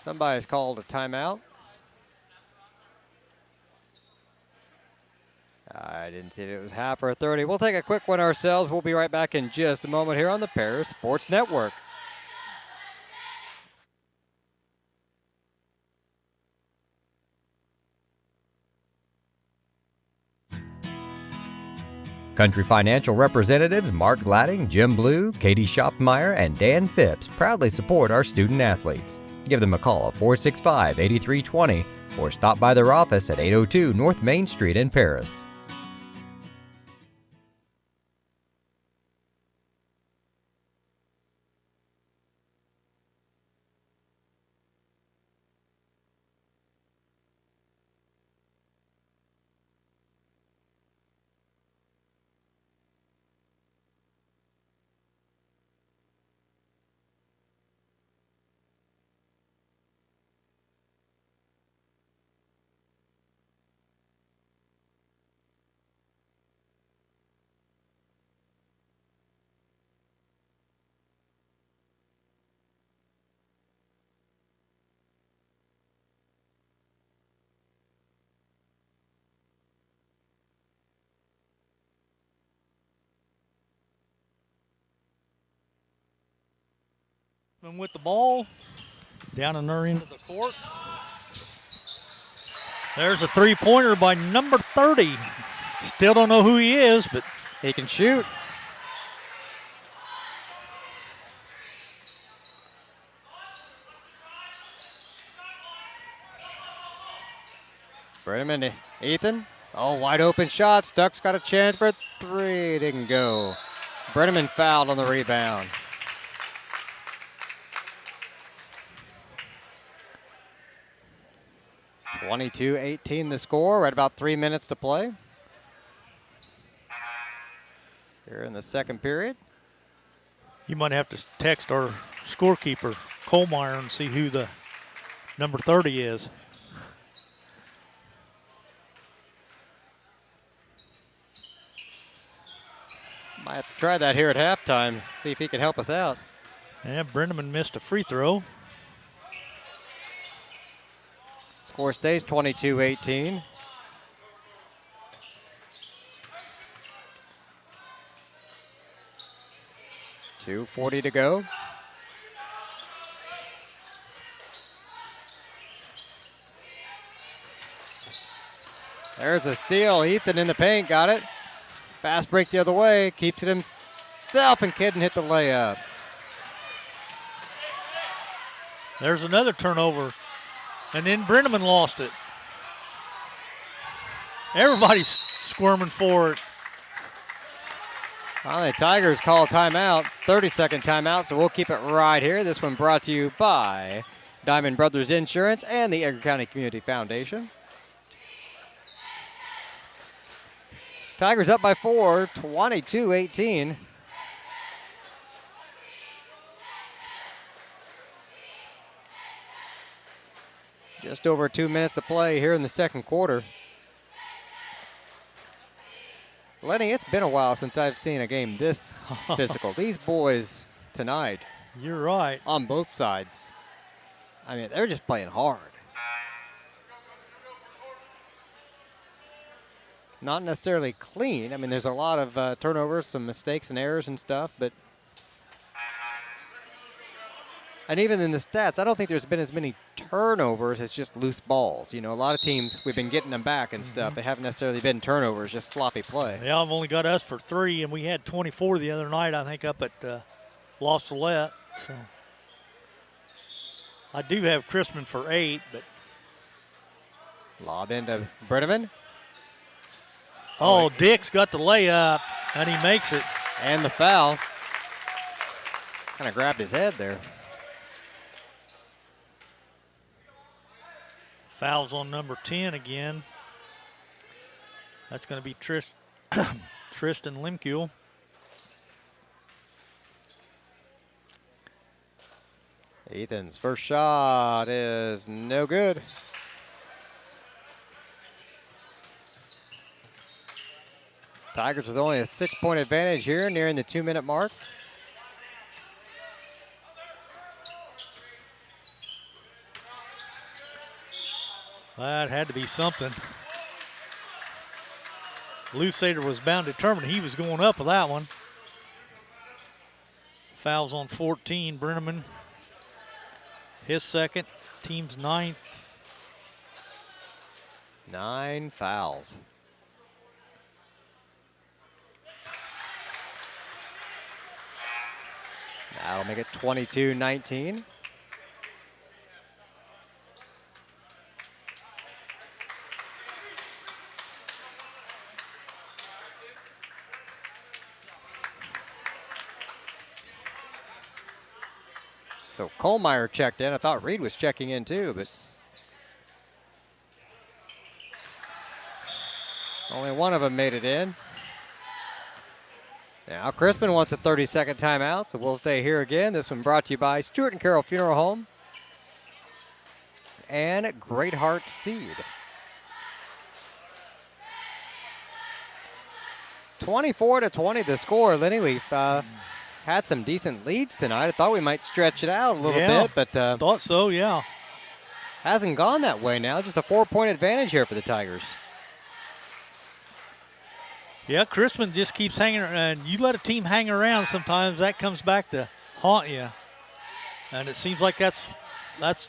Somebody's called a timeout. I didn't see if it was half or 30. We'll take a quick one ourselves. We'll be right back in just a moment here on the Paris Sports Network. Country Financial representatives Mark Gladding, Jim Blue, Katie Schopfmeyer, and Dan Phipps proudly support our student athletes. Give them a call at 465-8320 or stop by their office at 802 North Main Street in Paris. Crispin with the ball down in their end of the court. There's a three-pointer by number 30. Still don't know who he is, but he can shoot. Brenneman, Ethan. Oh, wide open shot. Stuck's got a chance for 3. Didn't go. Brenneman fouled on the rebound. (22-18) the score. Right about 3 minutes to play. Here in the second period. You might have to text our scorekeeper, Kohlmeyer, and see who the number 30 is. Might have to try that here at halftime, see if he can help us out. Yeah, Brenneman missed a free throw. Score stays 22-18. .240 to go. There's a steal. Ethan in the paint, got it. Fast break the other way, keeps it himself, and couldn't hit the layup. There's another turnover, and then Brenneman lost it. Everybody's squirming for it. Well, the Tigers call a timeout, 30-second timeout, so we'll keep it right here. This one brought to you by Diamond Brothers Insurance and the Edgar County Community Foundation. Tigers up by 4, 22-18. Just over 2 minutes to play here in the second quarter. Lenny, it's been a while since I've seen a game this physical. These boys tonight. You're right. On both sides. I mean, they're just playing hard. Not necessarily clean. I mean, there's a lot of turnovers, some mistakes and errors and stuff, but. And even in the stats, I don't think there's been as many turnovers as just loose balls. You know, a lot of teams, we've been getting them back and stuff. They haven't necessarily been turnovers, just sloppy play. Yeah, I've only got us for 3, and we had 24 the other night, I think, up at Los Salette. So I do have Crispin for 8, but. Lob into Brenneman. Oh, Dick's got the layup, and he makes it. And the foul. Kind of grabbed his head there. Fouls on number 10 again. That's going to be Tristan Limkule. Ethan's first shot is no good. Tigers with only a 6-point advantage here, nearing the 2-minute mark. That had to be something. Lou Sater was bound determined he was going up with that one. Fouls on 14, Brenneman. His second, team's 9th. 9 fouls. That'll make it 22-19. So Kohlmeyer checked in. I thought Reed was checking in too, but only one of them made it in. Now Crispin wants a 30-second timeout, so we'll stay here again. This one brought to you by Stewart and Carroll Funeral Home and Great Heart Seed. 24-20 the score. Lenny, we've had some decent leads tonight. I thought we might stretch it out a little bit, but thought so, yeah. Hasn't gone that way now. Just a 4-point advantage here for the Tigers. Yeah, Crispin just keeps hanging around. You let a team hang around sometimes, that comes back to haunt you. And it seems like that's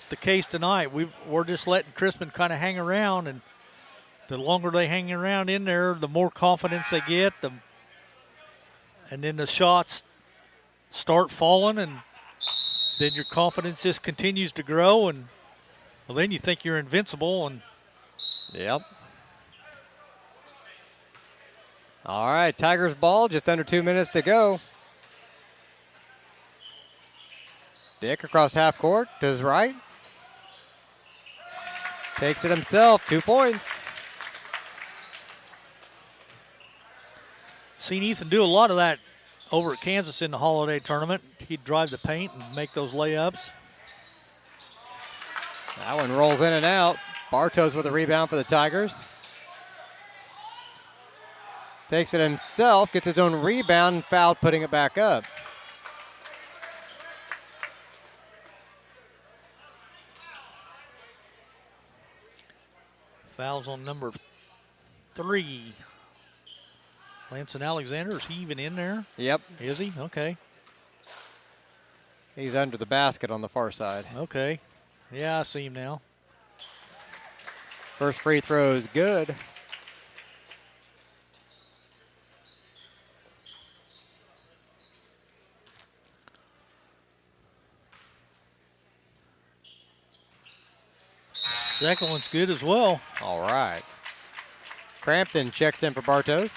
the case tonight. We're just letting Crispin kind of hang around, and the longer they hang around in there, the more confidence they get. And then the shots start falling, and then your confidence just continues to grow, and well, then you think you're invincible. And yep. All right, Tigers ball, just under 2 minutes to go. Dick across half court to his right. Takes it himself, 2 points. Seen Ethan do a lot of that over at Kansas in the holiday tournament. He'd drive the paint and make those layups. That one rolls in and out. Bartos with a rebound for the Tigers. Takes it himself, gets his own rebound, and fouled, putting it back up. Fouls on number 3. Lanson Alexander, is he even in there? Yep. Is he? Okay. He's under the basket on the far side. Okay. Yeah, I see him now. First free throw is good. Second one's good as well. All right. Crampton checks in for Bartos.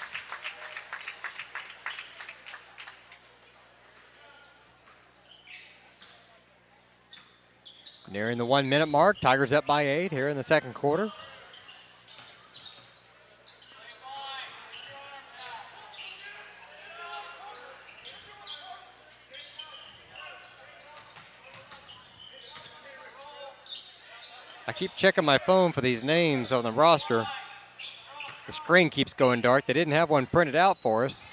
Nearing the 1 minute mark. Tigers up by 8 here in the second quarter. I keep checking my phone for these names on the roster. The screen keeps going dark. They didn't have one printed out for us.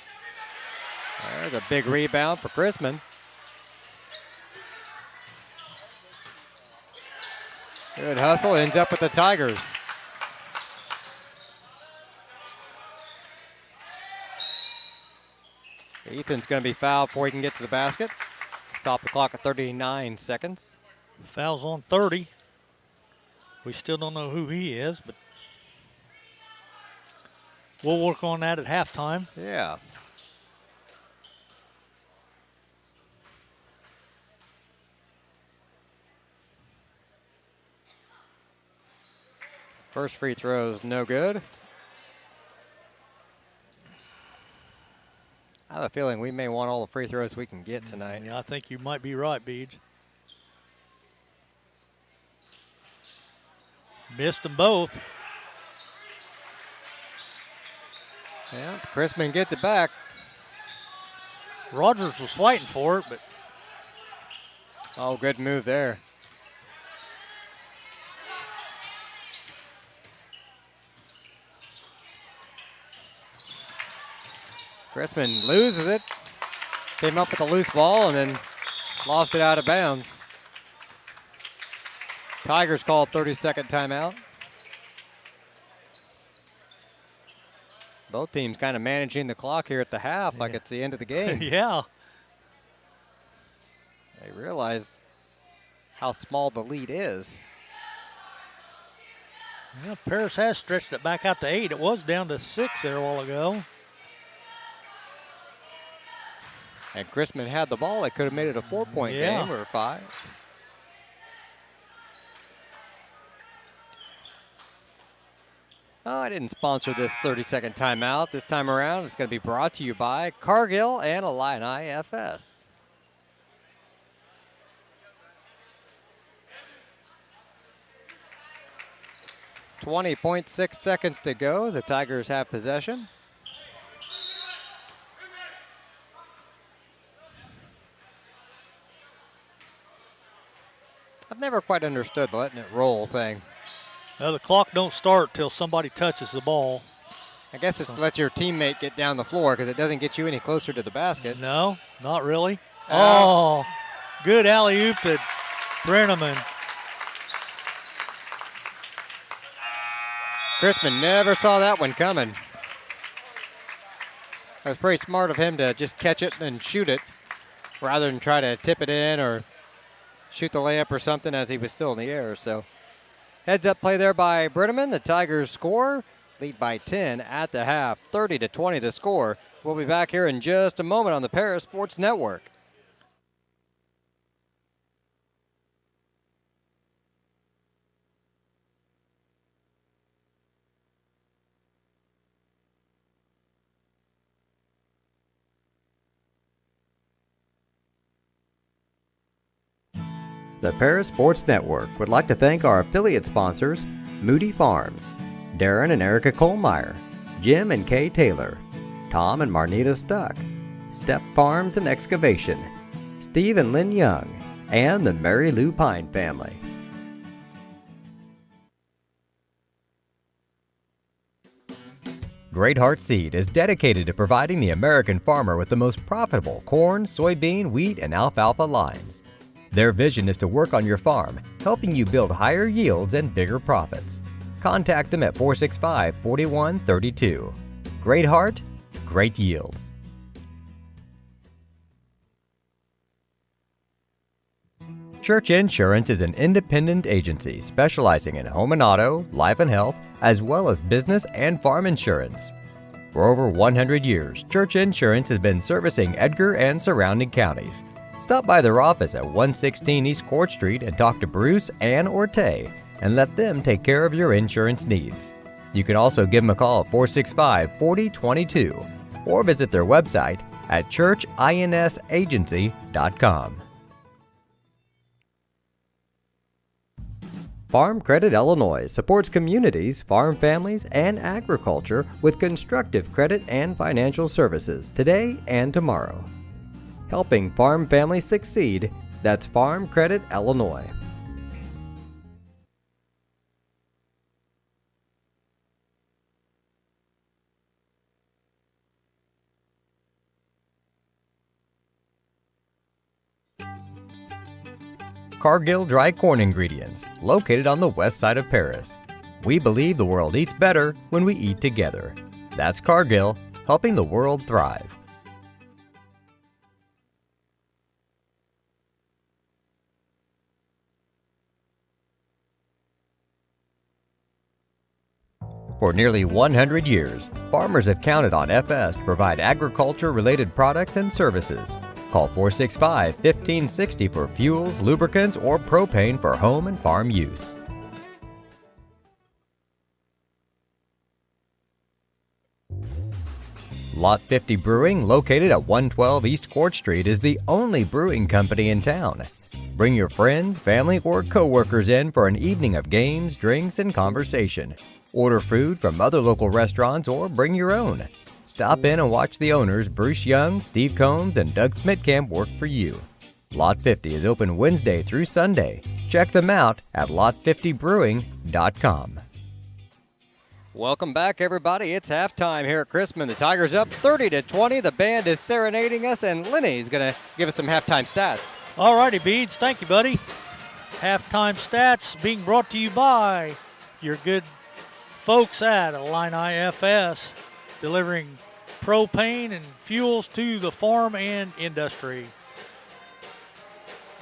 There's a big rebound for Chrisman. Good hustle, ends up with the Tigers. Ethan's going to be fouled before he can get to the basket. Stop the clock at 39 seconds. Fouls on 30. We still don't know who he is, but we'll work on that at halftime. Yeah. First free throw is no good. I have a feeling we may want all the free throws we can get tonight. Yeah, I think you might be right, Beej. Missed them both. Yeah, Chrisman gets it back. Rogers was fighting for it, but. Oh, good move there. Chrisman loses it. Came up with a loose ball and then lost it out of bounds. Tigers called 30-second timeout. Both teams kind of managing the clock here at the half like it's the end of the game. Yeah. They realize how small the lead is. Yeah, Paris has stretched it back out to 8. It was down to 6 there a while ago. And Chrisman had the ball. They could have made it a 4-point game or 5. Oh, I didn't sponsor this 30-second timeout. This time around, it's going to be brought to you by Cargill and Illini FS. .6 seconds to go. The Tigers have possession. I've never quite understood the letting it roll thing. Well, the clock don't start till somebody touches the ball. I guess it's to let your teammate get down the floor because it doesn't get you any closer to the basket. No, not really. Oh, good alley-oop to Brenneman. Chrisman never saw that one coming. It was pretty smart of him to just catch it and shoot it rather than try to tip it in or shoot the layup or something as he was still in the air. So heads up play there by Brenneman. The Tigers score, lead by 10 at the half, 30-20 the score. We'll be back here in just a moment on the Paris Sports Network. The Paris Sports Network would like to thank our affiliate sponsors, Moody Farms, Darren and Erica Kohlmeyer, Jim and Kay Taylor, Tom and Marnita Stuck, Step Farms and Excavation, Steve and Lynn Young, and the Mary Lou Pine family. Great Heart Seed is dedicated to providing the American farmer with the most profitable corn, soybean, wheat, and alfalfa lines. Their vision is to work on your farm, helping you build higher yields and bigger profits. Contact them at 465-4132. Great Heart, great yields. Church Insurance is an independent agency specializing in home and auto, life and health, as well as business and farm insurance. For over 100 years, Church Insurance has been servicing Edgar and surrounding counties. Stop by their office at 116 East Court Street and talk to Bruce, Ann, or Tay and let them take care of your insurance needs. You can also give them a call at 465-4022 or visit their website at churchinsagency.com. Farm Credit Illinois supports communities, farm families, and agriculture with constructive credit and financial services today and tomorrow. Helping farm families succeed, that's Farm Credit Illinois. Cargill Dry Corn Ingredients, located on the west side of Paris. We believe the world eats better when we eat together. That's Cargill, helping the world thrive. For nearly 100 years, farmers have counted on FS to provide agriculture-related products and services. Call 465-1560 for fuels, lubricants, or propane for home and farm use. Lot 50 Brewing, located at 112 East Court Street, is the only brewing company in town. Bring your friends, family, or co-workers in for an evening of games, drinks, and conversation. Order food from other local restaurants or bring your own. Stop in and watch the owners, Bruce Young, Steve Combs, and Doug Smitkamp, work for you. Lot 50 is open Wednesday through Sunday. Check them out at lot50brewing.com. Welcome back, everybody. It's halftime here at Chrisman. The Tigers up 30-20. The band is serenading us, and Lenny's going to give us some halftime stats. All righty, Beads. Thank you, buddy. Halftime stats being brought to you by your good folks at Illini FS, delivering propane and fuels to the farm and industry.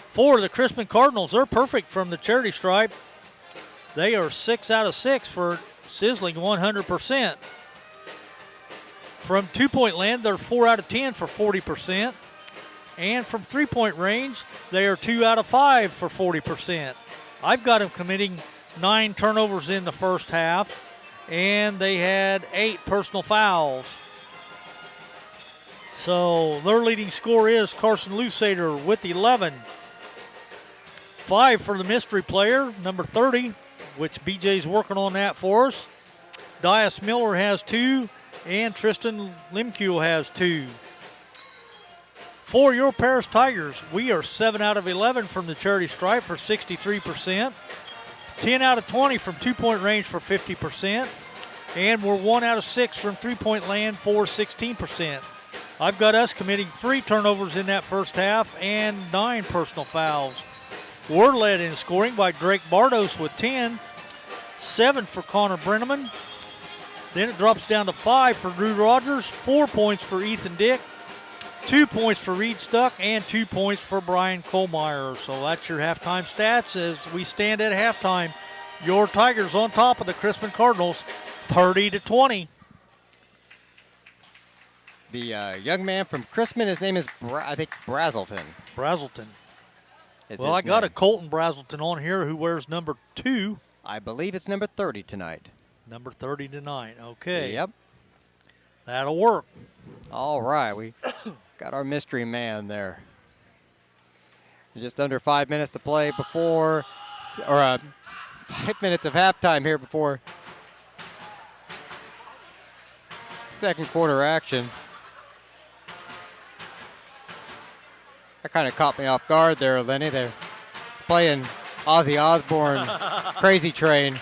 For the Chrisman Cardinals, they're perfect from the charity stripe. They are 6 out of 6 for sizzling 100%. From two-point land, they're 4 out of 10 for 40%. And from three-point range, they are 2 out of 5 for 40%. I've got them committing 9 turnovers in the first half, and they had 8 personal fouls. So their leading scorer is Carson Lusader with 11. 5 for the mystery player, number 30, which BJ's working on that for us. Dias Miller has 2, and Tristan Limkule has 2. For your Paris Tigers, we are 7 out of 11 from the charity stripe for 63%. 10 out of 20 from two-point range for 50%. And we're 1 out of 6 from three-point land for 16%. I've got us committing 3 turnovers in that first half and 9 personal fouls. We're led in scoring by Drake Bardos with 10, 7 for Connor Brenneman. Then it drops down to 5 for Drew Rogers, 4 points for Ethan Dick, 2 points for Reed Stuck and 2 points for Brian Kohlmeyer. So that's your halftime stats as we stand at halftime. Your Tigers on top of the Crispin Cardinals, 30-20. The young man from Crispin, his name is, I think, Brazelton. Brazelton. is Well, his I got name. a Colton Brazelton on here who wears number 2. I believe it's number 30 tonight. Number 30 tonight. Okay. Yep. That'll work. All right, we got our mystery man there. Just under 5 minutes to play before, or 5 minutes of halftime here before second quarter action. That kind of caught me off guard there, Lenny. They're playing Ozzy Osbourne, Crazy Train.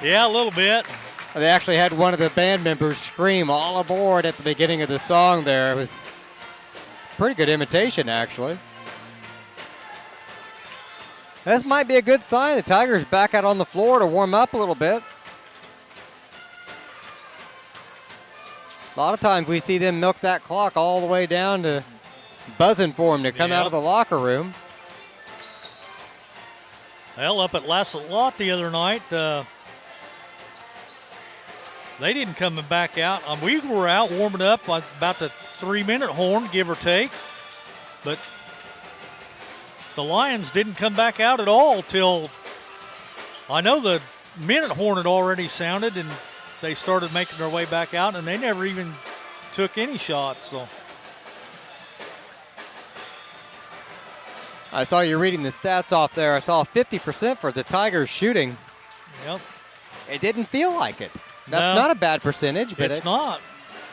Yeah, a little bit. They actually had one of the band members scream all aboard at the beginning of the song there. It was pretty good imitation, actually. This might be a good sign. The Tigers back out on the floor to warm up a little bit. A lot of times we see them milk that clock all the way down to buzzing for them to come out of the locker room. Well, up at Lassalot the other night, they didn't come back out. We were out warming up about the 3-minute horn, give or take. But the Lions didn't come back out at all till I know the minute horn had already sounded and they started making their way back out, and they never even took any shots. So I saw you reading the stats off there. I saw 50% for the Tigers shooting. Yep. It didn't feel like it. That's No. not a bad percentage, but It's not.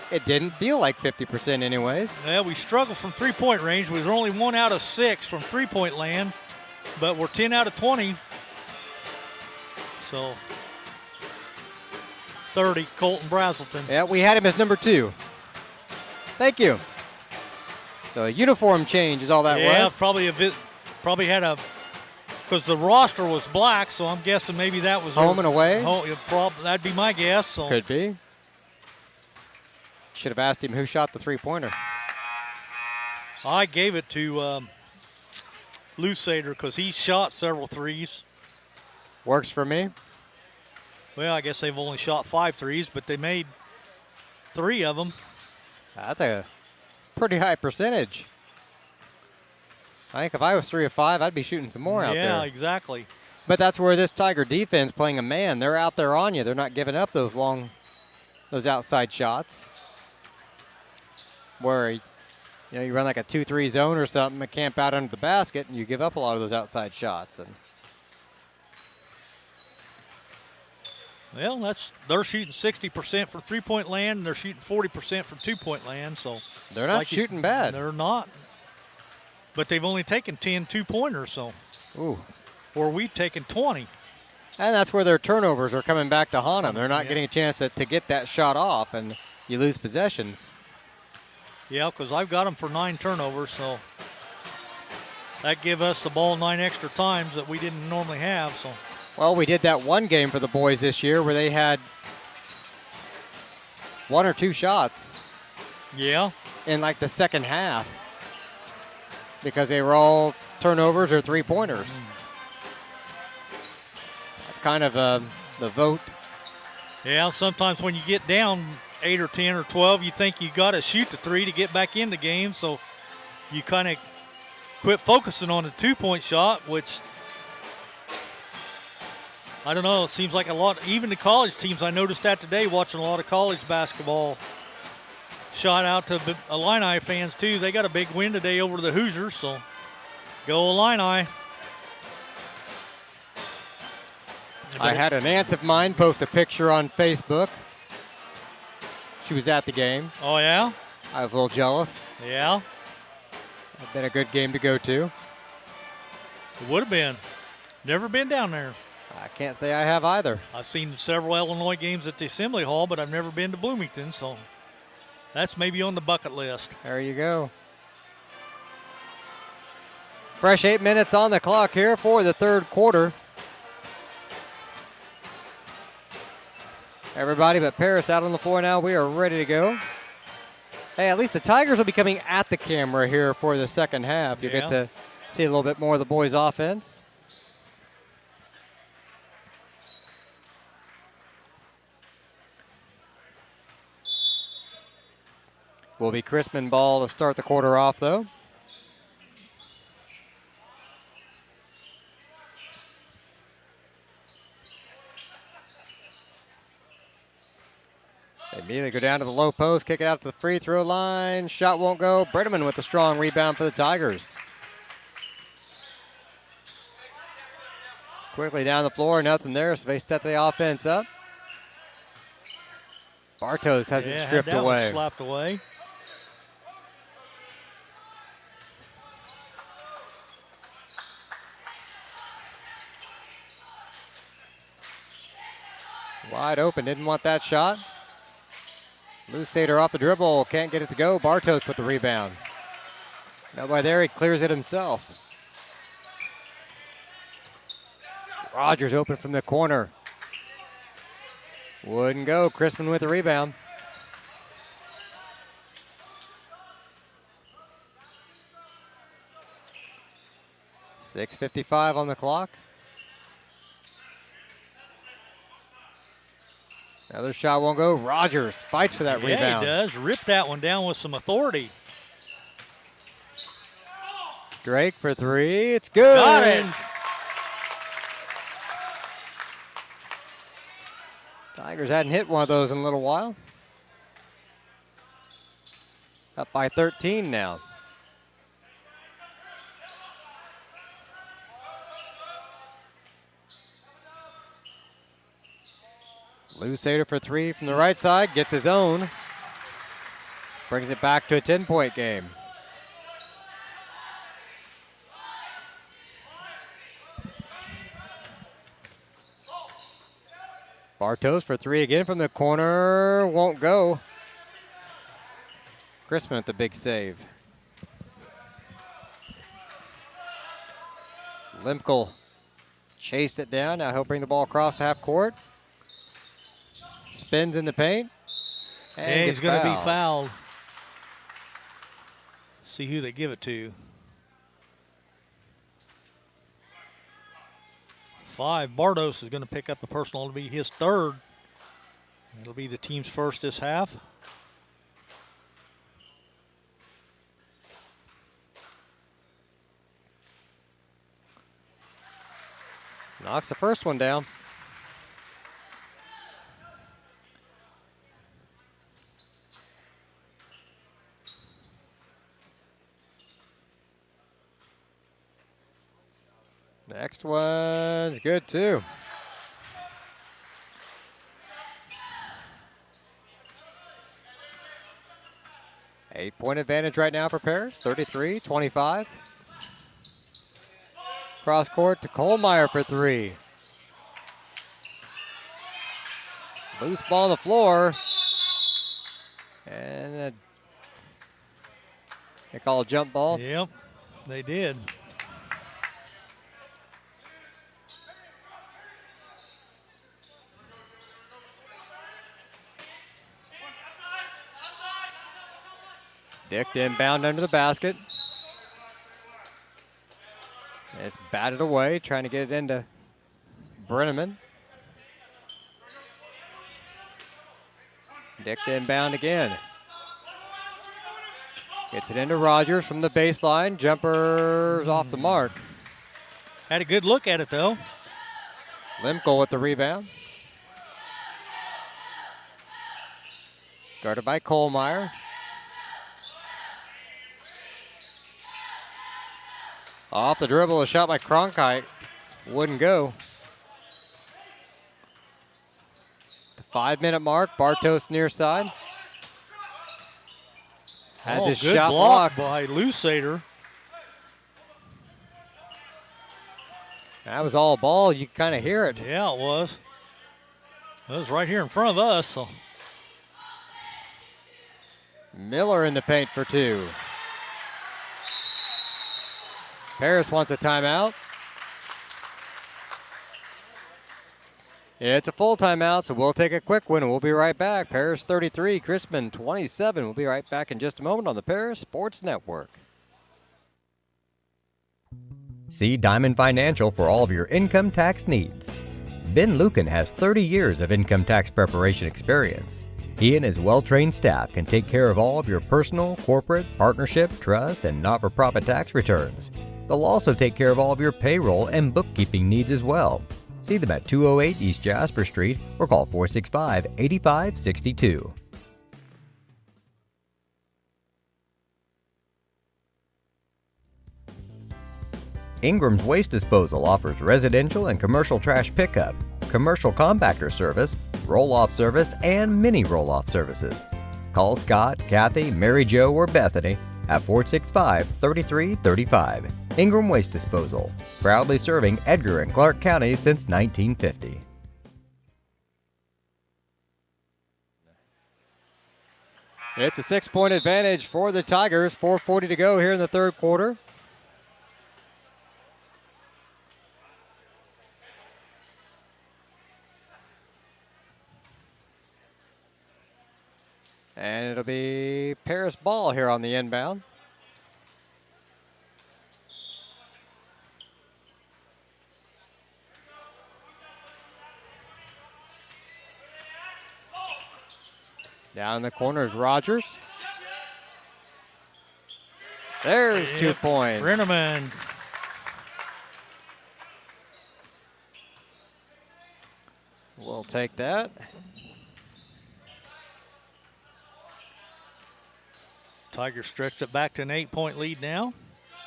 It didn't feel like 50% anyways. Yeah, we struggled from three-point range. We were only 1 out of 6 from three-point land, but we're 10 out of 20. So 30, Colton Brazelton. Yeah, we had him as number 2. Thank you. So a uniform change is all that Yeah, was. probably had a, because the roster was black, so I'm guessing maybe that was Home and away? That'd be my guess. So. Could be. Should have asked him who shot the three-pointer. I gave it to Lusader because he shot several threes. Works for me. Well, I guess they've only shot 5 threes, but they made 3 of them. That's a pretty high percentage. I think if I was 3 of 5, I'd be shooting some more out there. Yeah, exactly. But that's where this Tiger defense playing a man, they're out there on you. They're not giving up those outside shots. Where you run like a 2-3 zone or something and camp out under the basket, and you give up a lot of those outside shots. And well, they're shooting 60% for three-point land, and they're shooting 40% from two-point land. So they're not shooting bad. They're not. But they've only taken 10 two-pointers, so. Ooh. Or we've taken 20. And that's where their turnovers are coming back to haunt them. They're not getting a chance to get that shot off, and you lose possessions. Yeah, because I've got them for 9 turnovers, so that give us the ball 9 extra times that we didn't normally have. So. Well, we did that one game for the boys this year where they had 1 or 2 shots. Yeah. In like the second half because they were all turnovers or three-pointers. That's kind of the vote. Yeah, sometimes when you get down 8 or 10 or 12, you think you got to shoot the 3 to get back in the game, so you kind of quit focusing on the 2-point shot, which I don't know, it seems like a lot. Even the college teams, I noticed that today watching a lot of college basketball. Shout out to Illini fans, too. They got a big win today over the Hoosiers, so go Illini. I had an aunt of mine post a picture on Facebook. She was at the game. Oh, yeah? I was a little jealous. Yeah? It's been a good game to go to. It would have been. Never been down there. I can't say I have either. I've seen several Illinois games at the Assembly Hall, but I've never been to Bloomington, so that's maybe on the bucket list. There you go. Fresh 8 minutes on the clock here for the third quarter. Everybody but Paris out on the floor now. We are ready to go. Hey, at least the Tigers will be coming at the camera here for the second half. You'll get to see a little bit more of the boys' offense. Will be Crispin ball to start the quarter off, though. They immediately go down to the low post, kick it out to the free throw line. Shot won't go. Britterman with a strong rebound for the Tigers. Quickly down the floor, nothing there, so they set the offense up. Bartos has it stripped that away. One slapped away. Wide open, didn't want that shot. Lusader off the dribble, can't get it to go. Bartos with the rebound. Nobody there, he clears it himself. Rogers open from the corner. Wouldn't go, Crispin with the rebound. .6:55 on the clock. Another shot won't go. Rogers fights for that rebound. Yeah, he does. Rip that one down with some authority. Drake for three. It's good. Got it. Tigers hadn't hit one of those in a little while. Up by 13 now. Lusader for three from the right side, gets his own. Brings it back to a 10-point game. Bartos for three again from the corner, won't go. Crispin with the big save. Limkel chased it down, now he'll bring the ball across to half court. Spins in the paint. And he's going to be fouled. See who they give it to. 5. Bartos is going to pick up the personal. It'll be his third. It'll be the team's first this half. Knocks the first one down. Next one's good too. Eight-point advantage right now for Paris, 33-25. Cross court to Kohlmeyer for three. Loose ball on the floor. And they call a jump ball. Yep, they did. Dicked inbound under the basket. It's batted away, trying to get it into Brenneman. Dicked inbound again. Gets it into Rogers from the baseline. Jumper's off the mark. Had a good look at it, though. Limkel with the rebound. Guarded by Kohlmeyer. Off the dribble, a shot by Cronkite. Wouldn't go. The 5-minute mark, Bartos near side. Has his good shot block blocked. by Lusader. That was all ball. You kind of hear it. Yeah, it was. It was right here in front of us. So. Miller in the paint for two. Paris wants a timeout. It's a full timeout, so we'll take a quick one and we'll be right back. Paris 33, Crispin 27. We'll be right back in just a moment on the Paris Sports Network. See Diamond Financial for all of your income tax needs. Ben Lucan has 30 years of income tax preparation experience. He and his well-trained staff can take care of all of your personal, corporate, partnership, trust, and not-for-profit tax returns. They'll also take care of all of your payroll and bookkeeping needs as well. See them at 208 East Jasper Street or call 465-8562. Ingram's Waste Disposal offers residential and commercial trash pickup, commercial compactor service, roll-off service, and mini roll-off services. Call Scott, Kathy, Mary Jo, or Bethany at 465-3335. Ingram Waste Disposal, proudly serving Edgar and Clark County since 1950. It's a 6-point advantage for the Tigers. 4:40 to go here in the third quarter. And it'll be Paris ball here on the inbound. Down in the corner is Rogers. There's 2 points. Brennerman. We'll take that. Tigers stretched it back to an 8-point lead now.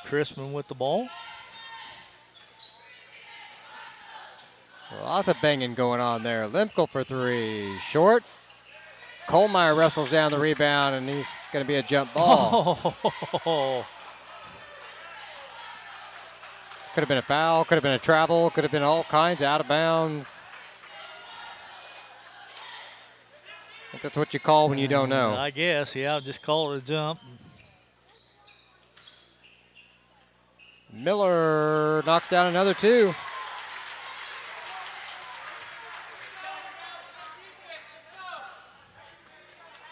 Crispin with the ball. Lots of banging going on there. Lemkel for three. Short. Kohlmeyer wrestles down the rebound, and he's going to be a jump ball. Oh. Could have been a foul, could have been a travel, could have been all kinds out of bounds. I think that's what you call when you don't know. I guess, yeah, I'll just call it a jump. Miller knocks down another two.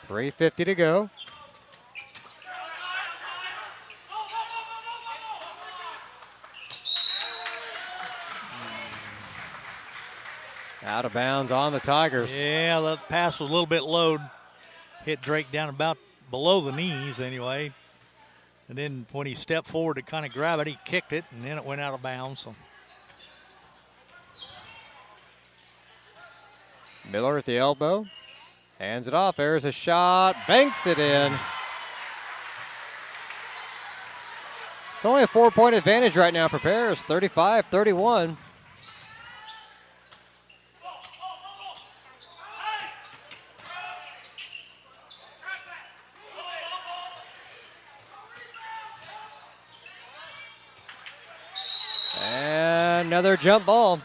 .350 to go. Out of bounds on the Tigers. Yeah, that pass was a little bit low. Hit Drake down about below the knees anyway. And then when he stepped forward to kind of grab it, he kicked it, and then it went out of bounds. So. Miller at the elbow. Hands it off. There's a shot. Banks it in. It's only a 4-point advantage right now for Paris. 35-31. And another jump ball.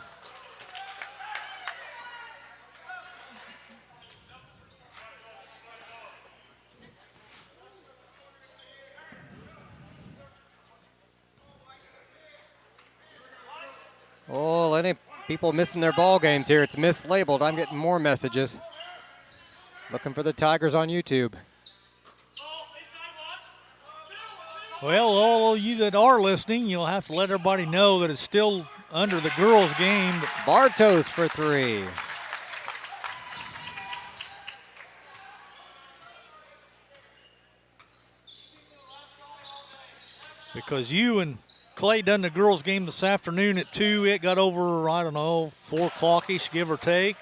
Oh, any people missing their ball games here. It's mislabeled. I'm getting more messages. Looking for the Tigers on YouTube. Well, all of you that are listening, you'll have to let everybody know that it's still under the girls' game. Bartos for three. Because you and Clay done the girls' game this afternoon at 2. It got over, I don't know, 4 o'clock-ish, give or take.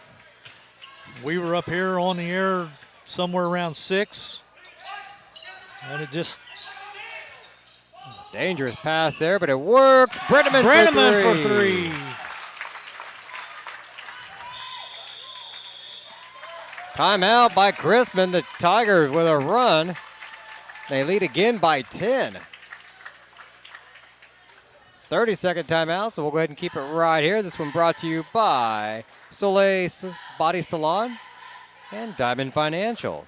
We were up here on the air somewhere around 6. And it just... Dangerous pass there, but it works. Brenneman for three. Timeout by Crispin. The Tigers with a run. They lead again by 10. 30-second timeout, so we'll go ahead and keep it right here. This one brought to you by Soleil Body Salon and Diamond Financial.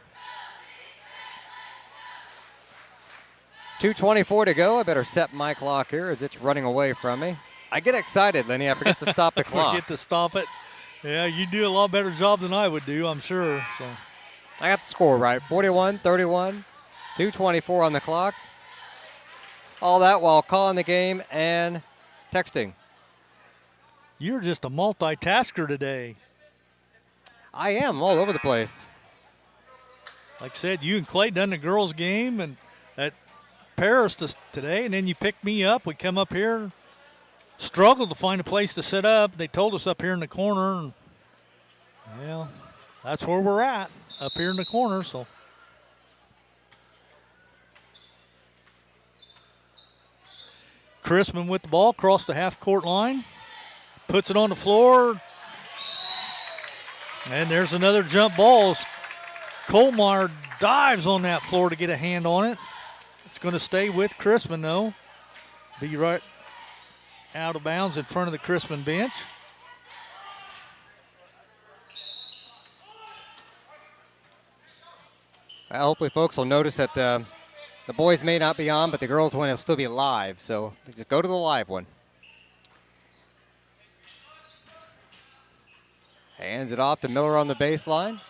2:24 to go. I better set my clock here as it's running away from me. I get excited, Lenny. I forget to stop the clock. Forget to stop it. Yeah, you do a lot better job than I would do, I'm sure. So I got the score right. 41-31, 2:24 on the clock. All that while calling the game and texting. you're just a multitasker today. I am all over the place. Like I said, you and Clay done the girls' game and at Paris today, and then you picked me up. We come up here, struggled to find a place to sit up. They told us up here in the corner, and well, that's where we're at, up here in the corner. So Chrisman with the ball, across the half-court line, puts it on the floor, and there's another jump ball. Colmar dives on that floor to get a hand on it. It's going to stay with Chrisman, though. Be right out of bounds in front of the Chrisman bench. Well, hopefully folks will notice that the boys may not be on, but the girls one will still be live. So just go to the live one. Hands it off to Miller on the baseline.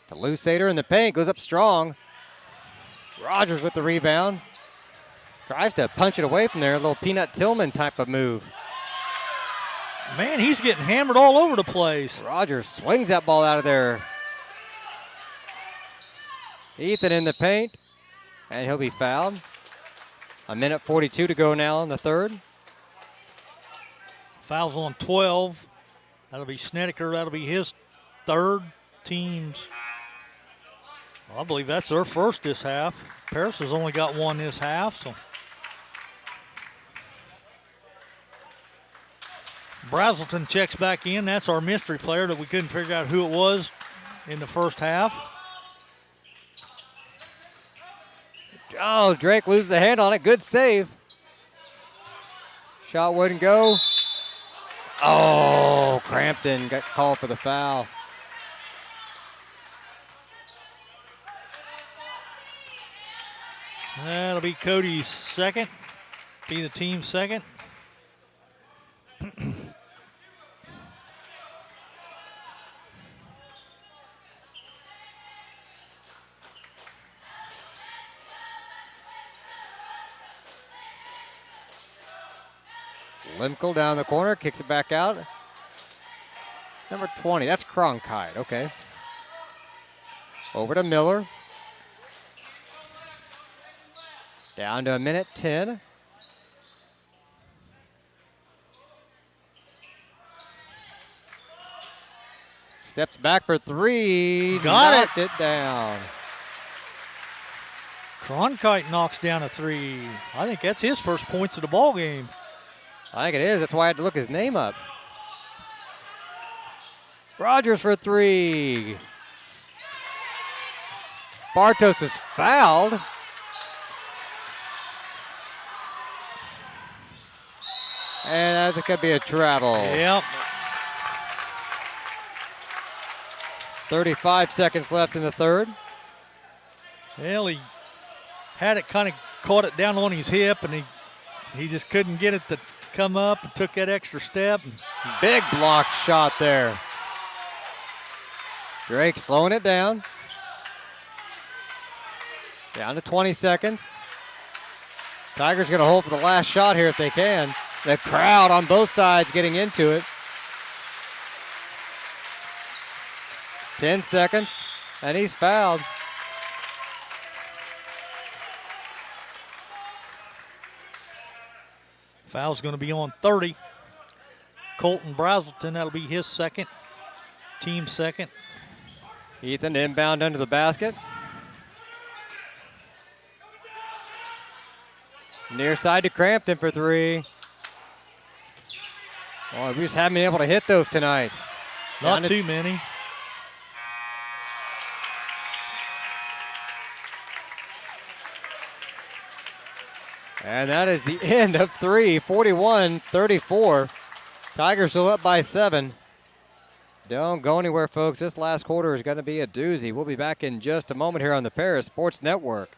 To Lusader in the paint, goes up strong. Rogers with the rebound. Tries to punch it away from there, a little Peanut Tillman type of move. Man, he's getting hammered all over the place. Rogers swings that ball out of there. Ethan in the paint, and he'll be fouled. 1:42 to go now in the third. Fouls on 12. That'll be Snedeker. That'll be his third, team's. Well, I believe that's their first this half. Paris has only got one this half, so. Brazelton checks back in. That's our mystery player that we couldn't figure out who it was in the first half. Oh, Drake loses the hand on it. Good save. Shot wouldn't go. Oh, Crampton got called for the foul. That'll be Cody's second. Be the team's second. Limkel down the corner, kicks it back out. Number 20, that's Cronkite, okay. Over to Miller. Down to 1:10. Steps back for three. Got it down. Cronkite knocks down a three. I think that's his first points of the ball game. I think it is. That's why I had to look his name up. Rogers for three. Bartos is fouled. And I think could be a travel. Yep. 35 seconds left in the third. Well, he had it kind of caught it down on his hip, and he just couldn't get it to come up and took that extra step. Big block shot there. Drake slowing it down. Down to 20 seconds. Tigers going to hold for the last shot here if they can. The crowd on both sides getting into it. 10 seconds, and he's fouled. Foul's going to be on 30. Colton Brazelton, that'll be his second, team second. Ethan inbound under the basket. Near side to Crampton for three. Boy, we just haven't been able to hit those tonight. Not too many. And that is the end of three, 41-34. Tigers still up by 7. Don't go anywhere, folks. This last quarter is going to be a doozy. We'll be back in just a moment here on the Paris Sports Network.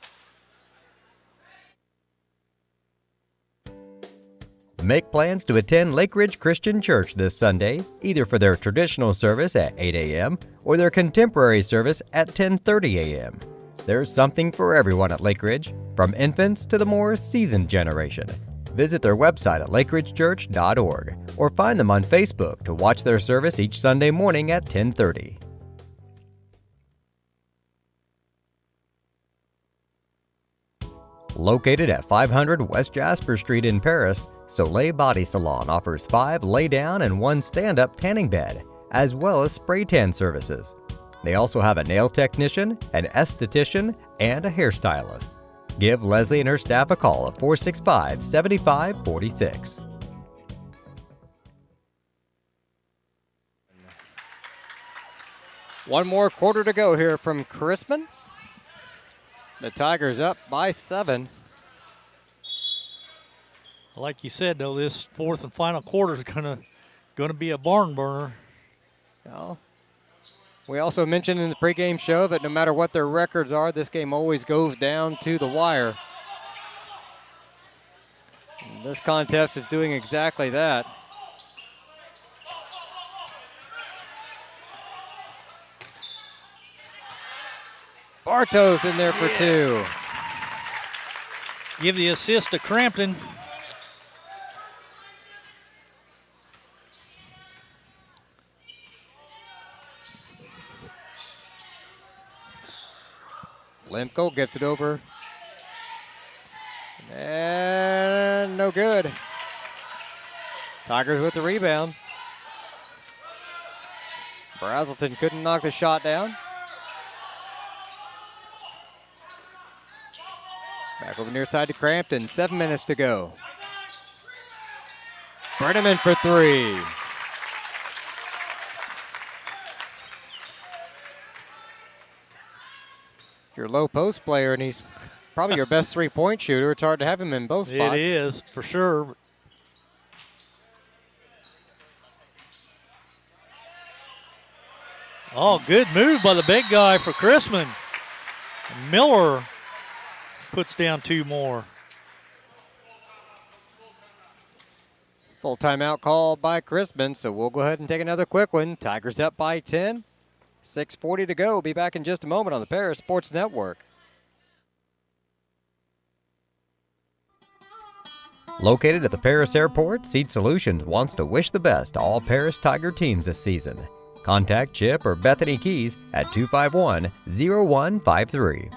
Make plans to attend Lake Ridge Christian Church this Sunday, either for their traditional service at 8 a.m. or their contemporary service at 10:30 a.m. There's something for everyone at Lake Ridge, from infants to the more seasoned generation. Visit their website at lakeridgechurch.org or find them on Facebook to watch their service each Sunday morning at 10:30. Located at 500 West Jasper Street in Paris, Soleil Body Salon offers 5 lay-down and 1 stand-up tanning bed, as well as spray tan services. They also have a nail technician, an esthetician, and a hairstylist. Give Leslie and her staff a call at 465-7546. One more quarter to go here from Crispin. The Tigers up by 7. Like you said, though, this fourth and final quarter is gonna be a barn burner. Well, we also mentioned in the pregame show that no matter what their records are, this game always goes down to the wire. And this contest is doing exactly that. Bartos in there for 2. Give the assist to Crampton. Lemko gets it over. And no good. Tigers with the rebound. Brazelton couldn't knock the shot down. Back over near side to Crampton. 7 minutes to go. Brenneman for 3. Your low post player, and he's probably your best three-point shooter. It's hard to have him in both spots. It is, for sure. Oh, good move by the big guy for Chrisman. Miller puts down 2 more. Full timeout call by Crispin, so we'll go ahead and take another quick one. Tigers up by 10. 6:40 to go. Be back in just a moment on the Paris Sports Network. Located at the Paris Airport, Seed Solutions wants to wish the best to all Paris Tiger teams this season. Contact Chip or Bethany Keys at 251-0153.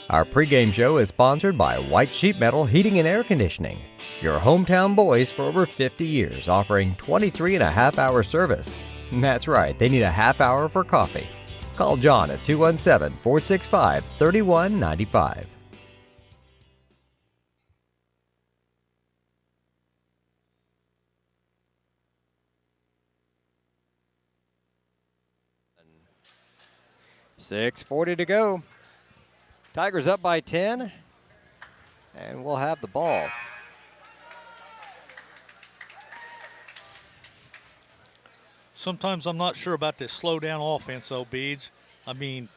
Our pregame show is sponsored by White Sheet Metal Heating and Air Conditioning, your hometown boys for over 50 years, offering 23.5-hour service. That's right, they need a half hour for coffee. Call John at 217-465-3195. .640 to go. Tigers up by 10, and we'll have the ball. Sometimes I'm not sure about this slow down offense, though, Beads. I mean,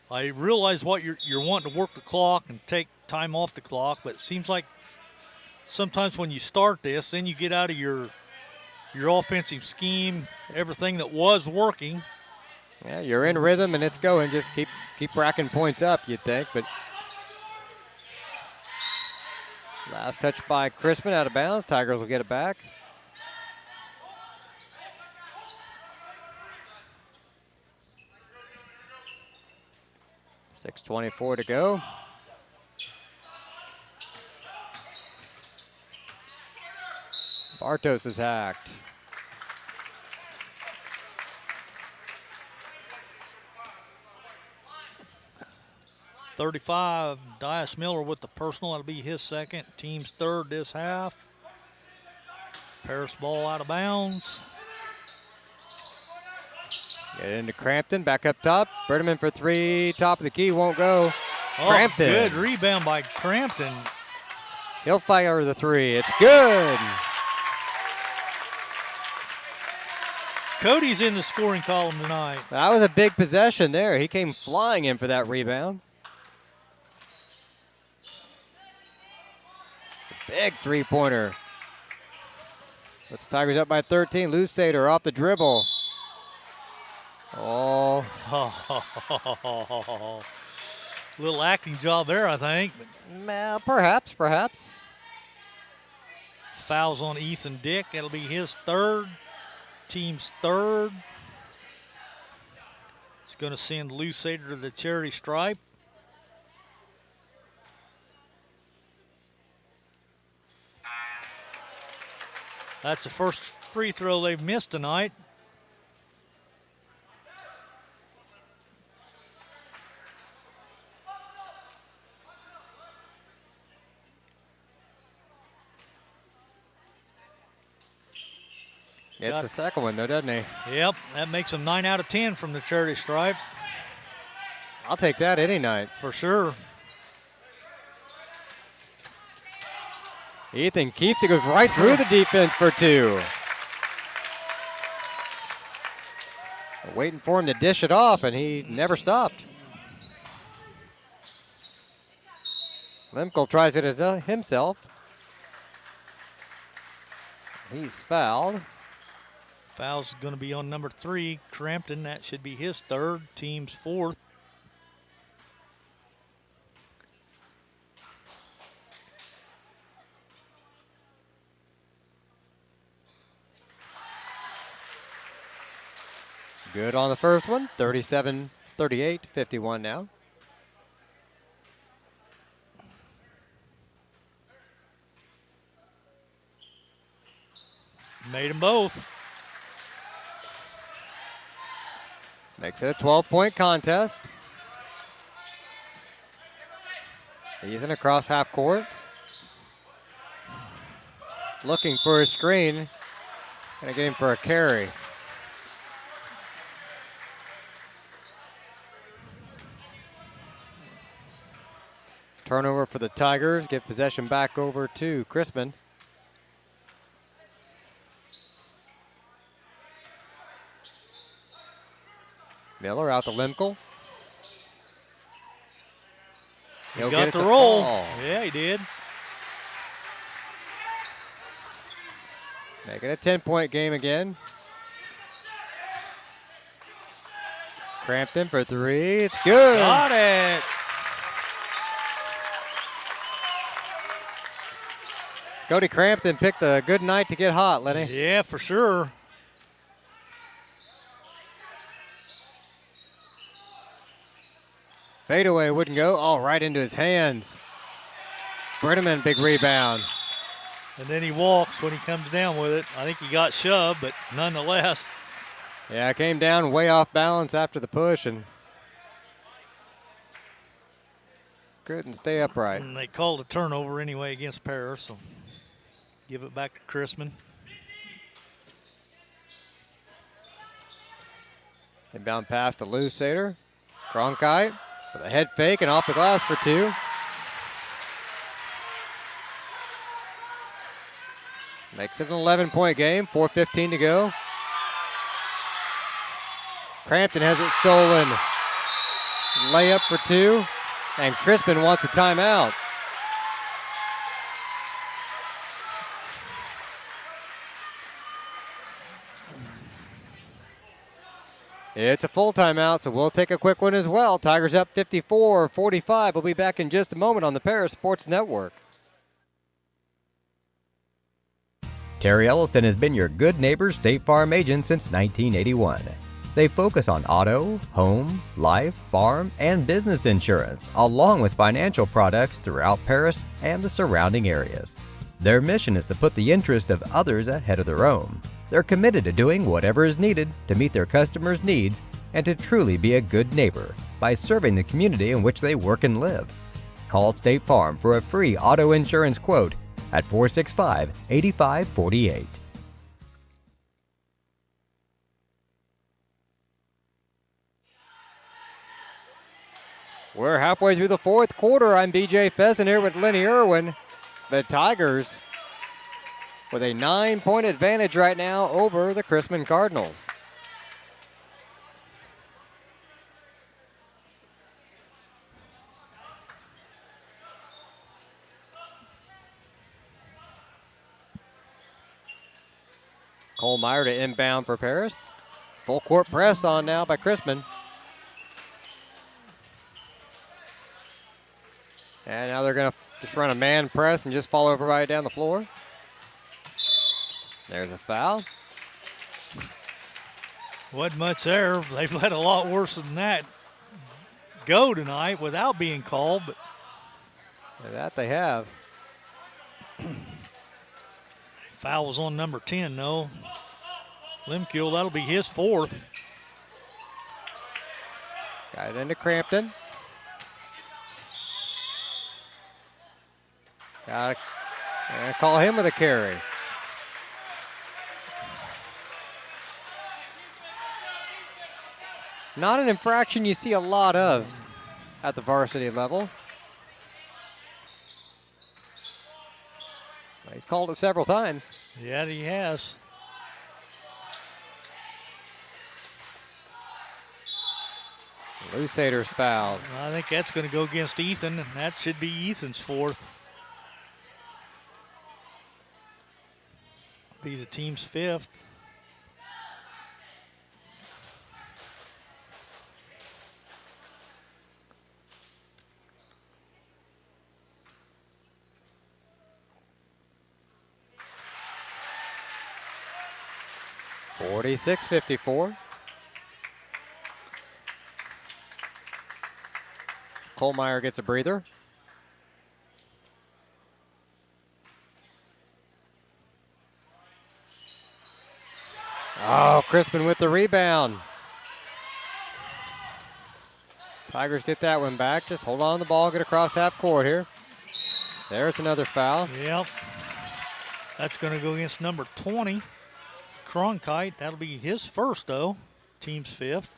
I realize what you're wanting to work the clock and take time off the clock, but it seems like sometimes when you start this, then you get out of your offensive scheme, everything that was working. Yeah, you're in rhythm and it's going. Just keep racking points up, you'd think. But last touch by Crispin out of bounds. Tigers will get it back. .624 to go. Bartos is hacked. .35, Dias Miller with the personal. That'll be his second. Team's third this half. Paris ball out of bounds. Get into Crampton, back up top. Berteman for 3, top of the key, won't go. Oh, Crampton. Good rebound by Crampton. He'll fire the 3. It's good. Cody's in the scoring column tonight. That was a big possession there. He came flying in for that rebound. Big three-pointer. Puts Tigers up by 13. Lusader off the dribble. Oh. Little acting job there, I think. Well, perhaps. Fouls on Ethan Dick. That'll be his third. Team's third. It's going to send Lusader to the charity stripe. That's the first free throw they've missed tonight. Gets the second one, though, doesn't he? Yep, that makes him 9 out of 10 from the charity stripe. I'll take that any night. For sure. Ethan keeps it, goes right through the defense for two. Waiting for him to dish it off, and he never stopped. Lemkel tries it himself. He's fouled. Foul's going to be on number 3, Crampton. That should be his third, team's fourth. Good on the first one, 37-38, 51 now. Made them both. Makes it a 12-point contest. Ethan across half court. Looking for a screen. Gonna get him for a carry. Turnover for the Tigers. Get possession back over to Crispin. Miller out to Lemkel. He got the roll. Yeah, he did. Make it a 10-point game again. Crampton for three. It's good. Got it. Cody Crampton picked a good night to get hot, Lenny. Yeah, for sure. Fadeaway wouldn't go. Oh, right into his hands. Brenneman, big rebound. And then he walks when he comes down with it. I think he got shoved, but nonetheless. Yeah, came down way off balance after the push and couldn't stay upright. And they called a turnover anyway against Paris, so give it back to Crispin. Inbound pass to Lusader. Cronkite with a head fake and off the glass for two. Makes it an 11-point game, 4:15 to go. Crampton has it stolen. Layup for two, and Crispin wants a timeout. It's a full timeout, so we'll take a quick one as well. Tigers up 54-45. We'll be back in just a moment on the Paris Sports Network. Terry Elliston has been your good neighbor State Farm agent since 1981. They focus on auto, home, life, farm, and business insurance, along with financial products throughout Paris and the surrounding areas. Their mission is to put the interest of others ahead of their own. They're committed to doing whatever is needed to meet their customers' needs and to truly be a good neighbor by serving the community in which they work and live. Call State Farm for a free auto insurance quote at 465-8548. We're halfway through the fourth quarter. I'm BJ Pheasant here with Lenny Irwin. The Tigers with a 9-point advantage right now over the Crispin Cardinals. Kohlmeyer to inbound for Paris. Full court press on now by Crispin. And now they're going to just run a man press and just follow everybody down the floor. There's a foul. Wasn't much there. They've let a lot worse than that go tonight without being called. But That they have. foul was on number 10, though. Limkiel, that'll be his 4th. Got it into Crampton. Got to call him with a carry. Not an infraction you see a lot of at the varsity level. He's called it several times. Yeah, he has. Lusader's fouled. I think that's going to go against Ethan, and that should be Ethan's 4th. Be the team's 5th. (46-54). Kohlmeyer gets a breather. Oh, Crispin with the rebound. Tigers get that one back. Just hold on to the ball, get across half court here. There's another foul. Yep. That's going to go against number 20, Cronkite. That'll be his 1st, though. Team's 5th.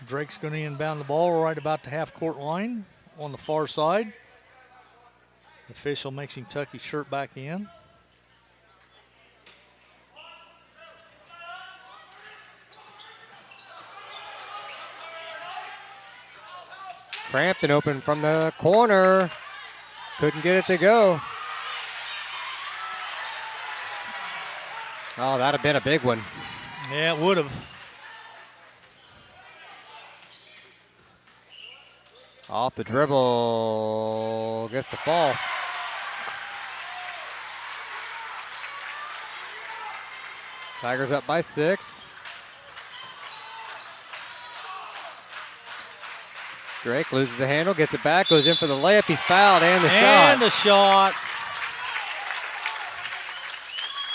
Drake's going to inbound the ball right about the half-court line on the far side. The official makes him tuck his shirt back in. Crampton open from the corner. Couldn't get it to go. Oh, that'd have been a big one. Yeah, it would have. Off the dribble, gets the fall. Tigers up by 6. Drake loses the handle, gets it back, goes in for the layup. He's fouled and the shot. And the shot.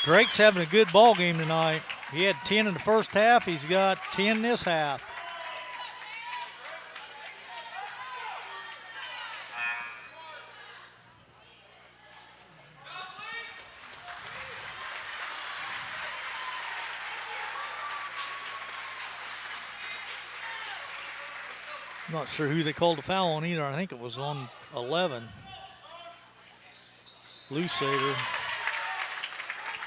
Drake's having a good ball game tonight. He had 10 in the first half. He's got 10 this half. Not sure who they called the foul on either. I think it was on 11. Lusader.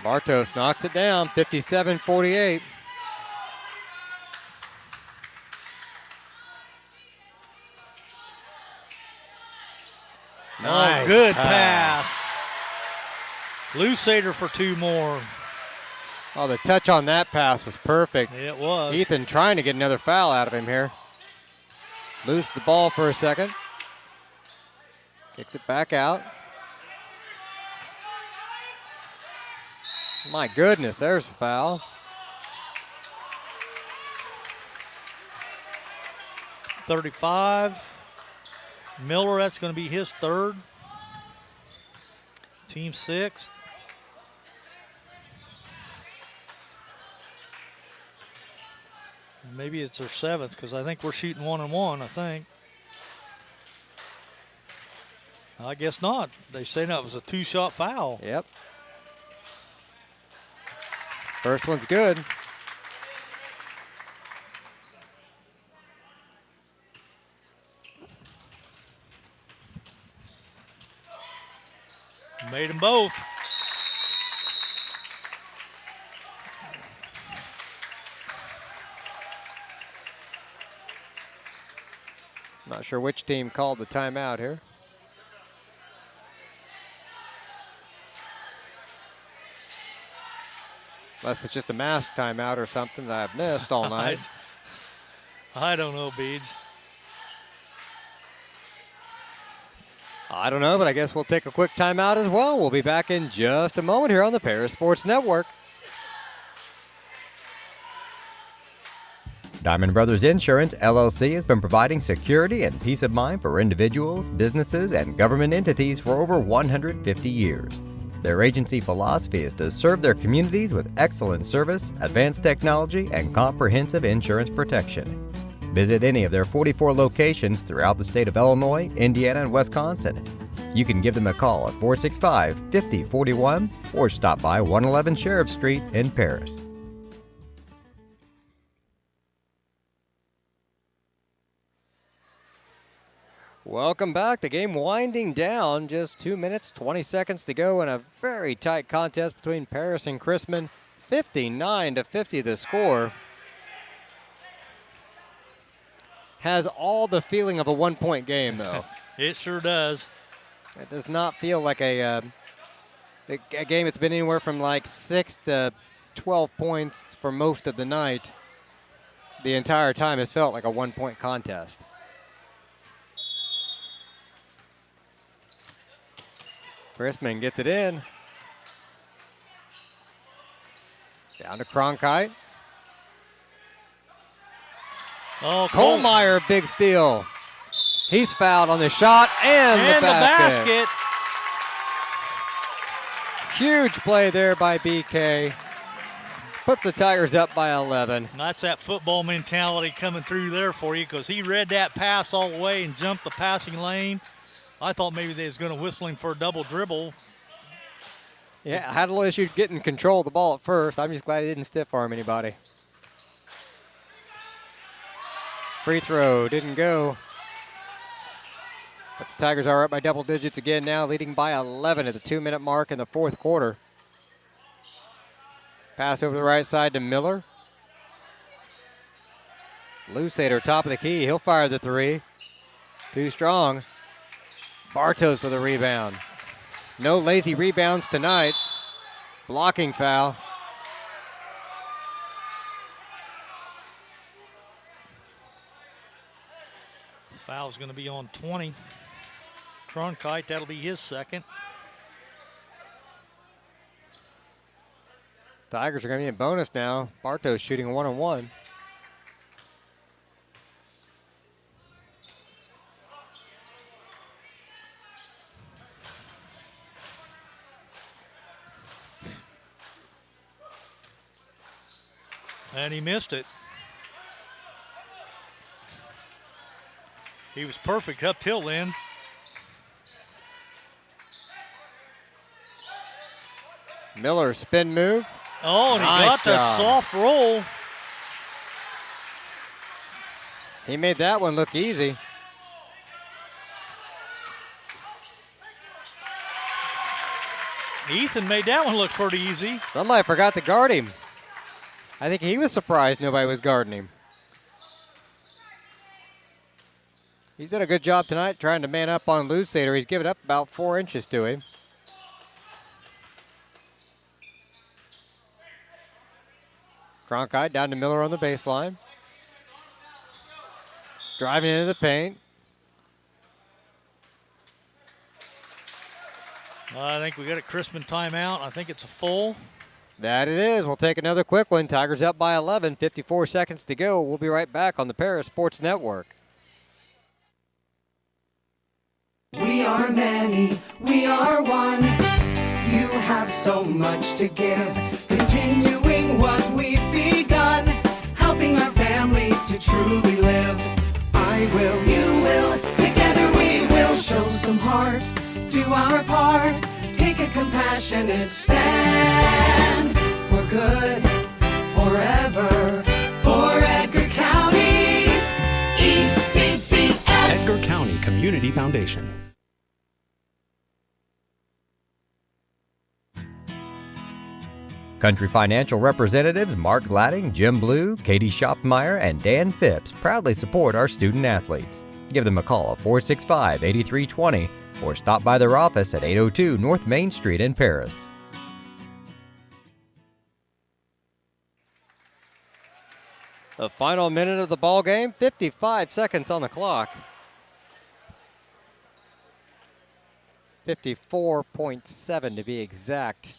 Bartos knocks it down, 57-48. Nice good pass. Lusader for 2 more. Oh, the touch on that pass was perfect. It was. Ethan trying to get another foul out of him here. Loses the ball for a second. Kicks it back out. My goodness, there's a foul. .35. Miller, that's going to be his 3rd. Team 6th. Maybe it's their 7th because I think we're shooting 1-on-1, I think. I guess not. They say that was a 2-shot foul. Yep. First one's good. Made them both. Not sure which team called the timeout here. Unless it's just a mask timeout or something that I've missed all night. I don't know, Beej. I don't know, but I guess we'll take a quick timeout as well. We'll be back in just a moment here on the Paris Sports Network. Diamond Brothers Insurance, LLC has been providing security and peace of mind for individuals, businesses, and government entities for over 150 years. Their agency philosophy is to serve their communities with excellent service, advanced technology, and comprehensive insurance protection. Visit any of their 44 locations throughout the state of Illinois, Indiana, and Wisconsin. You can give them a call at 465-5041 or stop by 111 Sheriff Street in Paris. Welcome back. The game winding down. Just 2 minutes, 20 seconds to go in a very tight contest between Paris and Chrisman. 59-50 the score. Has all the feeling of a one-point game, though. It sure does. It does not feel like a game that's been anywhere from like 6 to 12 points for most of the night. The entire time has felt like a one-point contest. Chrisman gets it in. Down to Cronkite. Oh, Kohlmeyer, big steal. He's fouled on the shot and the basket. Huge play there by BK. Puts the Tigers up by 11. That's that football mentality coming through there for you, because he read that pass all the way and jumped the passing lane. I thought maybe they was going to whistle him for a double dribble. Yeah, I had a little issue getting control of the ball at first. I'm just glad he didn't stiff arm anybody. Free throw didn't go. But the Tigers are up by double digits again now, leading by 11 at the 2-minute mark in the fourth quarter. Pass over the right side to Miller. Lusader, top of the key. He'll fire the three. Too strong. Bartos for the rebound. No lazy rebounds tonight. Blocking foul. Foul's going to be on 20. Cronkite, that'll be his second. Tigers are going to be in bonus now. Bartos shooting a 1-on-1. And he missed it. He was perfect up till then. Miller spin move. Oh, and nice he got the soft roll. He made that one look easy. Ethan made that one look pretty easy. Somebody forgot to guard him. I think he was surprised nobody was guarding him. He's done a good job tonight trying to man up on Lusader. He's given up about 4 inches to him. Cronkite down to Miller on the baseline. Driving into the paint. I think we got a Chrisman timeout. I think it's a full. That it is. We'll take another quick one. Tigers up by 11, 54 seconds to go. We'll be right back on the Paris Sports Network. We are many, we are one. You have so much to give, continuing what we've begun, helping our families to truly live. I will, you will, together we will show some heart, do our part, take a compassionate stand for good, forever, for Edgar County, ECCF. Edgar County Community Foundation. Country Financial representatives Mark Gladding, Jim Blue, Katie Schopfmeyer, and Dan Phipps proudly support our student athletes. Give them a call at 465-8320 or stop by their office at 802 North Main Street in Paris. The final minute of the ball game, 55 seconds on the clock. 54.7 to be exact.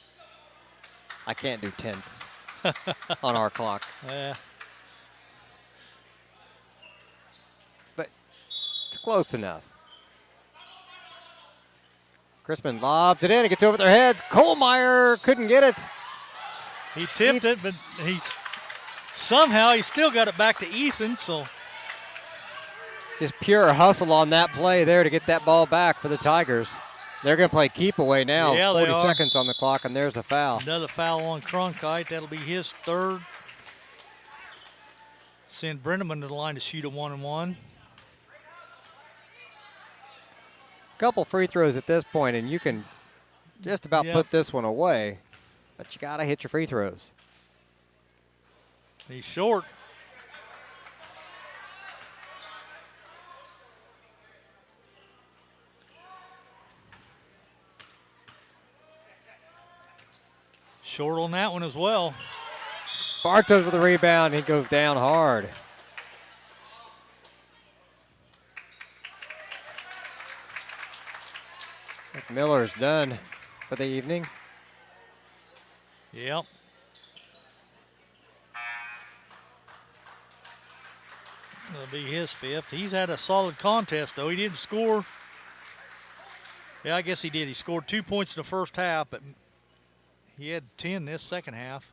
I can't do tenths on our clock. Yeah. But it's close enough. Crispin lobs it in. It gets over their heads. Kohlmeyer couldn't get it. He tipped it, but somehow he still got it back to Ethan. So Just pure hustle on that play there to get that ball back for the Tigers. They're going to play keep away now. Yeah, 40 they are. seconds on the clock, and there's a foul. another foul on Cronkite. That'll be his third. Send Brenneman to the line to shoot a 1-and-1. Couple free throws at this point, and you can just about put this one away. But you got to hit your free throws. He's short. Short on that one as well. Bartos with the rebound. He goes down hard. Miller's done for the evening. Yep. That'll be his fifth. He's had a solid contest, though. He didn't score. Yeah, I guess he did. He scored 2 points in the first half, but he had 10 this second half.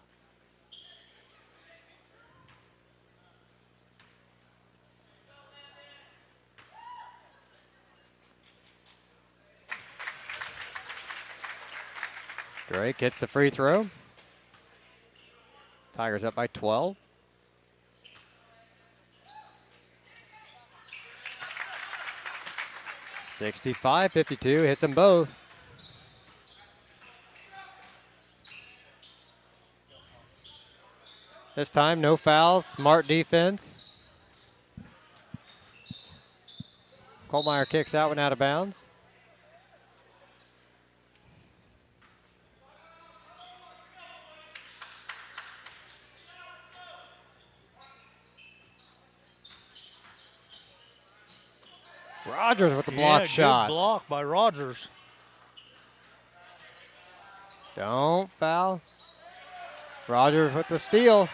Drake hits the free throw. Tigers up by 12. (65-52) hits them both. This time, no fouls. Smart defense. Kohlmeyer kicks that one out of bounds. Rogers with the block shot. Good block by Rogers. Don't foul. Rogers with the steal.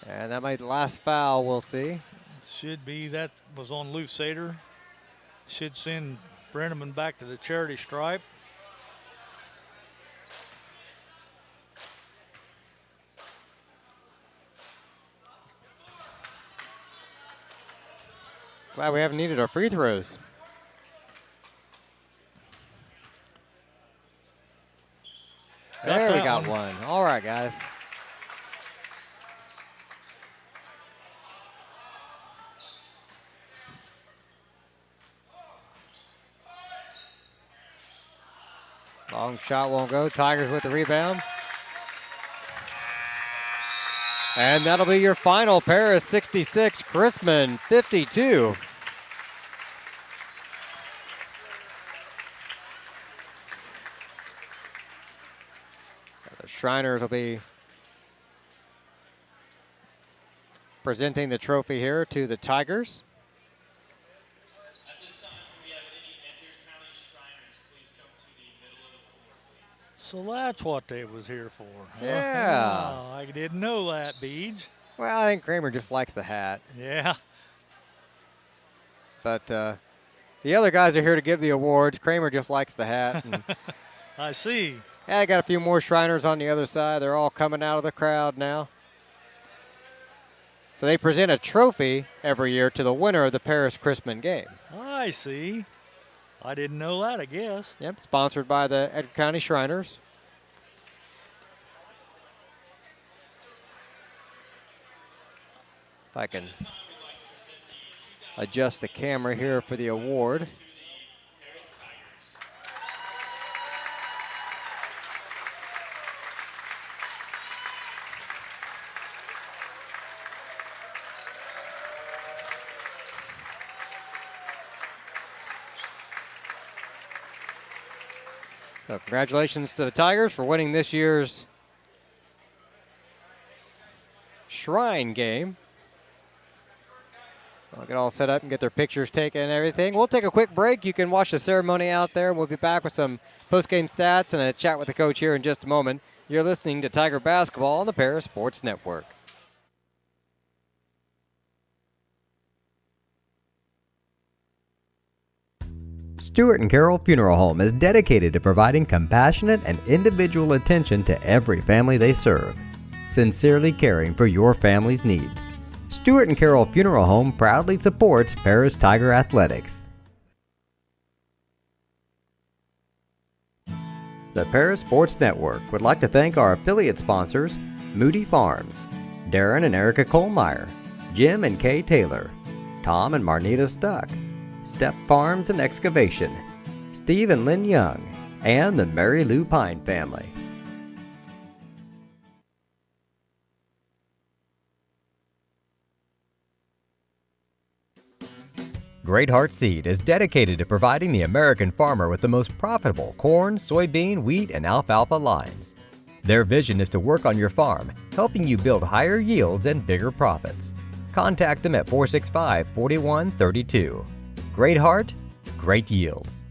And that might be the last foul we'll see. Should be. That was on Lou Sater. Should send Brenneman back to the charity stripe. Glad we haven't needed our free throws. There we got one. All right, guys. Long shot won't go. Tigers with the rebound. And that'll be your final. Paris 66, Chrisman 52. The Shriners will be presenting the trophy here to the Tigers. At this time, can we have any Edgar County Shriners please come to the middle of the floor, please? So that's what they was here for. Yeah. Oh, I didn't know that, Beej. Well, I think Kramer just likes the hat. Yeah. But the other guys are here to give the awards. Kramer just likes the hat. And I see. yeah, I got a few more Shriners on the other side. They're all coming out of the crowd now. So they present a trophy every year to the winner of the Paris Chrisman game. I see. I didn't know that, I guess. Yep, sponsored by the Edgar County Shriners. If I can adjust the camera here for the award. So congratulations to the Tigers for winning this year's Shrine game. I'll get all set up and get their pictures taken and everything. We'll take a quick break. You can watch the ceremony out there. We'll be back with some post-game stats and a chat with the coach here in just a moment. You're listening to Tiger Basketball on the Paris Sports Network. Stewart and Carroll Funeral Home is dedicated to providing compassionate and individual attention to every family they serve, sincerely caring for your family's needs. Stewart and Carroll Funeral Home proudly supports Paris Tiger Athletics. The Paris Sports Network would like to thank our affiliate sponsors, Moody Farms, Darren and Erica Kohlmeyer, Jim and Kay Taylor, Tom and Marnita Stuck, Step Farms and Excavation, Steve and Lynn Young, and the Mary Lou Pine family. Great Heart Seed is dedicated to providing the American farmer with the most profitable corn, soybean, wheat, and alfalfa lines. Their vision is to work on your farm, helping you build higher yields and bigger profits. Contact them at 465-4132. Great Heart, great yields.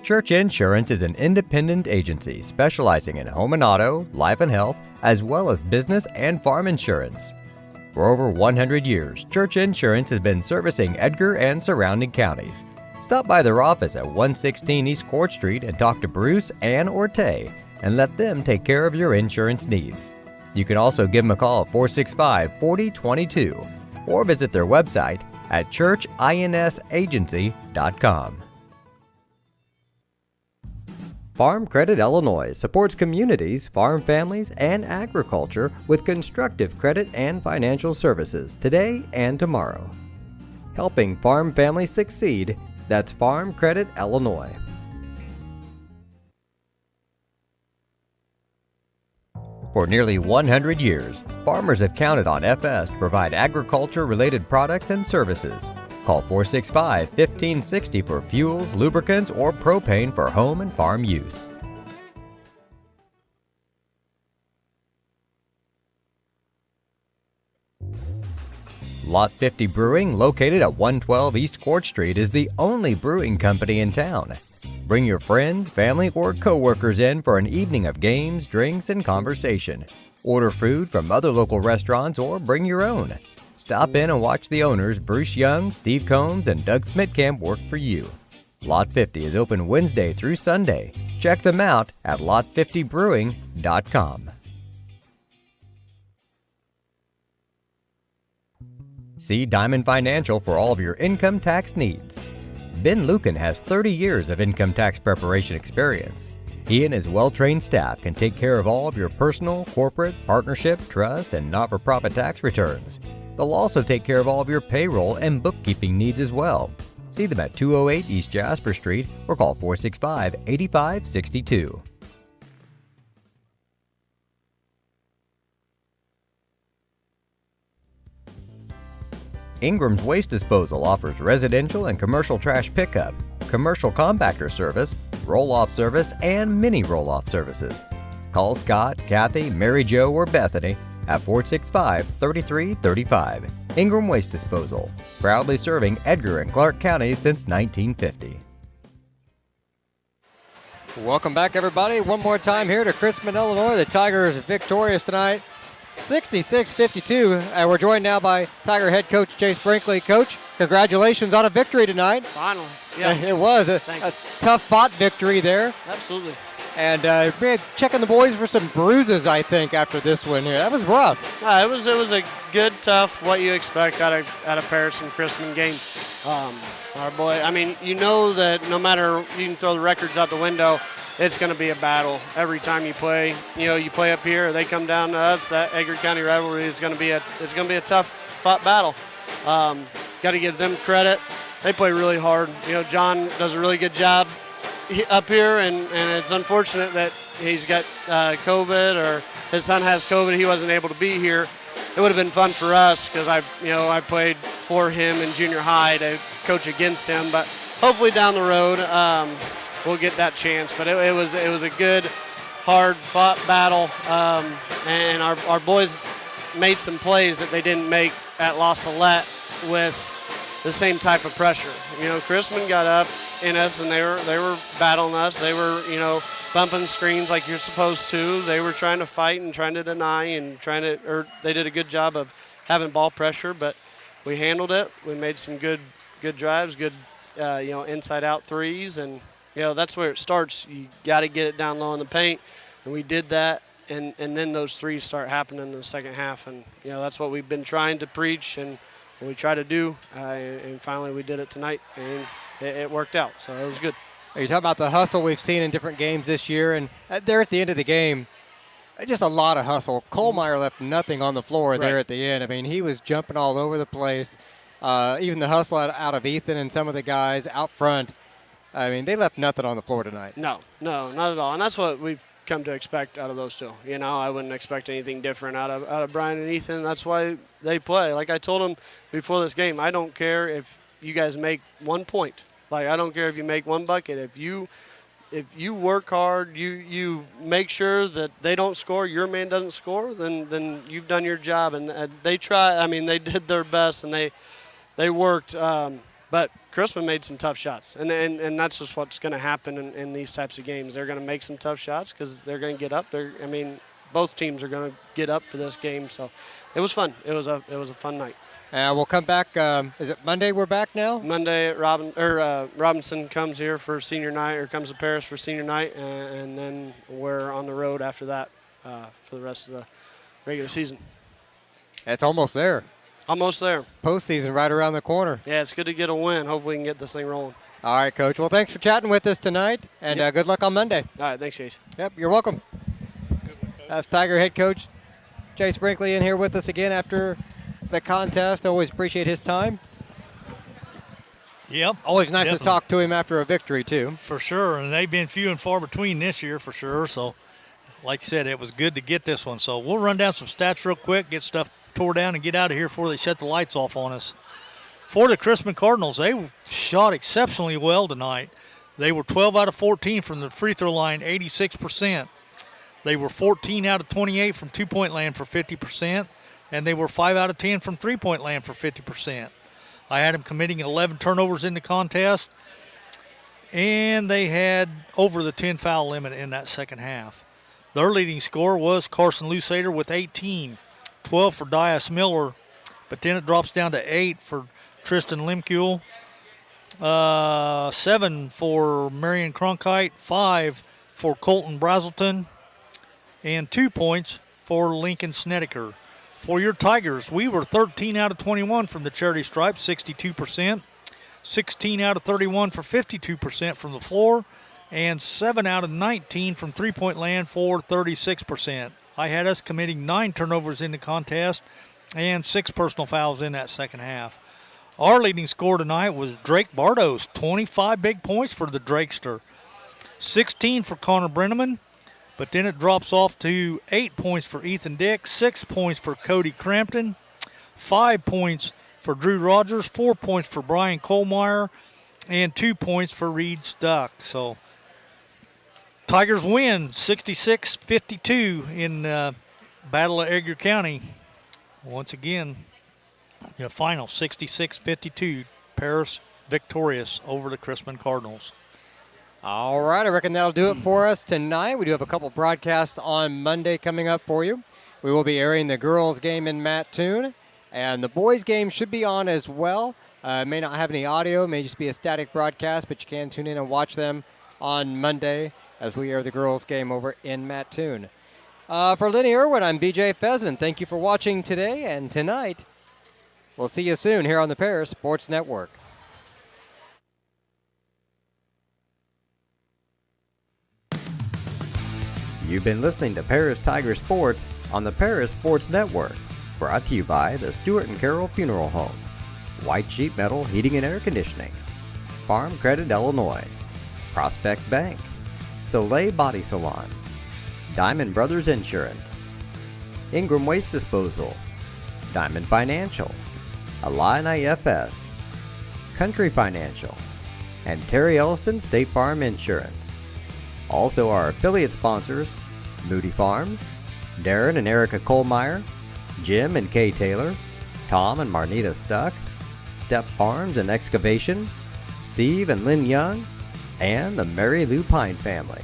Church Insurance is an independent agency specializing in home and auto, life and health, as well as business and farm insurance. For over 100 years, Church Insurance has been servicing Edgar and surrounding counties. Stop by their office at 116 East Court Street and talk to Bruce, Ann, or Tay, and let them take care of your insurance needs. You can also give them a call at 465-4022 or visit their website at churchinsagency.com. Farm Credit Illinois supports communities, farm families, and agriculture with constructive credit and financial services today and tomorrow. Helping farm families succeed, that's Farm Credit Illinois. For nearly 100 years, farmers have counted on FS to provide agriculture-related products and services. Call 465-1560 for fuels, lubricants, or propane for home and farm use. Lot 50 Brewing, located at 112 East Court Street, is the only brewing company in town. Bring your friends, family, or co-workers in for an evening of games, drinks, and conversation. Order food from other local restaurants or bring your own. Stop in and watch the owners, Bruce Young, Steve Combs, and Doug Smitkamp, work for you. Lot 50 is open Wednesday through Sunday. Check them out at lot50brewing.com. See Diamond Financial for all of your income tax needs. Ben Lucan has 30 years of income tax preparation experience. He and his well-trained staff can take care of all of your personal, corporate, partnership, trust, and not-for-profit tax returns. They'll also take care of all of your payroll and bookkeeping needs as well. See them at 208 East Jasper Street or call 465-8562. Ingram's Waste Disposal offers residential and commercial trash pickup, commercial compactor service, roll-off service, and mini roll-off services. Call Scott, Kathy, Mary Jo, or Bethany at 465-3335. Ingram Waste Disposal, proudly serving Edgar and Clark counties since 1950. Welcome back, everybody. One more time here to Crispin, Illinois. The Tigers victorious tonight, 66-52. And we're joined now by Tiger head coach Chase Brinkley. Coach, congratulations on a victory tonight. Finally. Yeah. It was a tough-fought victory there. Absolutely. And checking the boys for some bruises, I think, after this win here. That was rough. It was a good, tough, what you expect out of Paris and Crispin game. Our boy, I mean, you know that no matter, you can throw the records out the window, it's going to be a battle every time you play. You know, you play up here, they come down to us. That Edgar County rivalry is going to be a tough fought battle. Got to give them credit. They play really hard. You know, John does a really good job up here, and it's unfortunate that he's got COVID, or his son has COVID. He wasn't able to be here. it would have been fun for us because I played for him in junior high to coach against him. But hopefully down the road we'll get that chance. But it was a good, hard-fought battle, and our boys made some plays that they didn't make at La Salette with the same type of pressure. Chrisman got up in us, and they were battling us. They were, bumping screens like you're supposed to. They were trying to fight and trying to deny and they did a good job of having ball pressure, but we handled it. We made some good drives, good, inside-out threes, and, that's where it starts. You got to get it down low in the paint, and we did that, and then those threes start happening in the second half, and, that's what we've been trying to preach and what we try to do, and finally we did it tonight, and it worked out, so it was good. You talk about the hustle we've seen in different games this year, and there at the end of the game, just a lot of hustle. Kohlmeyer left nothing on the floor there at the end. I mean, he was jumping all over the place. Even the hustle out of Ethan and some of the guys out front. I mean, they left nothing on the floor tonight. No, not at all. And that's what we've come to expect out of those two. I wouldn't expect anything different out of Brian and Ethan. That's why they play. Like I told them before this game, I don't care if you guys make 1 point. Like, I don't care if you make one bucket. If you work hard, you make sure that they don't score, your man doesn't score, then you've done your job. And they try. I mean, they did their best, and they worked. But Chrisman made some tough shots, and that's just what's going to happen in these types of games. They're going to make some tough shots because they're going to get up. Both teams are going to get up for this game. So it was fun. It was a fun night. We'll come back. Is it Monday we're back now? Monday, Robinson comes here for senior night, or comes to Paris for senior night, and then we're on the road after that for the rest of the regular season. It's almost there. Almost there. Postseason right around the corner. Yeah, it's good to get a win. Hopefully we can get this thing rolling. All right, Coach. Well, thanks for chatting with us tonight, and good luck on Monday. All right, thanks, Chase. Yep, you're welcome. That's Tiger head coach Chase Brinkley in here with us again after the contest. Always appreciate his time. Yep. Always nice to talk to him after a victory, too. For sure, and they've been few and far between this year for sure. So, like I said, it was good to get this one. So we'll run down some stats real quick, get stuff tore down, and get out of here before they shut the lights off on us. For the Chrisman Cardinals, they shot exceptionally well tonight. They were 12 out of 14 from the free throw line, 86%. They were 14 out of 28 from two-point land for 50%. And they were 5 out of 10 from three-point land for 50%. I had them committing 11 turnovers in the contest, and they had over the 10-foul limit in that second half. Their leading scorer was Carson Lusader with 18, 12 for Dias Miller, but then it drops down to 8 for Tristan Lemkuhl, 7 for Marion Cronkite, 5 for Colton Brazelton, and 2 points for Lincoln Snedeker. For your Tigers, we were 13 out of 21 from the charity stripe, 62%, 16 out of 31 for 52% from the floor, and 7 out of 19 from three-point land for 36%. I had us committing 9 turnovers in the contest and 6 personal fouls in that second half. Our leading scorer tonight was Drake Bardos, 25 big points for the Drakester, 16 for Connor Brenneman, but then it drops off to 8 points for Ethan Dick, 6 points for Cody Crampton, 5 points for Drew Rogers, 4 points for Brian Kohlmeyer, and 2 points for Reed Stuck. So Tigers win 66-52 in Battle of Edgar County. Once again, the final 66-52, Paris victorious over the Chrisman Cardinals. All right, I reckon that'll do it for us tonight. We do have a couple broadcasts on Monday coming up for you. We will be airing the girls' game in Mattoon, and the boys' game should be on as well. It may not have any audio, it may just be a static broadcast, but you can tune in and watch them on Monday as we air the girls' game over in Mattoon. For Lenny Irwin, I'm BJ Pheasant. Thank you for watching today and tonight. We'll see you soon here on the Paris Sports Network. You've been listening to Paris Tiger Sports on the Paris Sports Network, brought to you by the Stewart and Carroll Funeral Home, White Sheet Metal Heating and Air Conditioning, Farm Credit Illinois, Prospect Bank, Soleil Body Salon, Diamond Brothers Insurance, Ingram Waste Disposal, Diamond Financial, Illini FS, Country Financial, and Terry Elliston State Farm Insurance. Also our affiliate sponsors, Moody Farms, Darren and Erica Kohlmeyer, Jim and Kay Taylor, Tom and Marnita Stuck, Step Farms and Excavation, Steve and Lynn Young, and the Mary Lou Pine family.